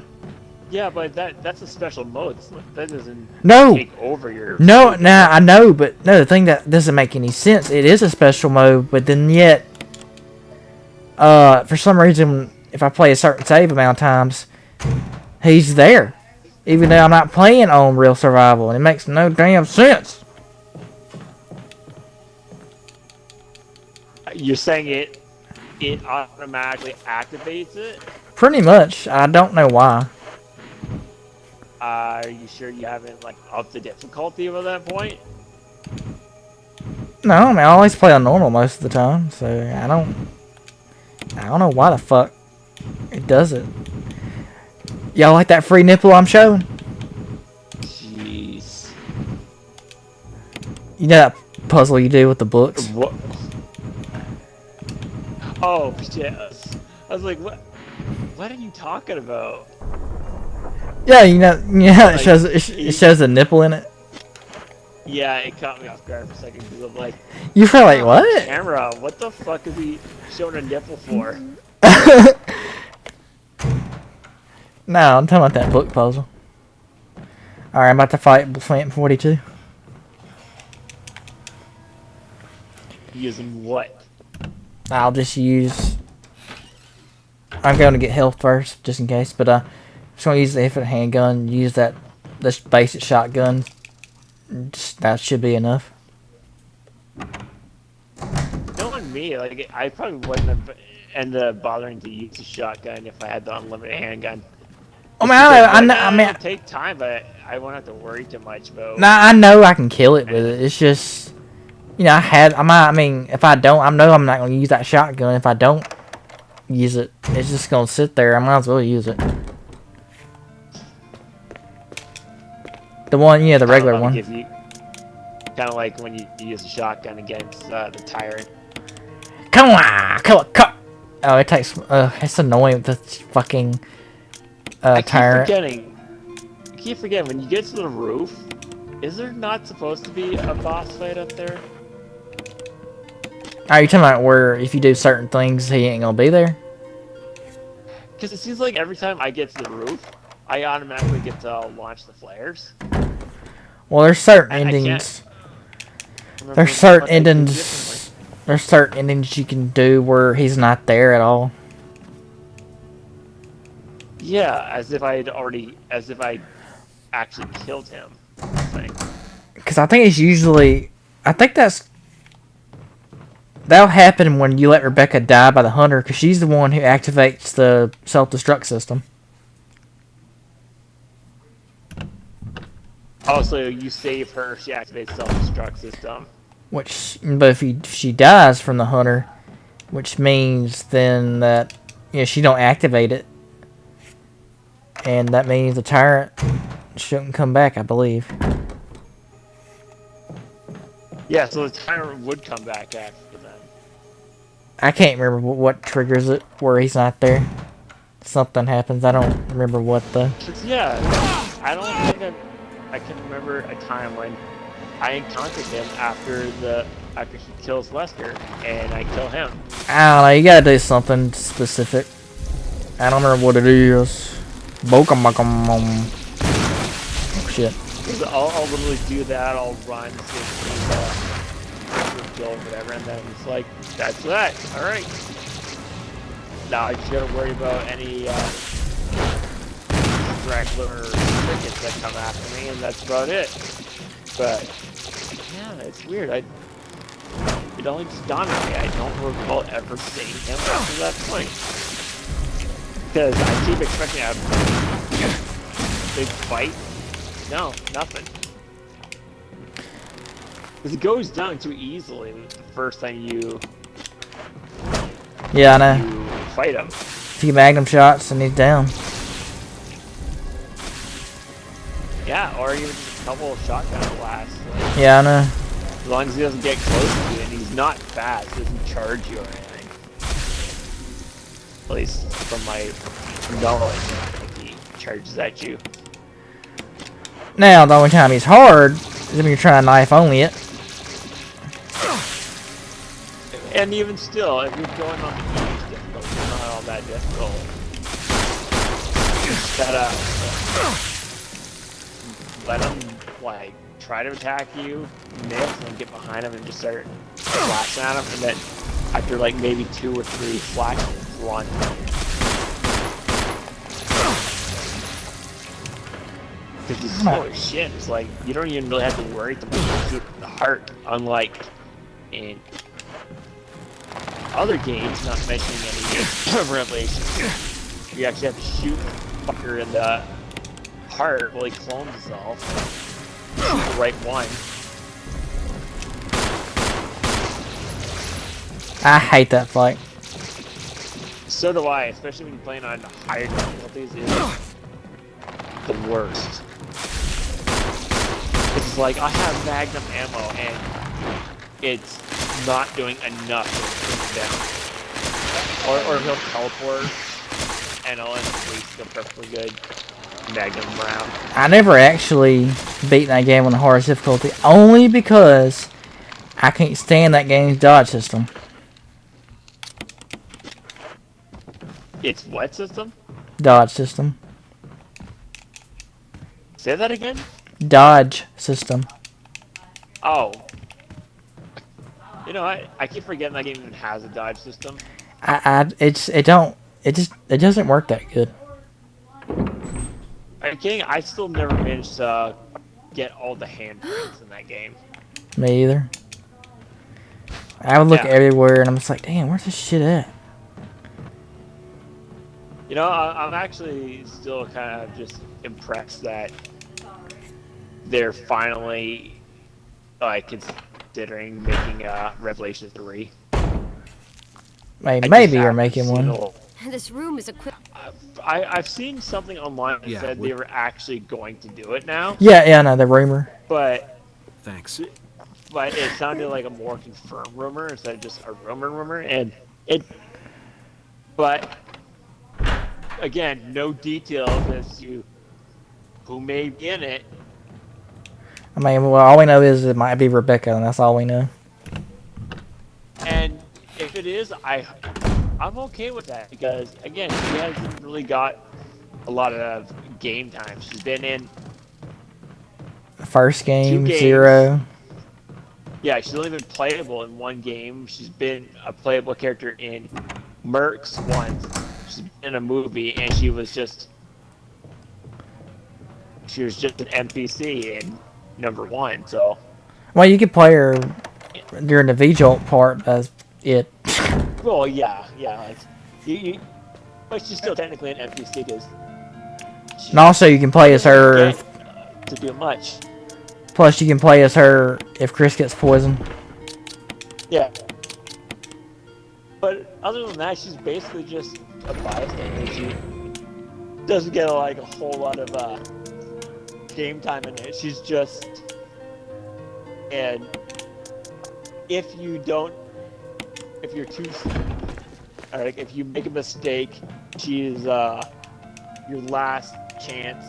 Yeah, but that's a special mode. That doesn't take over your... No, I know, but no, the thing that doesn't make any sense, it is a special mode, but then yet, for some reason, if I play a certain save amount of times, he's there. Even though I'm not playing on real survival, and it makes no damn sense. You're saying it automatically activates it? Pretty much. I don't know why. Are you sure you haven't like upped the difficulty at that point? No, I mean I always play on normal most of the time, so I don't know why the fuck it does it. Y'all like that free nipple I'm showing? Jeez. You know that puzzle you do with the books? What? Oh shit! I was like, what? What are you talking about? Yeah, you know Like, it shows a nipple in it. Yeah, it caught me off guard for a second because I'm like, You feel like what? camera, what the fuck is he showing a nipple for? No, I'm talking about that book puzzle. Alright, I'm about to fight Phantom 42. Using what? I'll just use... I'm going to get health first, just in case, but just going to use the infinite handgun, use this basic shotgun. Just, that should be enough. Knowing me, like, I probably wouldn't have ended up bothering to use a shotgun if I had the unlimited handgun. I mean, it'd take time, but I won't have to worry too much about. Nah, I know I can kill it with it. It's just, you know, I mean, if I don't, I know I'm not gonna use that shotgun. If I don't use it, it's just gonna sit there. I might as well use it. The one, yeah, the regular one. Kind of like when you use a shotgun against the tyrant. Come on. Oh, it takes. It's annoying with this fucking I keep tyrant. forgetting. keep forgetting, when you get to the roof, is there not supposed to be a boss fight up there? Are you talking about where if you do certain things, he ain't gonna be there? Because it seems like every time I get to the roof, I automatically get to launch the flares. Well, there's certain And I can't endings. remember There's certain what I do differently. endings. There's certain endings you can do where he's not there at all. Yeah, as if I actually killed him. Thing. Because I think it's usually, I think that'll happen when you let Rebecca die by the hunter, because she's the one who activates the self-destruct system. Also, you save her, she activates self-destruct system. But if she dies from the hunter, which means then that she don't activate it, and that means the tyrant shouldn't come back, I believe. Yeah, so the tyrant would come back after that. I can't remember what triggers it where he's not there. Something happens. I don't remember what the. Yeah, I don't think I can remember a time when I encountered him after he kills Lester, and I kill him. I don't know. You gotta do something specific. I don't remember what it is. Oh shit. I'll literally do that. I'll run, kill, whatever, and then it's like that's that. All right. Now I just gotta worry about any regular crickets that come after me, and that's about it. But yeah, it's weird. It only just dawned on me. I don't recall ever seeing him after that point. Because I keep expecting a big fight. No, nothing. Because it goes down too easily the first time you Yeah, I know. fight him. A few magnum shots and he's down. Yeah, or even just a couple of shotgun blasts. Like, Yeah, I know. as long as he doesn't get close to you and he's not fast, he doesn't charge you or anything. At least from my knowledge, I think he charges at you. Now, the only time he's hard is when you're trying to knife only it. And even still, if you're going on the easy difficult, it's not all that difficult. Just gotta let him, like, try to attack you, miss, and get behind him and just start flashing at him, and then after, like, maybe 2 or 3 flashes, run. Because he's slow as shit. It's like, you don't even really have to worry to shoot the heart, unlike in other games, not mentioning any Revelations. You actually have to shoot the fucker in the heart while he clones himself. Shoot the right one. I hate that fight. So do I, especially when you're playing on higher difficulties. It's the worst. It's like, I have magnum ammo and it's not doing enough to bring him down. Or he'll teleport and I'll end up wasting a perfectly good magnum round. I never actually beat that game on the hardest difficulty, only because I can't stand that game's dodge system. It's what system? Dodge system. Say that again? Dodge system. Oh. You know, I keep forgetting that game even has a dodge system. It doesn't work that good. Are you kidding? I still never managed to get all the handprints in that game. Me either. I would look everywhere and I'm just like, damn, where's this shit at? You know, I'm actually still kind of just impressed that they're finally like considering making Revelation 3. Maybe you're making one. This room is equipped. I've seen something online that said they were actually going to do it now. Yeah, no, the rumor. But Thanks. But it sounded like a more confirmed rumor instead of just a rumor, and it. But again, no details as to who may be in it. I mean, well, all we know is it might be Rebecca, and that's all we know. And if it is, I'm okay with that because again, she hasn't really got a lot of game time. She's been in First 2 game, games. 0. Yeah, she's only been playable in 1 game. She's been a playable character in Mercs once. She's been in a movie, and she was just an NPC in number 1. So, Well, you could play her during the V-Jolt part as it. well, yeah, like but she's still technically an NPC because And also, you can play as her. to do much. Plus, you can play as her if Chris gets poisoned. Yeah. But other than that, she's basically just a bystander. She doesn't get like a whole lot of game time in it. She's just, and if you're too, or like if you make a mistake, she's your last chance.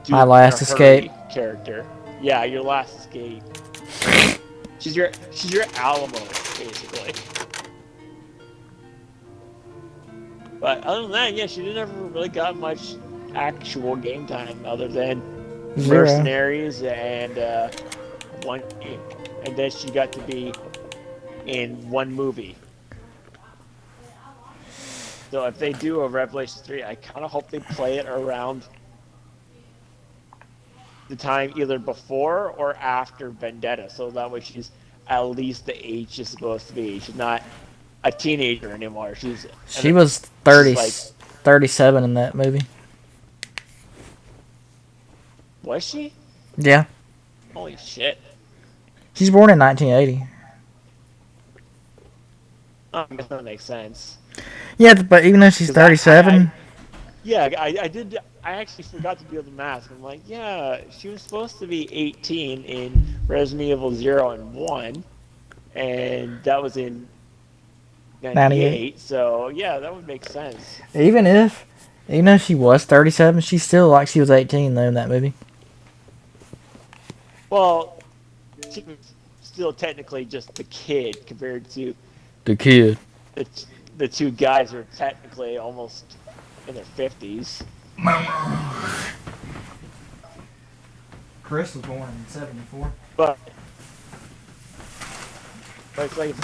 My last escape character. Yeah, your last escape. She's your Alamo, basically. But other than that, yeah, she never really got much actual game time other than 0. Mercenaries and 1 game. And then she got to be in 1 movie. So if they do a Revelation 3, I kind of hope they play it around the time either before or after Vendetta. So that way she's at least the age she's supposed to be. She's not a teenager anymore. She was 30, like, 37 in that movie. Was she? Yeah. Holy shit. She's born in 1980. Oh, I guess that makes sense. Yeah, but even though she's 37... I actually forgot to do the math. I'm like, yeah, she was supposed to be 18 in Resident Evil 0 and 1. And that was in 98. So, yeah, that would make sense. Even though she was 37, she still like she was 18 though in that movie. Well, she was still technically just the kid compared to The kid. the 2 guys who are technically almost in their 50s. Chris was born in 74. But it's like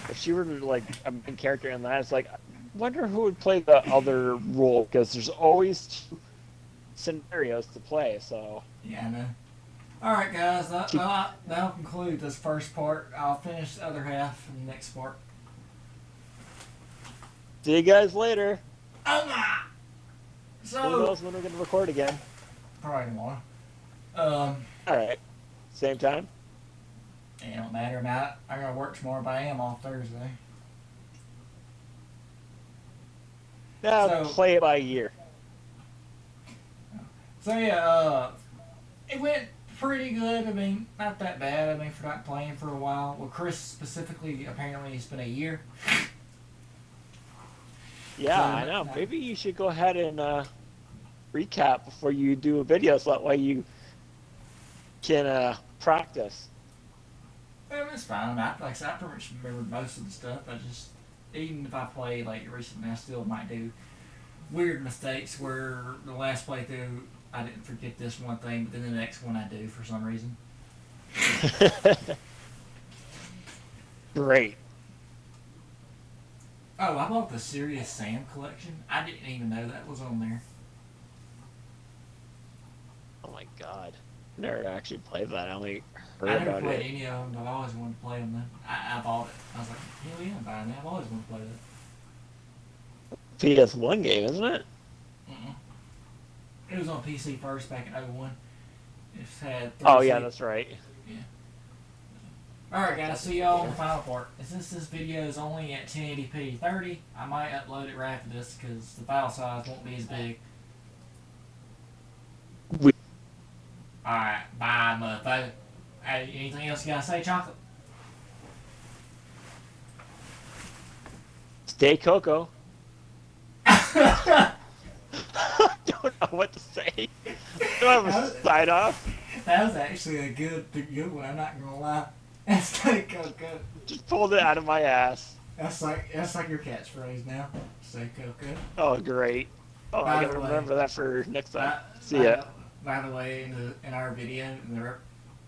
if she were like a main character in that, it's like, I wonder who would play the other role because there's always 2 scenarios to play. So Yeah, I know. All right, guys, that'll conclude this first part. I'll finish the other half in the next part. see you guys later. So Who knows when we're gonna record again? probably tomorrow. All right, same time. It don't matter. I'm gonna work tomorrow, but I am off Thursday. Now play it by ear. So yeah, it went pretty good. I mean, not that bad. I mean, for not playing for a while. Well, Chris specifically, apparently it's been a year. Yeah, I know. Maybe you should go ahead and recap before you do a video, so that way you can practice. It's fine. Like I said, I pretty much remembered most of the stuff. I just, even if I play like recently, I still might do weird mistakes where the last playthrough I didn't forget this one thing, but then the next one I do for some reason. Great. Oh, I bought the Serious Sam collection. I didn't even know that was on there. Oh my god. Never actually played that. I only heard I never about played it. any of them, but I always wanted to play them. Then I bought it. I was like, hell yeah, I'm buying that. I've always wanted to play that. PS1 game, isn't it? It was on PC first back in 01. It's had. Oh yeah, that's right. Alright guys, see y'all in the final part. And since this video is only at 1080p 30, I might upload it right after this because the file size won't be as big. Alright, bye motherfucker. Hey, anything else you gotta say, Chocolate? Stay Coco. know what to say. I don't have a sign off. That was actually a good one. I'm not gonna lie. That's like Coco. Just pulled it out of my ass. That's like your catchphrase now. Say Coco. Oh, great. Oh, By I the gotta way- remember that for next time. See by, ya. by the way, in our video, in the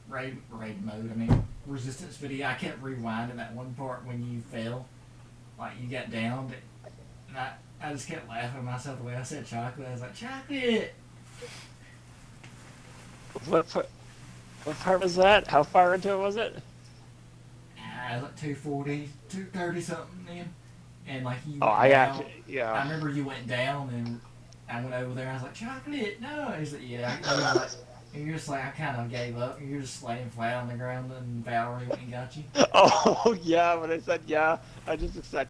raid mode, I mean resistance video, I kept rewinding that one part when you fell, like you got downed, and I just kept laughing at myself the way I said chocolate. I was like, chocolate. What part was that? How far into it was it? I was like 240, 230 something then, and like you. Oh, went I down. got I yeah. remember you went down, and I went over there. I was like, chocolate, no. He's like, yeah. I was like, and you're just like, I kind of gave up. And you're just laying flat on the ground, and Valerie went and got you. Oh yeah, when I said yeah, I just accepted.